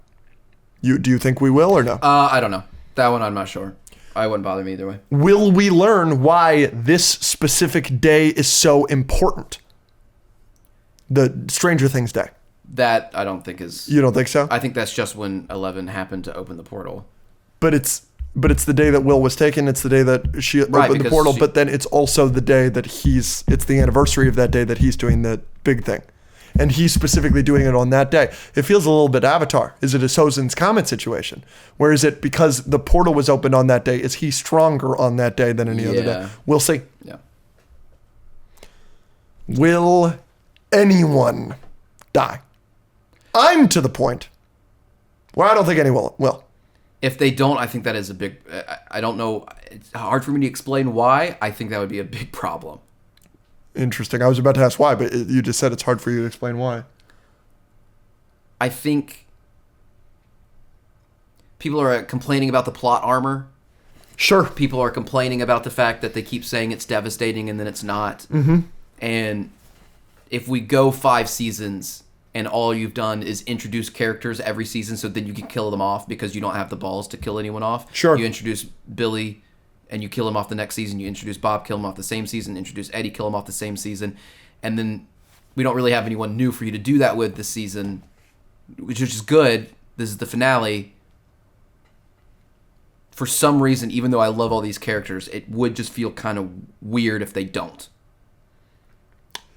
Do you think we will or no? I don't know. That one I'm not sure. I wouldn't bother me either way. Will we learn why this specific day is so important? The Stranger Things day. That I don't think is... You don't think so? I think that's just when 11 happened to open the portal. But it's the day that Will was taken. It's the day that she opened the portal. But then it's also the day that it's the anniversary of that day that he's doing the big thing. And he's specifically doing it on that day. It feels a little bit Avatar. Is it a Sozin's Comet situation? Where is it because the portal was opened on that day? Is he stronger on that day than any other day? We'll see. Yeah. Will anyone die? I'm to the point where I don't think anyone will. If they don't, I think that is a big... I don't know. It's hard for me to explain why. I think that would be a big problem. Interesting. I was about to ask why, but you just said it's hard for you to explain why. I think people are complaining about the plot armor. Sure. People are complaining about the fact that they keep saying it's devastating and then it's not. Mm-hmm. And if we go 5 seasons... and all you've done is introduce characters every season so then you can kill them off because you don't have the balls to kill anyone off. Sure. You introduce Billy and you kill him off the next season. You introduce Bob, kill him off the same season. Introduce Eddie, kill him off the same season. And then we don't really have anyone new for you to do that with this season, which is good. This is the finale. For some reason, even though I love all these characters, it would just feel kind of weird if they don't.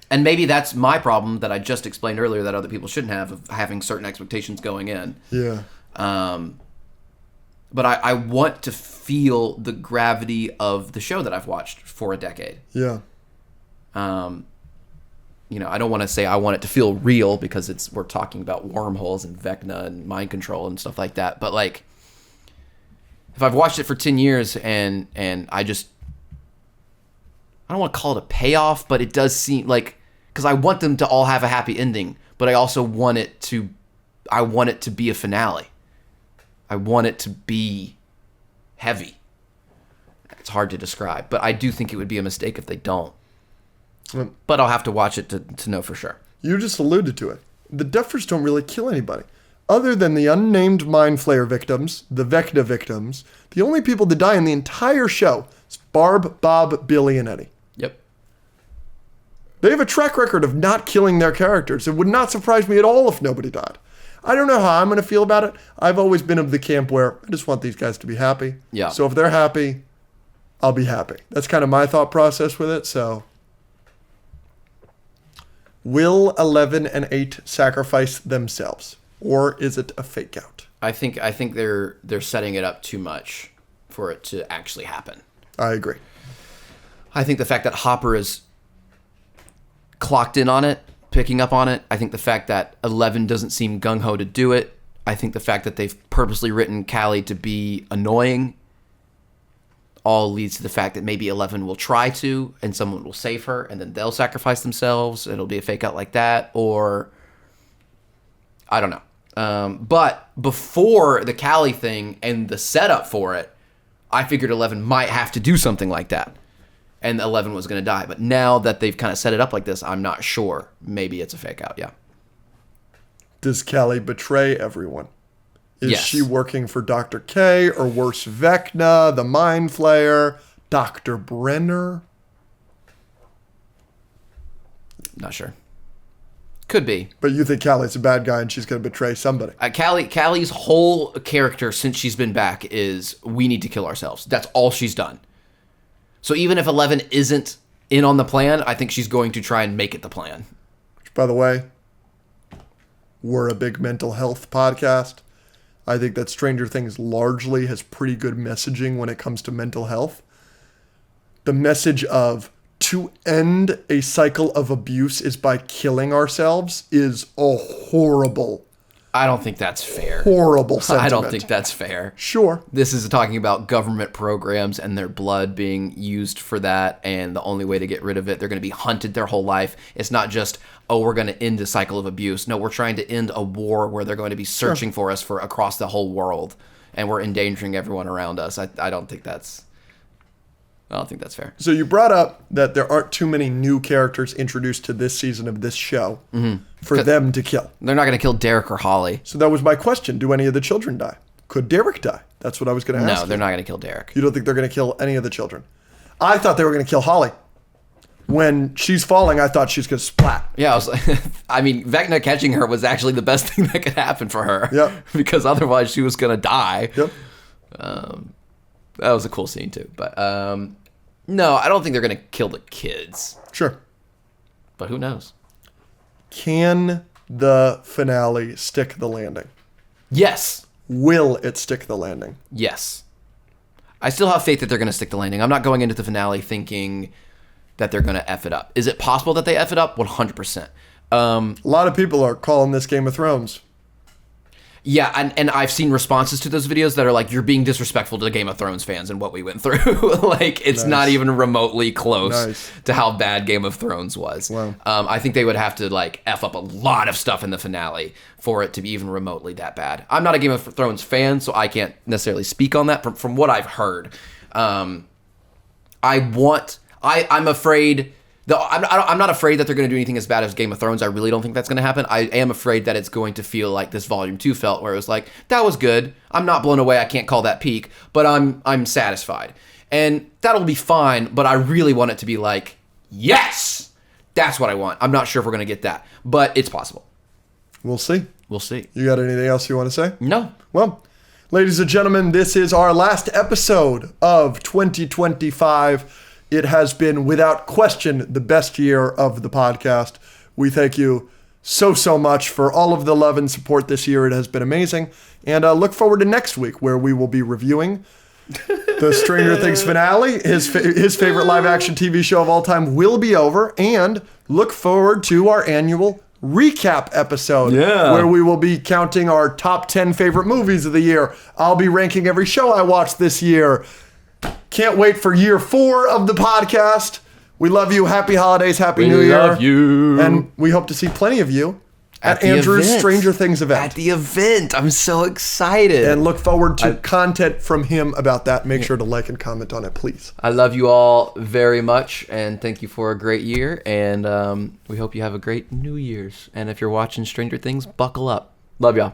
And maybe that's my problem that I just explained earlier that other people shouldn't have, of having certain expectations going in. Yeah. But I want to feel the gravity of the show that I've watched for a decade. Yeah. I don't want to say I want it to feel real because we're talking about wormholes and Vecna and mind control and stuff like that. But like, if I've watched it for 10 years and I don't want to call it a payoff, but it does seem like, because I want them to all have a happy ending, but I also want it to be a finale. I want it to be heavy. It's hard to describe, but I do think it would be a mistake if they don't. But I'll have to watch it to know for sure. You just alluded to it. The Duffers don't really kill anybody. Other than the unnamed Mind Flayer victims, the Vecna victims, the only people to die in the entire show is Barb, Bob, Billy, and Eddie. Yep. They have a track record of not killing their characters. It would not surprise me at all if nobody died. I don't know how I'm going to feel about it. I've always been of the camp where I just want these guys to be happy. Yeah. So if they're happy, I'll be happy. That's kind of my thought process with it. So, will 11 and 8 sacrifice themselves? or is it a fake out? I think they're setting it up too much for it to actually happen. I agree. I think the fact that Hopper is clocked in on it, picking up on it. I think the fact that 11 doesn't seem gung-ho to do it. I think the fact that they've purposely written Callie to be annoying all leads to the fact that maybe 11 will try to, and someone will save her, and then they'll sacrifice themselves. It'll be a fake out like that, or I don't know. But before the Callie thing and the setup for it, I figured 11 might have to do something like that, and 11 was going to die. But now that they've kind of set it up like this, I'm not sure. Maybe it's a fake out, yeah. Does Callie betray everyone? Is Yes. she working for Dr. K or worse, Vecna, the Mind Flayer, Dr. Brenner? Not sure. Could be. But you think Callie's a bad guy and she's going to betray somebody? Callie's whole character since she's been back is we need to kill ourselves. That's all she's done. So even if 11 isn't in on the plan, I think she's going to try and make it the plan. Which, by the way, we're a big mental health podcast. I think that Stranger Things largely has pretty good messaging when it comes to mental health. The message of to end a cycle of abuse is by killing ourselves is a horrible, I don't think that's fair. horrible sentiment. I don't think that's fair. Sure. This is talking about government programs and their blood being used for that, and the only way to get rid of it, they're going to be hunted their whole life. It's not just, oh, we're going to end a cycle of abuse. No, we're trying to end a war where they're going to be searching for us for across the whole world, and we're endangering everyone around us. I don't think that's fair. So you brought up that there aren't too many new characters introduced to this season of this show for them to kill. They're not going to kill Derek or Holly. So that was my question. Do any of the children die? Could Derek die? That's what I was going to ask. No, they're not going to kill Derek. You don't think they're going to kill any of the children? I thought they were going to kill Holly. When she's falling, I thought she's going to splat. Yeah, I was like, I mean, Vecna catching her was actually the best thing that could happen for her. Yep. Because otherwise she was going to die. Yep. That was a cool scene too. But no, I don't think they're going to kill the kids. Sure. But who knows? Can the finale stick the landing? Yes. Will it stick the landing? Yes. I still have faith that they're going to stick the landing. I'm not going into the finale thinking that they're going to F it up. Is it possible that they F it up? 100%. A lot of people are calling this Game of Thrones. Yeah, and I've seen responses to those videos that are like, you're being disrespectful to the Game of Thrones fans and what we went through. Like, it's not even remotely close to how bad Game of Thrones was. Wow. I think they would have to, like, F up a lot of stuff in the finale for it to be even remotely that bad. I'm not a Game of Thrones fan, so I can't necessarily speak on that from what I've heard. I'm afraid... I'm not afraid that they're going to do anything as bad as Game of Thrones. I really don't think that's going to happen. I am afraid that it's going to feel like this Volume 2 felt, where it was like, that was good. I'm not blown away. I can't call that peak, but I'm satisfied. And that'll be fine, but I really want it to be like, yes! That's what I want. I'm not sure if we're going to get that, but it's possible. We'll see. We'll see. You got anything else you want to say? No. Well, ladies and gentlemen, this is our last episode of 2025. It has been, without question, the best year of the podcast. We thank you so much for all of the love and support this year. It has been amazing. And look forward to next week, where we will be reviewing the Stranger Things finale. His favorite live-action TV show of all time will be over. And look forward to our annual recap episode, where we will be counting our top 10 favorite movies of the year. I'll be ranking every show I watched this year. Can't wait for year 4 of the podcast. We love you. Happy holidays. Happy New Year. We love you. And we hope to see plenty of you at the Andrew's event. Stranger Things event. At the event. I'm so excited. And look forward to content from him about that. Make sure to like and comment on it, please. I love you all very much, and thank you for a great year. And we hope you have a great New Year's. And if you're watching Stranger Things, buckle up. Love y'all.